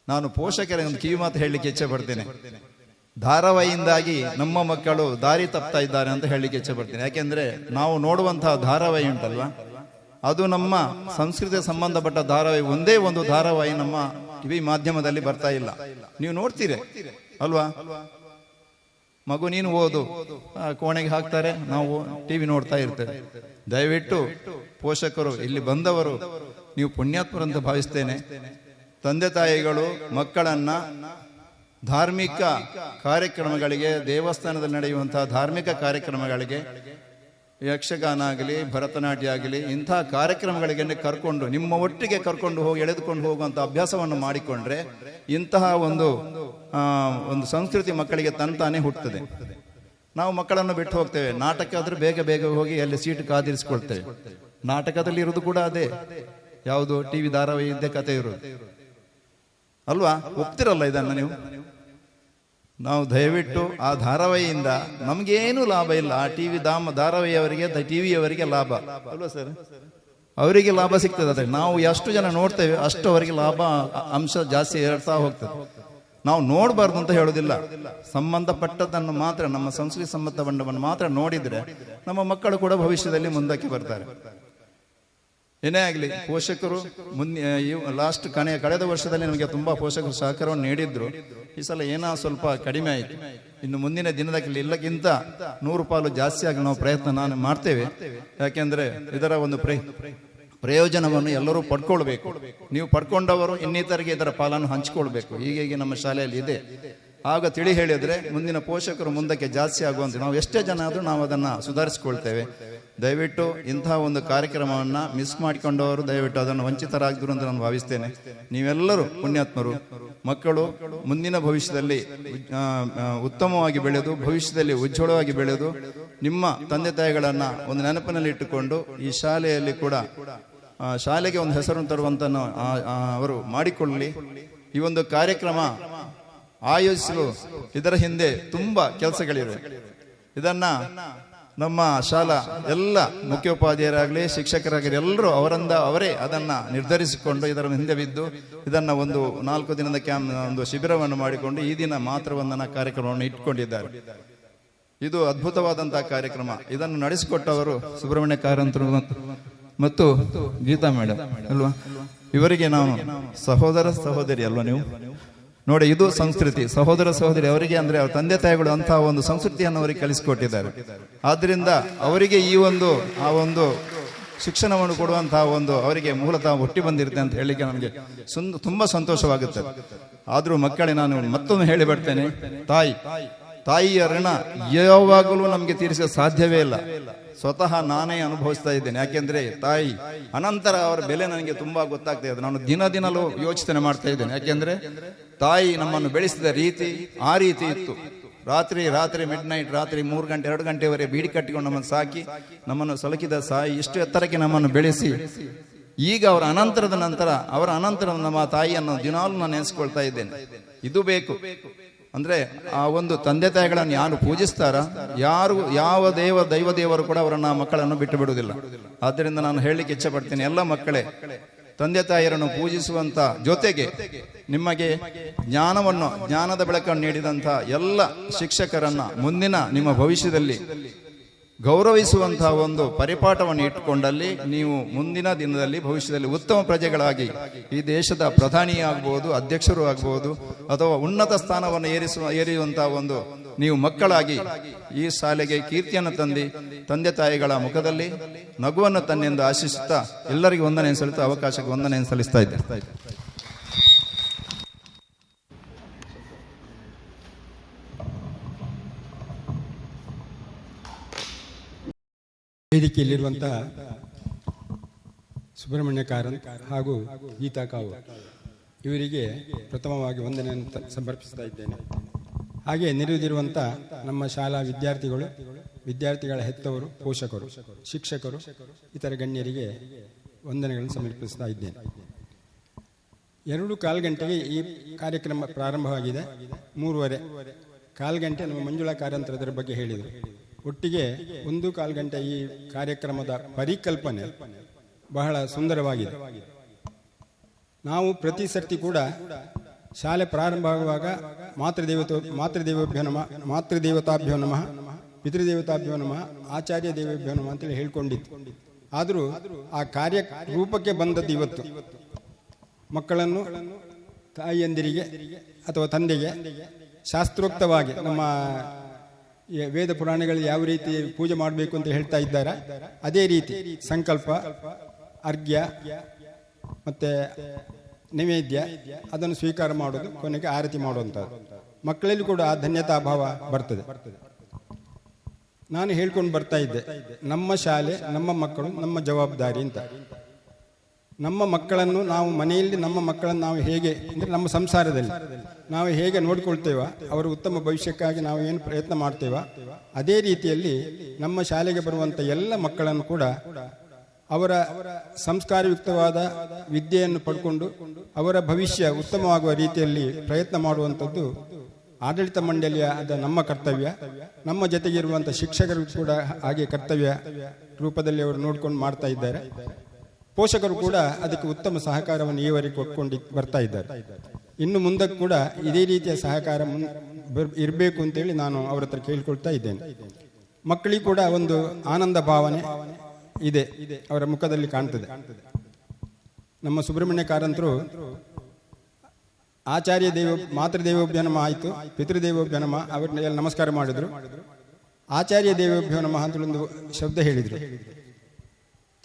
ನಾನು ಪೋಷಕರಿಗೆ ಒಂದು ಕಿವಿ ಮಾತು ಹೇಳಲಿಕ್ಕೆ ಇಚ್ಛೆ ಪಡ್ತೇನೆ. ಧಾರಾವಾಹಿಯಿಂದಾಗಿ ನಮ್ಮ ಮಕ್ಕಳು ದಾರಿ ತಪ್ತಾ ಇದ್ದಾರೆ ಅಂತ ಹೇಳಲಿಕ್ಕೆ ಇಚ್ಛೆ ಪಡ್ತೇನೆ. ಯಾಕೆಂದ್ರೆ ನಾವು ನೋಡುವಂತಹ ಧಾರಾವಾಹಿ ಉಂಟಲ್ವಾ, ಅದು ನಮ್ಮ ಸಂಸ್ಕೃತಿಗೆ ಸಂಬಂಧಪಟ್ಟ ಧಾರಾವಾಹಿ. ಒಂದೇ ಒಂದು ಧಾರಾವಾಹಿ ನಮ್ಮ ಟಿವಿ ಮಾಧ್ಯಮದಲ್ಲಿ ಬರ್ತಾ ಇಲ್ಲ. ನೀವು ನೋಡ್ತೀರಿ ಅಲ್ವಾ? ಮಗು ನೀನು ಓದು, ಕೋಣೆಗೆ ಹಾಕ್ತಾರೆ, ನಾವು ಟಿವಿ ನೋಡ್ತಾ ಇರ್ತೇವೆ. ದಯವಿಟ್ಟು ಪೋಷಕರು, ಇಲ್ಲಿ ಬಂದವರು, ನೀವು ಪುಣ್ಯಾತ್ಮರಂತ ಭಾವಿಸ್ತೇನೆ. ತಂದೆ ತಾಯಿಗಳು ಮಕ್ಕಳನ್ನ ಧಾರ್ಮಿಕ ಕಾರ್ಯಕ್ರಮಗಳಿಗೆ, ದೇವಸ್ಥಾನದಲ್ಲಿ ನಡೆಯುವಂತಹ ಧಾರ್ಮಿಕ ಕಾರ್ಯಕ್ರಮಗಳಿಗೆ, ಯಕ್ಷಗಾನ ಆಗಲಿ, ಭರತನಾಟ್ಯ ಆಗಲಿ, ಇಂತಹ ಕಾರ್ಯಕ್ರಮಗಳಿಗೆ ಕರ್ಕೊಂಡು, ನಿಮ್ಮ ಒಟ್ಟಿಗೆ ಕರ್ಕೊಂಡು ಹೋಗಿ ಎಳೆದುಕೊಂಡು ಹೋಗುವಂಥ ಅಭ್ಯಾಸವನ್ನು ಮಾಡಿಕೊಂಡ್ರೆ ಇಂತಹ ಒಂದು ಸಂಸ್ಕೃತಿ ಮಕ್ಕಳಿಗೆ ತಂತಾನೆ ಹುಟ್ಟುತ್ತದೆ. ನಾವು ಮಕ್ಕಳನ್ನು ಬಿಟ್ಟು ಹೋಗ್ತೇವೆ. ನಾಟಕ ಆದ್ರೆ ಬೇಗ ಬೇಗ ಹೋಗಿ ಅಲ್ಲಿ ಸೀಟು ಕಾದಿರಿಸ್ಕೊಳ್ತೇವೆ. ನಾಟಕದಲ್ಲಿ ಇರೋದು ಕೂಡ ಅದೇ, ಯಾವುದು ಟಿವಿ ಧಾರಾವಾಹಿ ಇದ್ದೇ ಕಥೆ ಇರೋದು ಅಲ್ವಾ? ಒಪ್ತಿರಲ್ಲ ಇದನ್ನು ನೀವು? ನಾವು ದಯವಿಟ್ಟು ಆ ಧಾರಾವಾಹಿಯಿಂದ ನಮ್ಗೇನು ಲಾಭ ಇಲ್ಲ. ಆ ಟಿವಿ ಧಾರಾವಾಹಿಯವರಿಗೆ, ಟಿವಿಯವರಿಗೆ ಲಾಭ ಅಲ್ವಾ ಸರ್? ಅವರಿಗೆ ಲಾಭ ಸಿಗ್ತದೆ. ಅದೇ ನಾವು ಎಷ್ಟು ಜನ ನೋಡ್ತೇವೆ ಅಷ್ಟು ಅವರಿಗೆ ಲಾಭ ಅಂಶ ಜಾಸ್ತಿ ಏರ್ತಾ ಹೋಗ್ತದೆ. ನಾವು ನೋಡಬಾರ್ದು ಅಂತ ಹೇಳೋದಿಲ್ಲ, ಸಂಬಂಧಪಟ್ಟದನ್ನು ಮಾತ್ರ, ನಮ್ಮ ಸಂಸ್ಕೃತಿ ಸಂಬಂಧವನ್ನು ಮಾತ್ರ ನೋಡಿದ್ರೆ ನಮ್ಮ ಮಕ್ಕಳು ಕೂಡ ಭವಿಷ್ಯದಲ್ಲಿ ಮುಂದಕ್ಕೆ ಬರ್ತಾರೆ. ಏನೇ ಆಗಲಿ, ಪೋಷಕರು ಲಾಸ್ಟ್ ಕಳೆದ ವರ್ಷದಲ್ಲಿ ನಮಗೆ ತುಂಬಾ ಪೋಷಕರು ಸಹಕಾರವನ್ನು ನೀಡಿದ್ರು. ಈ ಸಲ ಏನೋ ಸ್ವಲ್ಪ ಕಡಿಮೆ ಆಯಿತು. ಇನ್ನು ಮುಂದಿನ ದಿನದಲ್ಲಿ ಇಲ್ಲಕ್ಕಿಂತ 100 ಪಾಲು ಜಾಸ್ತಿ ಆಗಿ ನಾವು ಪ್ರಯತ್ನ ಮಾಡ್ತೇವೆ. ಯಾಕೆಂದ್ರೆ ಇದರ ಒಂದು ಪ್ರಯೋಜನವನ್ನು ಎಲ್ಲರೂ ಪಡ್ಕೊಳ್ಬೇಕು. ನೀವು ಪಡ್ಕೊಂಡವರು ಇನ್ನಿತರಿಗೆ ಇದರ ಪಾಲನ್ನು ಹಂಚಿಕೊಳ್ಬೇಕು. ಹೀಗೆ ನಮ್ಮ ಶಾಲೆಯಲ್ಲಿ ಇದೆ. ಆಗ ತಿಳಿ ಹೇಳಿದ್ರೆ ಮುಂದಿನ ಪೋಷಕರು ಮುಂದಕ್ಕೆ ಜಾಸ್ತಿ ಆಗುವಂತೆ, ನಾವು ಎಷ್ಟೇ ಜನ ಆದರೂ ನಾವು ಅದನ್ನು ಸುಧಾರಿಸಿಕೊಳ್ತೇವೆ. ದಯವಿಟ್ಟು ಇಂತಹ ಒಂದು ಕಾರ್ಯಕ್ರಮವನ್ನು ಮಿಸ್ ಮಾಡಿಕೊಂಡವರು ದಯವಿಟ್ಟು ಅದನ್ನು ವಂಚಿತರಾಗಿದ್ರು ಅಂತ ನಾನು ಭಾವಿಸ್ತೇನೆ. ನೀವೆಲ್ಲರೂ ಪುಣ್ಯಾತ್ಮರು. ಮಕ್ಕಳು ಮುಂದಿನ ಭವಿಷ್ಯದಲ್ಲಿ ಉತ್ತಮವಾಗಿ ಬೆಳೆದು, ಭವಿಷ್ಯದಲ್ಲಿ ಉಜ್ವಲವಾಗಿ ಬೆಳೆದು, ನಿಮ್ಮ ತಂದೆ ತಾಯಿಗಳನ್ನ ಒಂದು ನೆನಪಿನಲ್ಲಿ ಇಟ್ಟುಕೊಂಡು ಈ ಶಾಲೆಯಲ್ಲಿ ಕೂಡ ಶಾಲೆಗೆ ಒಂದು ಹೆಸರನ್ನು ತರುವಂತ ಅವರು ಮಾಡಿಕೊಳ್ಳಲಿ. ಈ ಒಂದು ಕಾರ್ಯಕ್ರಮ ಆಯೋಜಿಸಲು ಇದರ ಹಿಂದೆ ತುಂಬಾ ಕೆಲಸಗಳಿವೆ. ಇದನ್ನ ನಮ್ಮ ಶಾಲಾ ಎಲ್ಲ ಮುಖ್ಯೋಪಾಧ್ಯಾಯರಾಗಲಿ, ಶಿಕ್ಷಕರಾಗಲಿ ಎಲ್ಲರೂ ಅವರೇ ಅದನ್ನ ನಿರ್ಧರಿಸಿಕೊಂಡು ಇದರ ಹಿಂದೆ ಬಿದ್ದು ಇದನ್ನ ಒಂದು 4 ದಿನದ ಒಂದು ಶಿಬಿರವನ್ನು ಮಾಡಿಕೊಂಡು ಈ ದಿನ ಮಾತ್ರ ಒಂದನ್ನ ಕಾರ್ಯಕ್ರಮವನ್ನು ಇಟ್ಕೊಂಡಿದ್ದಾರೆ. ಇದು ಅದ್ಭುತವಾದಂತಹ ಕಾರ್ಯಕ್ರಮ. ಇದನ್ನು ನಡೆಸಿಕೊಟ್ಟವರು ಸುಬ್ರಹ್ಮಣ್ಯ ಕಾರಂತರು ಮತ್ತು ಗೀತಾ ಮೇಡಮ್ ಅಲ್ವಾ? ಇವರಿಗೆ ನಾವು ಸಹೋದರ ಸಹೋದರಿ ಅಲ್ವಾ? ನೀವು ನೋಡಿ, ಇದು ಸಂಸ್ಕೃತಿ. ಸಹೋದರ ಸಹೋದರಿ ಅವರಿಗೆ ಅಂದ್ರೆ ಅವ್ರ ತಂದೆ ತಾಯಿಗಳು ಅಂತಹ ಒಂದು ಸಂಸ್ಕೃತಿಯನ್ನು ಅವರಿಗೆ ಕಲಿಸಿಕೊಟ್ಟಿದ್ದಾರೆ. ಆದ್ರಿಂದ ಅವರಿಗೆ ಈ ಒಂದು ಶಿಕ್ಷಣವನ್ನು ಕೊಡುವಂತಹ ಅವರಿಗೆ ಮೂಲತಃ ಹುಟ್ಟಿ ಬಂದಿರುತ್ತೆ ಅಂತ ಹೇಳಿಕ್ಕೆ ನನಗೆ ತುಂಬಾ ಸಂತೋಷವಾಗುತ್ತೆ. ಆದ್ರೂ ಮಕ್ಕಳೇ, ನಾನು ಮತ್ತೊಮ್ಮೆ ಹೇಳಿಬಿಡ್ತೇನೆ, ತಾಯಿಯ ಋಣ ಯಾವಾಗಲೂ ನಮಗೆ ತೀರಿಸಲು ಸಾಧ್ಯವೇ ಇಲ್ಲ. ಸ್ವತಃ ನಾನೇ ಅನುಭವಿಸ್ತಾ ಇದ್ದೇನೆ. ಯಾಕೆಂದ್ರೆ ತಾಯಿ ಅನಂತರ ಅವರ ಬೆಲೆ ನನಗೆ ತುಂಬಾ ಗೊತ್ತಾಗ್ತಾ ಇದೆ. ನಾನು ದಿನಲೂ ಯೋಚನೆ ಮಾಡ್ತಾ ಇದ್ದೇನೆ. ಯಾಕೆಂದ್ರೆ ತಾಯಿ ನಮ್ಮನ್ನು ಬೆಳೆಸಿದ ರೀತಿ ಆ ರೀತಿ ಇತ್ತು. ರಾತ್ರಿ ಮಿಡ್ ನೈಟ್, ರಾತ್ರಿ 3 ಗಂಟೆ 2 ಗಂಟೆವರೆಗೆ ಬೀಡಿ ಕಟ್ಟಿಕೊಂಡು ನಮ್ಮನ್ನು ಸಾಕಿ, ನಮ್ಮನ್ನು ಸಲಕಿದ ಸಾಯಿ ಇಷ್ಟು ಎತ್ತರಕ್ಕೆ ನಮ್ಮನ್ನು ಬೆಳೆಸಿ, ಈಗ ಅವರ ಅನಂತರ ನಮ್ಮ ತಾಯಿಯನ್ನು ದಿನಾಲೂ ನಾನು ನೆನೆಸ್ಕೊಳ್ತಾ ಇದ್ದೇನೆ. ಇದು ಬೇಕು ಅಂದ್ರೆ ಆ ಒಂದು ತಂದೆ ತಾಯಿಗಳನ್ನು ಯಾರು ಪೂಜಿಸ್ತಾರ, ಯಾವ ದೈವ ದೇವರು ಕೂಡ ಅವರನ್ನ ಮಕ್ಕಳನ್ನು ಬಿಟ್ಟು ಬಿಡುವುದಿಲ್ಲ. ಆದ್ದರಿಂದ ನಾನು ಹೇಳಲಿಕ್ಕೆ ಇಚ್ಛೆ ಪಡ್ತೀನಿ, ಎಲ್ಲ ಮಕ್ಕಳೇ ತಂದೆ ತಾಯಿಯರನ್ನು ಪೂಜಿಸುವಂತ ಜೊತೆಗೆ ನಿಮಗೆ ಜ್ಞಾನದ ಬೆಳಕನ್ನು ನೀಡಿದಂತ ಎಲ್ಲ ಶಿಕ್ಷಕರನ್ನ ಮುಂದಿನ ನಿಮ್ಮ ಭವಿಷ್ಯದಲ್ಲಿ ಗೌರವಿಸುವಂತಹ ಒಂದು ಪರಿಪಾಠವನ್ನು ಇಟ್ಟುಕೊಂಡಲ್ಲಿ ನೀವು ಮುಂದಿನ ದಿನದಲ್ಲಿ ಭವಿಷ್ಯದಲ್ಲಿ ಉತ್ತಮ ಪ್ರಜೆಗಳಾಗಿ ಈ ದೇಶದ ಪ್ರಧಾನಿಯಾಗಬಹುದು, ಅಧ್ಯಕ್ಷರು ಆಗಬಹುದು, ಅಥವಾ ಉನ್ನತ ಸ್ಥಾನವನ್ನು ಏರಿಯುವಂತಹ ನೀವು ಮಕ್ಕಳಾಗಿ ಈ ಶಾಲೆಗೆ ಕೀರ್ತಿಯನ್ನು ತಂದೆ ತಾಯಿಗಳ ಮುಖದಲ್ಲಿ ನಗುವನ್ನು ತನ್ನೆಂದು ಆಶಿಸುತ್ತಾ ಎಲ್ಲರಿಗೂ ವಂದನೆ ಸಲ್ಲಿಸುತ್ತಾ ಅವಕಾಶಕ್ಕೆ ವಂದನೆ ಸಲ್ಲಿಸ್ತಾ ಇದ್ದೆ. ವೇದಿಕೆಯಲ್ಲಿರುವಂತಹ ಸುಬ್ರಹ್ಮಣ್ಯ ಕಾರಂತ್ ಹಾಗೂ ಗೀತಾ ಕಾವು ಇವರಿಗೆ ಪ್ರಥಮವಾಗಿ ವಂದನೆಯನ್ನು ಸಮರ್ಪಿಸ್ತಾ ಇದ್ದೇನೆ. ಹಾಗೆ ನೆರೆದಿರುವಂಥ ನಮ್ಮ ಶಾಲಾ ವಿದ್ಯಾರ್ಥಿಗಳ ಹೆತ್ತವರು, ಪೋಷಕರು, ಶಿಕ್ಷಕರು, ಇತರ ಗಣ್ಯರಿಗೆ ವಂದನೆಗಳನ್ನು ಸಮರ್ಪಿಸ್ತಾ ಇದ್ದೇನೆ. 2:15 ಗಂಟೆಗೆ ಈ ಕಾರ್ಯಕ್ರಮ ಪ್ರಾರಂಭವಾಗಿದೆ. 3:15 ಕಾಲು ಗಂಟೆ ನಮ್ಮ ಮಂಜುಳಾ ಕಾರಂತರದರ ಬಗ್ಗೆ ಹೇಳಿದರು. ಒಟ್ಟಿಗೆ 1-1/4 ಗಂಟೆ ಈ ಕಾರ್ಯಕ್ರಮದ ಪರಿಕಲ್ಪನೆ ಬಹಳ ಸುಂದರವಾಗಿದೆ. ನಾವು ಪ್ರತಿ ಸರ್ತಿ ಕೂಡ ಶಾಲೆ ಪ್ರಾರಂಭ ಆಗುವಾಗ ಮಾತೃದೇವತಾಭ್ಯೋ ನಮಃ, ಪಿತೃದೇವತಾಭ್ಯೋ ನಮಃ, ಆಚಾರ್ಯ ದೇವೇಭ್ಯೋ ನಮಃ ಅಂತೇಳಿ ಹೇಳ್ಕೊಂಡಿತ್ತು. ಆದರೂ ಆ ಕಾರ್ಯ ರೂಪಕ್ಕೆ ಬಂದದ್ದು ಇವತ್ತು. ಮಕ್ಕಳನ್ನು ತಾಯಿಯಂದಿರಿಗೆ ಅಥವಾ ತಂದೆಗೆ ಶಾಸ್ತ್ರೋಕ್ತವಾಗಿ ನಮ್ಮ ವೇದ ಪುರಾಣಗಳಲ್ಲಿ ಯಾವ ರೀತಿ ಪೂಜೆ ಮಾಡಬೇಕು ಅಂತ ಹೇಳ್ತಾ ಇದ್ದಾರೆ, ಅದೇ ರೀತಿ ಸಂಕಲ್ಪ, ಅರ್ಘ್ಯ ಮತ್ತೆ ನೈವೇದ್ಯ ಅದನ್ನು ಸ್ವೀಕಾರ ಮಾಡೋದು, ಕೊನೆಗೆ ಆರತಿ ಮಾಡುವಂಥದ್ದು. ಮಕ್ಕಳಲ್ಲಿ ಕೂಡ ಆ ಧನ್ಯತಾ ಭಾವ ಬರ್ತದೆ. ನಾನು ಹೇಳ್ಕೊಂಡು ಬರ್ತಾ ಇದ್ದೆ, ನಮ್ಮ ಶಾಲೆ, ನಮ್ಮ ಮಕ್ಕಳು, ನಮ್ಮ ಜವಾಬ್ದಾರಿ ಅಂತ. ನಮ್ಮ ಮಕ್ಕಳನ್ನು ನಾವು ಮನೆಯಲ್ಲಿ ನಾವು ಹೇಗೆ ಅಂದರೆ ನಮ್ಮ ಸಂಸಾರದಲ್ಲಿ ನಾವು ಹೇಗೆ ನೋಡಿಕೊಳ್ತೇವ, ಅವರ ಉತ್ತಮ ಭವಿಷ್ಯಕ್ಕಾಗಿ ನಾವು ಏನು ಪ್ರಯತ್ನ ಮಾಡ್ತೇವ, ಅದೇ ರೀತಿಯಲ್ಲಿ ನಮ್ಮ ಶಾಲೆಗೆ ಬರುವಂಥ ಎಲ್ಲ ಮಕ್ಕಳನ್ನು ಕೂಡ ಅವರ ಸಂಸ್ಕಾರಯುಕ್ತವಾದ ವಿದ್ಯೆಯನ್ನು ಪಡ್ಕೊಂಡು ಅವರ ಭವಿಷ್ಯ ಉತ್ತಮವಾಗುವ ರೀತಿಯಲ್ಲಿ ಪ್ರಯತ್ನ ಮಾಡುವಂಥದ್ದು ಆಡಳಿತ ಮಂಡಳಿಯ ನಮ್ಮ ಕರ್ತವ್ಯ. ನಮ್ಮ ಜೊತೆಗಿರುವಂಥ ಶಿಕ್ಷಕರು ಕೂಡ ಹಾಗೆ ಕರ್ತವ್ಯ ರೂಪದಲ್ಲಿ ಅವರು ನೋಡ್ಕೊಂಡು ಮಾಡ್ತಾ ಇದ್ದಾರೆ. ಪೋಷಕರು ಕೂಡ ಅದಕ್ಕೆ ಉತ್ತಮ ಸಹಕಾರವನ್ನು ಈವರೆಗೆ ಕೊಟ್ಕೊಂಡು ಬರ್ತಾ ಇದ್ದಾರೆ. ಇನ್ನು ಮುಂದಕ್ಕೆ ಕೂಡ ಇದೇ ರೀತಿಯ ಸಹಕಾರ ಇರಬೇಕು ಅಂತೇಳಿ ನಾನು ಅವರ ಹತ್ರ ಕೇಳ್ಕೊಳ್ತಾ ಇದ್ದೇನೆ. ಮಕ್ಕಳಿಗೆ ಕೂಡ ಒಂದು ಆನಂದ ಭಾವನೆ ಇದೆ, ಅವರ ಮುಖದಲ್ಲಿ ಕಾಣ್ತದೆ. ನಮ್ಮ ಸುಬ್ರಹ್ಮಣ್ಯ ಕಾರಂತರು ಮಾತೃದೇವೋಭ್ಯ ನಮಃ ಆಯಿತು, ಪಿತೃದೇವೋಭ್ಯ ನಮಃ ಅವರನ್ನೆಲ್ಲ ನಮಸ್ಕಾರ ಮಾಡಿದ್ರು. ಆಚಾರ್ಯ ದೇವೋಭ್ಯೋ ನಮಃ ಅಂತ ಒಂದು ಶಬ್ದ ಹೇಳಿದರು.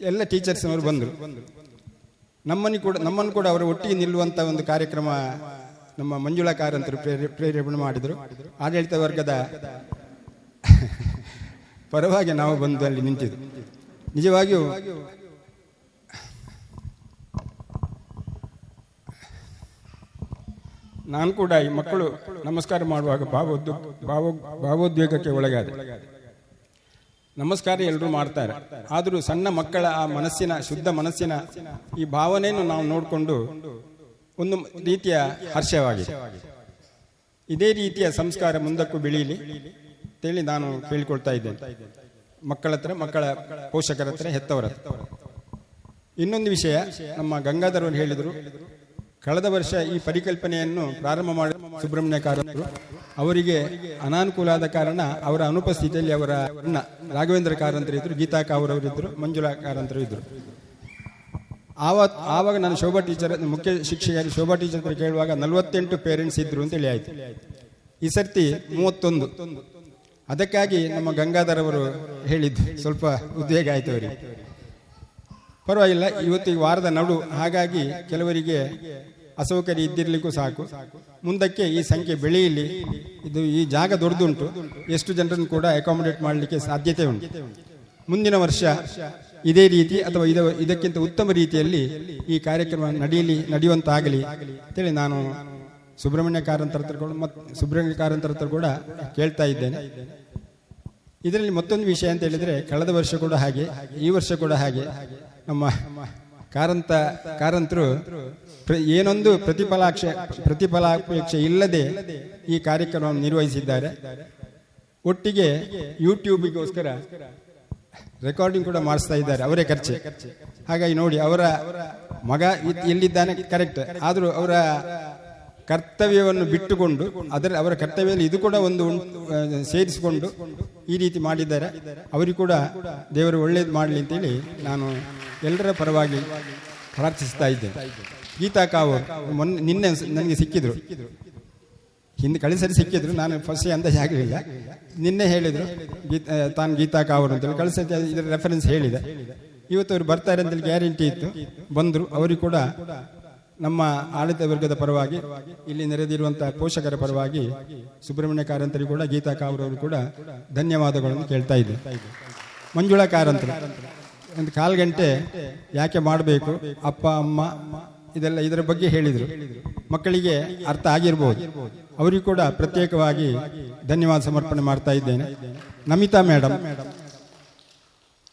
ಎಲ್ಲ ಟೀಚರ್ಸ್ ಅವರು ಬಂದರು. ನಮ್ಮನ್ನು ಕೂಡ ಅವರ ಒಟ್ಟಿಗೆ ನಿಲ್ಲುವಂಥ ಒಂದು ಕಾರ್ಯಕ್ರಮ ನಮ್ಮ ಮಂಜುಳಾ ಕಾರಂತರು ಪ್ರೇರೇಪಣೆ ಮಾಡಿದರು. ಆಡಳಿತ ವರ್ಗದ ಪರವಾಗಿ ನಾವು ಬಂದು ಅಲ್ಲಿ ನಿಂತಿದ್ದು. ನಿಜವಾಗಿಯೂ ನಾನು ಕೂಡ ಈ ಮಕ್ಕಳು ನಮಸ್ಕಾರ ಮಾಡುವಾಗ ಭಾವೋದ್ವೇಗಕ್ಕೆ ಒಳಗಾದೆ. ನಮಸ್ಕಾರ ಎಲ್ಲರೂ ಮಾಡ್ತಾರೆ, ಆದರೂ ಸಣ್ಣ ಮಕ್ಕಳ ಆ ಶುದ್ಧ ಮನಸ್ಸಿನ ಈ ಭಾವನೆಯನ್ನು ನಾವು ನೋಡಿಕೊಂಡು ಒಂದು ರೀತಿಯ ಹರ್ಷವಾಗಿದೆ. ಇದೇ ರೀತಿಯ ಸಂಸ್ಕಾರ ಮುಂದಕ್ಕೂ ಬೆಳೀಲಿ ಅಂತೇಳಿ ನಾನು ಕೇಳಿಕೊಳ್ತಾ ಇದ್ದೇನೆ, ಮಕ್ಕಳ ಹತ್ರ, ಮಕ್ಕಳ ಪೋಷಕರ ಹತ್ರ, ಹೆತ್ತವರ ಹತ್ರ. ಇನ್ನೊಂದು ವಿಷಯ, ನಮ್ಮ ಗಂಗಾಧರ್ ಅವರು ಹೇಳಿದರು, ಕಳೆದ ವರ್ಷ ಈ ಪರಿಕಲ್ಪನೆಯನ್ನು ಪ್ರಾರಂಭ ಮಾಡಿದ ಸುಬ್ರಹ್ಮಣ್ಯ ಕಾರಂತರು ಅವರಿಗೆ ಅನಾನುಕೂಲ ಆದ ಕಾರಣ ಅವರ ಅನುಪಸ್ಥಿತಿಯಲ್ಲಿ ಅವರ ಅಣ್ಣ ರಾಘವೇಂದ್ರ ಕಾರಂತರು ಇದ್ರು, ಗೀತಾ ಕಾವೂರವರಿದ್ದರು, ಮಂಜುಳಾ ಕಾರಂತರು ಇದ್ರು. ಆವಾಗ ನಾನು ಶೋಭಾ ಟೀಚರ್, ಮುಖ್ಯ ಶಿಕ್ಷಕರು ಶೋಭಾ ಟೀಚರ್ ಹತ್ರ ಕೇಳುವಾಗ 48 ಪೇರೆಂಟ್ಸ್ ಇದ್ರು ಅಂತೇಳಿ ಆಯ್ತು. ಈ ಸರ್ತಿ 31. ಅದಕ್ಕಾಗಿ ನಮ್ಮ ಗಂಗಾಧರ್ ಅವರು ಹೇಳಿದ್ದು ಸ್ವಲ್ಪ ಉದ್ವೇಗ ಆಯ್ತು ಅವರಿಗೆ. ಪರವಾಗಿಲ್ಲ, ಇವತ್ತಿಗೆ ವಾರದ ನಡು, ಹಾಗಾಗಿ ಕೆಲವರಿಗೆ ಅಸೌಕರ್ಯ ಇದ್ದಿರ್ಲಿಕ್ಕೂ ಸಾಕು. ಮುಂದಕ್ಕೆ ಈ ಸಂಖ್ಯೆ ಬೆಳೆಯಲಿ. ಈ ಜಾಗ ದೊಡ್ಡದುಂಟು, ಎಷ್ಟು ಜನರನ್ನು ಕೂಡ ಅಕಾಮಿಡೇಟ್ ಮಾಡಲಿಕ್ಕೆ ಸಾಧ್ಯತೆ ಉಂಟು. ಮುಂದಿನ ವರ್ಷ ಇದೇ ರೀತಿ ಅಥವಾ ಇದಕ್ಕಿಂತ ಉತ್ತಮ ರೀತಿಯಲ್ಲಿ ಈ ಕಾರ್ಯಕ್ರಮ ನಡೆಯುವಂತಾಗಲಿ ಅಂತೇಳಿ ನಾನು ಸುಬ್ರಹ್ಮಣ್ಯ ಕಾರಂತರ ಹತ್ರ ಕೂಡ ಕೇಳ್ತಾ ಇದ್ದೇನೆ. ಇದರಲ್ಲಿ ಮತ್ತೊಂದು ವಿಷಯ ಅಂತ ಹೇಳಿದ್ರೆ, ಕಳೆದ ವರ್ಷ ಕೂಡ ಹಾಗೆ, ಈ ವರ್ಷ ಕೂಡ ಹಾಗೆ ನಮ್ಮ ಕಾರಂತರು ಏನೊಂದು ಪ್ರತಿಫಲಾಪೇಕ್ಷೆ ಇಲ್ಲದೆ ಈ ಕಾರ್ಯಕ್ರಮವನ್ನು ನಿರ್ವಹಿಸಿದ್ದಾರೆ. ಒಟ್ಟಿಗೆ ಯೂಟ್ಯೂಬಿಗೋಸ್ಕರ ರೆಕಾರ್ಡಿಂಗ್ ಕೂಡ ಮಾಡಿಸ್ತಾ ಇದ್ದಾರೆ, ಅವರೇ ಖರ್ಚೆ. ಹಾಗಾಗಿ ನೋಡಿ, ಅವರ ಮಗ ಎಲ್ಲಿದ್ದಾನೆ ಕರೆಕ್ಟ್, ಆದರೂ ಅವರ ಕರ್ತವ್ಯವನ್ನು ಬಿಟ್ಟುಕೊಂಡು ಅವರ ಕರ್ತವ್ಯದಲ್ಲಿ ಇದು ಕೂಡ ಒಂದು ಸೇರಿಸಿಕೊಂಡು ಈ ರೀತಿ ಮಾಡಿದ್ದಾರೆ. ಅವರಿಗೂ ಕೂಡ ದೇವರು ಒಳ್ಳೇದು ಮಾಡಲಿ ಅಂತೇಳಿ ನಾನು ಎಲ್ಲರ ಪರವಾಗಿ ಪ್ರಾರ್ಥಿಸ್ತಾ ಇದ್ದೇನೆ. ಗೀತಾ ಕಾವೂರ್ ನಿನ್ನೆ ನನಗೆ ಸಿಕ್ಕಿದ್ರು, ಹಿಂದೆ ಕಳಿಸರಿ ಸಿಕ್ಕಿದ್ರು, ನಾನು ಫಸ್ಟ್ ಅಂದಾಜು ಆಗಲಿಲ್ಲ. ನಿನ್ನೆ ಹೇಳಿದ್ರು ತಾನು ಗೀತಾ ಕಾವೂರ್ ಅಂತೇಳಿ, ಕಳಿಸರಿ ಇದರ ರೆಫರೆನ್ಸ್ ಹೇಳಿದೆ. ಇವತ್ತು ಅವರು ಬರ್ತಾರೆ ಅಂತೇಳಿ ಗ್ಯಾರಂಟಿ ಇತ್ತು, ಬಂದರು. ಅವರಿಗೂ ಕೂಡ ನಮ್ಮ ಆಡಳಿತ ವರ್ಗದ ಪರವಾಗಿ, ಇಲ್ಲಿ ನೆರೆದಿರುವಂತಹ ಪೋಷಕರ ಪರವಾಗಿ ಸುಬ್ರಹ್ಮಣ್ಯ ಕಾರಂತರಿಗೆ ಕೂಡ, ಗೀತಾ ಕಾವೂರ್ ಅವರು ಕೂಡ ಧನ್ಯವಾದಗಳನ್ನು ಕೇಳ್ತಾ ಇದ್ದೆ. ಮಂಜುಳಾ ಕಾರಂತರು 1/4 ಗಂಟೆ ಯಾಕೆ ಮಾಡಬೇಕು, ಅಪ್ಪ ಅಮ್ಮ ಇದರ ಬಗ್ಗೆ ಹೇಳಿದರು. ಮಕ್ಕಳಿಗೆ ಅರ್ಥ ಆಗಿರ್ಬೋದು. ಅವರಿಗೂ ಕೂಡ ಪ್ರತ್ಯೇಕವಾಗಿ ಧನ್ಯವಾದ ಸಮರ್ಪಣೆ ಮಾಡ್ತಾ ಇದ್ದೇನೆ. ನಮಿತಾ ಮೇಡಮ್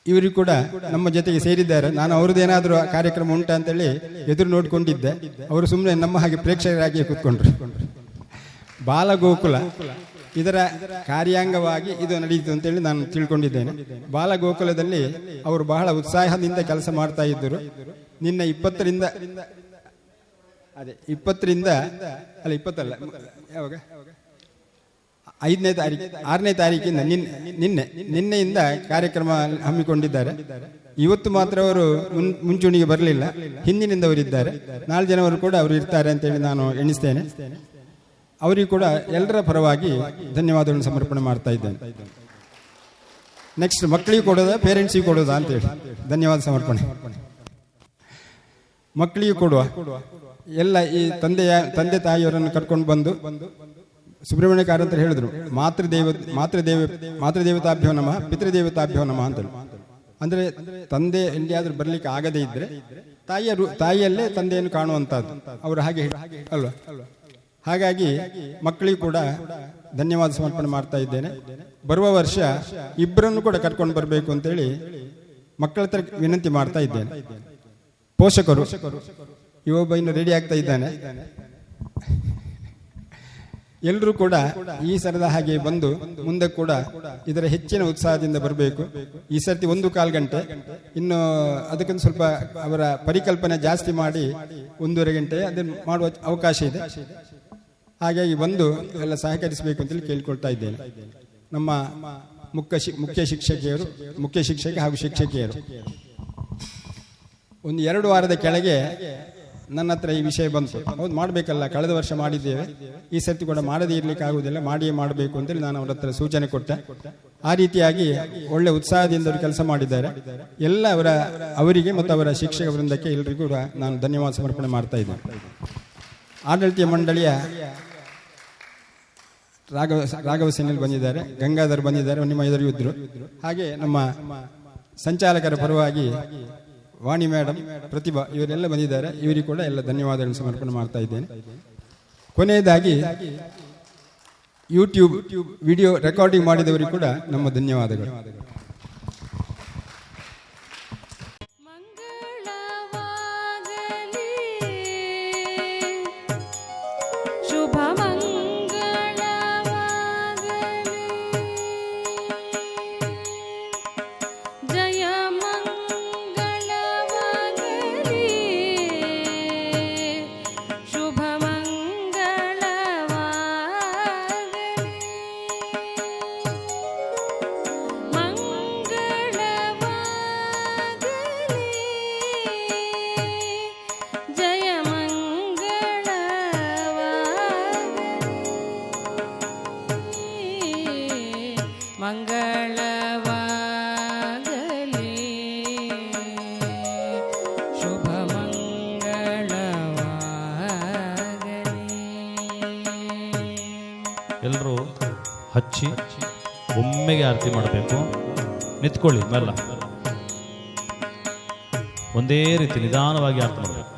ಇವರಿಗೂ ಕೂಡ ನಮ್ಮ ಜೊತೆಗೆ ಸೇರಿದ್ದಾರೆ. ನಾನು ಅವ್ರದ್ದೇನಾದರೂ ಕಾರ್ಯಕ್ರಮ ಉಂಟಾ ಅಂತೇಳಿ ಎದುರು ನೋಡ್ಕೊಂಡಿದ್ದೆ. ಅವರು ಸುಮ್ಮನೆ ನಮ್ಮ ಹಾಗೆ ಪ್ರೇಕ್ಷಕರಾಗಿಯೇ ಕೂತ್ಕೊಂಡ್ರು. ಬಾಲಗೋಕುಲ ಇದರ ಕಾರ್ಯಾಂಗವಾಗಿ ಇದು ನಡೆಯಿತು ಅಂತೇಳಿ ನಾನು ತಿಳ್ಕೊಂಡಿದ್ದೇನೆ. ಬಾಲಗೋಕುಲದಲ್ಲಿ ಅವರು ಬಹಳ ಉತ್ಸಾಹದಿಂದ ಕೆಲಸ ಮಾಡ್ತಾ ಇದ್ದರು. ನಿನ್ನೆ 20ರಿಂದ ಅದೇ 20ರಿಂದ ಅಲ್ಲ 20 ಯಾವಾಗ 5ನೇ ತಾರೀಕು 6ನೇ ತಾರೀಕಿಂದ ನಿನ್ನೆಯಿಂದ ಕಾರ್ಯಕ್ರಮ ಹಮ್ಮಿಕೊಂಡಿದ್ದಾರೆ. ಇವತ್ತು ಮಾತ್ರ ಅವರು ಮುಂಚೂಣಿಗೆ ಬರಲಿಲ್ಲ, ಹಿಂದಿನಿಂದವರಿದ್ದಾರೆ. 4 ಜನವರು ಕೂಡ ಅವರು ಇರ್ತಾರೆ ಅಂತೇಳಿ ನಾನು ಎಣಿಸ್ತೇನೆ. ಅವರಿಗೂ ಕೂಡ ಎಲ್ಲರ ಪರವಾಗಿ ಧನ್ಯವಾದಗಳನ್ನು ಸಮರ್ಪಣೆ ಮಾಡ್ತಾ ಇದ್ದೇನೆ. ನೆಕ್ಸ್ಟ್ ಮಕ್ಕಳಿಗೆ ಕೊಡೋದಾ ಪೇರೆಂಟ್ಸಿಗೆ ಕೊಡೋದಾ ಅಂತೇಳಿ ಧನ್ಯವಾದ ಸಮರ್ಪಣೆ. ಮಕ್ಕಳಿಗೆ ಕೊಡುವ ಎಲ್ಲ ಈ ತಂದೆ ತಾಯಿಯವರನ್ನು ಕರ್ಕೊಂಡು ಬಂದು ಸುಬ್ರಹ್ಮಣ್ಯ ಕಾರಂತರ ಹೇಳಿದ್ರು, ಮಾತೃದೇವತಾಭ್ಯೋ ನಮಃ ಪಿತೃದೇವತಾಭ್ಯೋ ನಮಃ ಅಂತೇಳಿ. ಅಂದ್ರೆ ತಂದೆ ಎಲ್ಲಿಯಾದ್ರೂ ಬರ್ಲಿಕ್ಕೆ ಆಗದೇ ಇದ್ರೆ ತಾಯಿಯಲ್ಲೇ ತಂದೆಯನ್ನು ಕಾಣುವಂತಹದ್ದು ಅವರು ಹಾಗೆ ಅಲ್ವಾ. ಹಾಗಾಗಿ ಮಕ್ಕಳಿಗೂ ಕೂಡ ಧನ್ಯವಾದ ಸಮರ್ಪಣೆ ಮಾಡ್ತಾ ಇದ್ದೇನೆ. ಬರುವ ವರ್ಷ ಇಬ್ಬರನ್ನು ಕೂಡ ಕರ್ಕೊಂಡು ಬರಬೇಕು ಅಂತೇಳಿ ಮಕ್ಕಳ ಹತ್ರ ವಿನಂತಿ ಮಾಡ್ತಾ ಇದ್ದೇನೆ. ಪೋಷಕರು ಇವೊಬ್ಬ ಇನ್ನು ರೆಡಿ ಆಗ್ತಾ ಇದ್ದಾನೆ. ಎಲ್ಲರೂ ಕೂಡ ಈ ಸರದ ಹಾಗೆ ಬಂದು ಮುಂದೆ ಕೂಡ ಇದರ ಹೆಚ್ಚಿನ ಉತ್ಸಾಹದಿಂದ ಬರಬೇಕು. ಈ ಸರ್ತಿ 1-1/4 ಗಂಟೆ, ಇನ್ನು ಅದಕ್ಕೊಂದು ಸ್ವಲ್ಪ ಅವರ ಪರಿಕಲ್ಪನೆ ಜಾಸ್ತಿ ಮಾಡಿ 1.5 ಗಂಟೆ ಅದನ್ನು ಮಾಡುವ ಅವಕಾಶ ಇದೆ. ಹಾಗಾಗಿ ಬಂದು ಎಲ್ಲ ಸಹಕರಿಸಬೇಕು ಅಂತೇಳಿ ಕೇಳಿಕೊಳ್ತಾ ಇದ್ದೇನೆ. ನಮ್ಮ ಮುಖ್ಯ ಶಿಕ್ಷಕಿ ಹಾಗೂ ಶಿಕ್ಷಕಿಯರು 1-2 ವಾರದ ಕೆಳಗೆ ನನ್ನ ಹತ್ರ ಈ ವಿಷಯ ಬಂತು. ಹೌದು, ಮಾಡಬೇಕಲ್ಲ, ಕಳೆದ ವರ್ಷ ಮಾಡಿದ್ದೇವೆ, ಈ ಸರ್ತಿ ಕೂಡ ಮಾಡದೇ ಇರ್ಲಿಕ್ಕೆ ಆಗುವುದಿಲ್ಲ, ಮಾಡಿಯೇ ಮಾಡಬೇಕು ಅಂತೇಳಿ ನಾನು ಅವರ ಹತ್ರ ಸೂಚನೆ ಕೊಟ್ಟೆ. ಆ ರೀತಿಯಾಗಿ ಒಳ್ಳೆ ಉತ್ಸಾಹದಿಂದ ಅವರು ಕೆಲಸ ಮಾಡಿದ್ದಾರೆ. ಎಲ್ಲ ಅವರಿಗೆ ಮತ್ತು ಅವರ ಶಿಕ್ಷಕ ವೃಂದಕ್ಕೆ ಎಲ್ಲರಿಗೂ ಕೂಡ ನಾನು ಧನ್ಯವಾದ ಸಮರ್ಪಣೆ ಮಾಡ್ತಾ ಇದ್ದೇನೆ. ಆಡಳಿತ ಮಂಡಳಿಯ ರಾಘವ ಸೇನಲ್ ಬಂದಿದ್ದಾರೆ, ಗಂಗಾಧರ್ ಬಂದಿದ್ದಾರೆ, ನಿಮ್ಮ ಎದುರು ಇದ್ರು. ಹಾಗೆ ನಮ್ಮ ಸಂಚಾಲಕರ ಪರವಾಗಿ ವಾಣಿ ಮೇಡಮ್, ಪ್ರತಿಭಾ ಇವರೆಲ್ಲ ಬಂದಿದ್ದಾರೆ. ಇವರಿಗೆ ಕೂಡ ಎಲ್ಲ ಧನ್ಯವಾದಗಳನ್ನು ಸಮರ್ಪಣೆ ಮಾಡ್ತಾ ಇದ್ದೇನೆ. ಕೊನೆಯದಾಗಿ ಯೂಟ್ಯೂಬ್ ವಿಡಿಯೋ ರೆಕಾರ್ಡಿಂಗ್ ಮಾಡಿದವರಿಗೆ ಕೂಡ ನಮ್ಮ ಧನ್ಯವಾದಗಳು. ಎಲ್ಲರೂ ಹಚ್ಚಿ ಒಮ್ಮೆಗೆ ಆರತಿ ಮಾಡಬೇಕು. ನಿಂತ್ಕೊಳ್ಳಿ, ಮೆಲ್ಲ ಒಂದೇ ರೀತಿ ನಿಧಾನವಾಗಿ ಆರತಿ ಮಾಡಬೇಕು.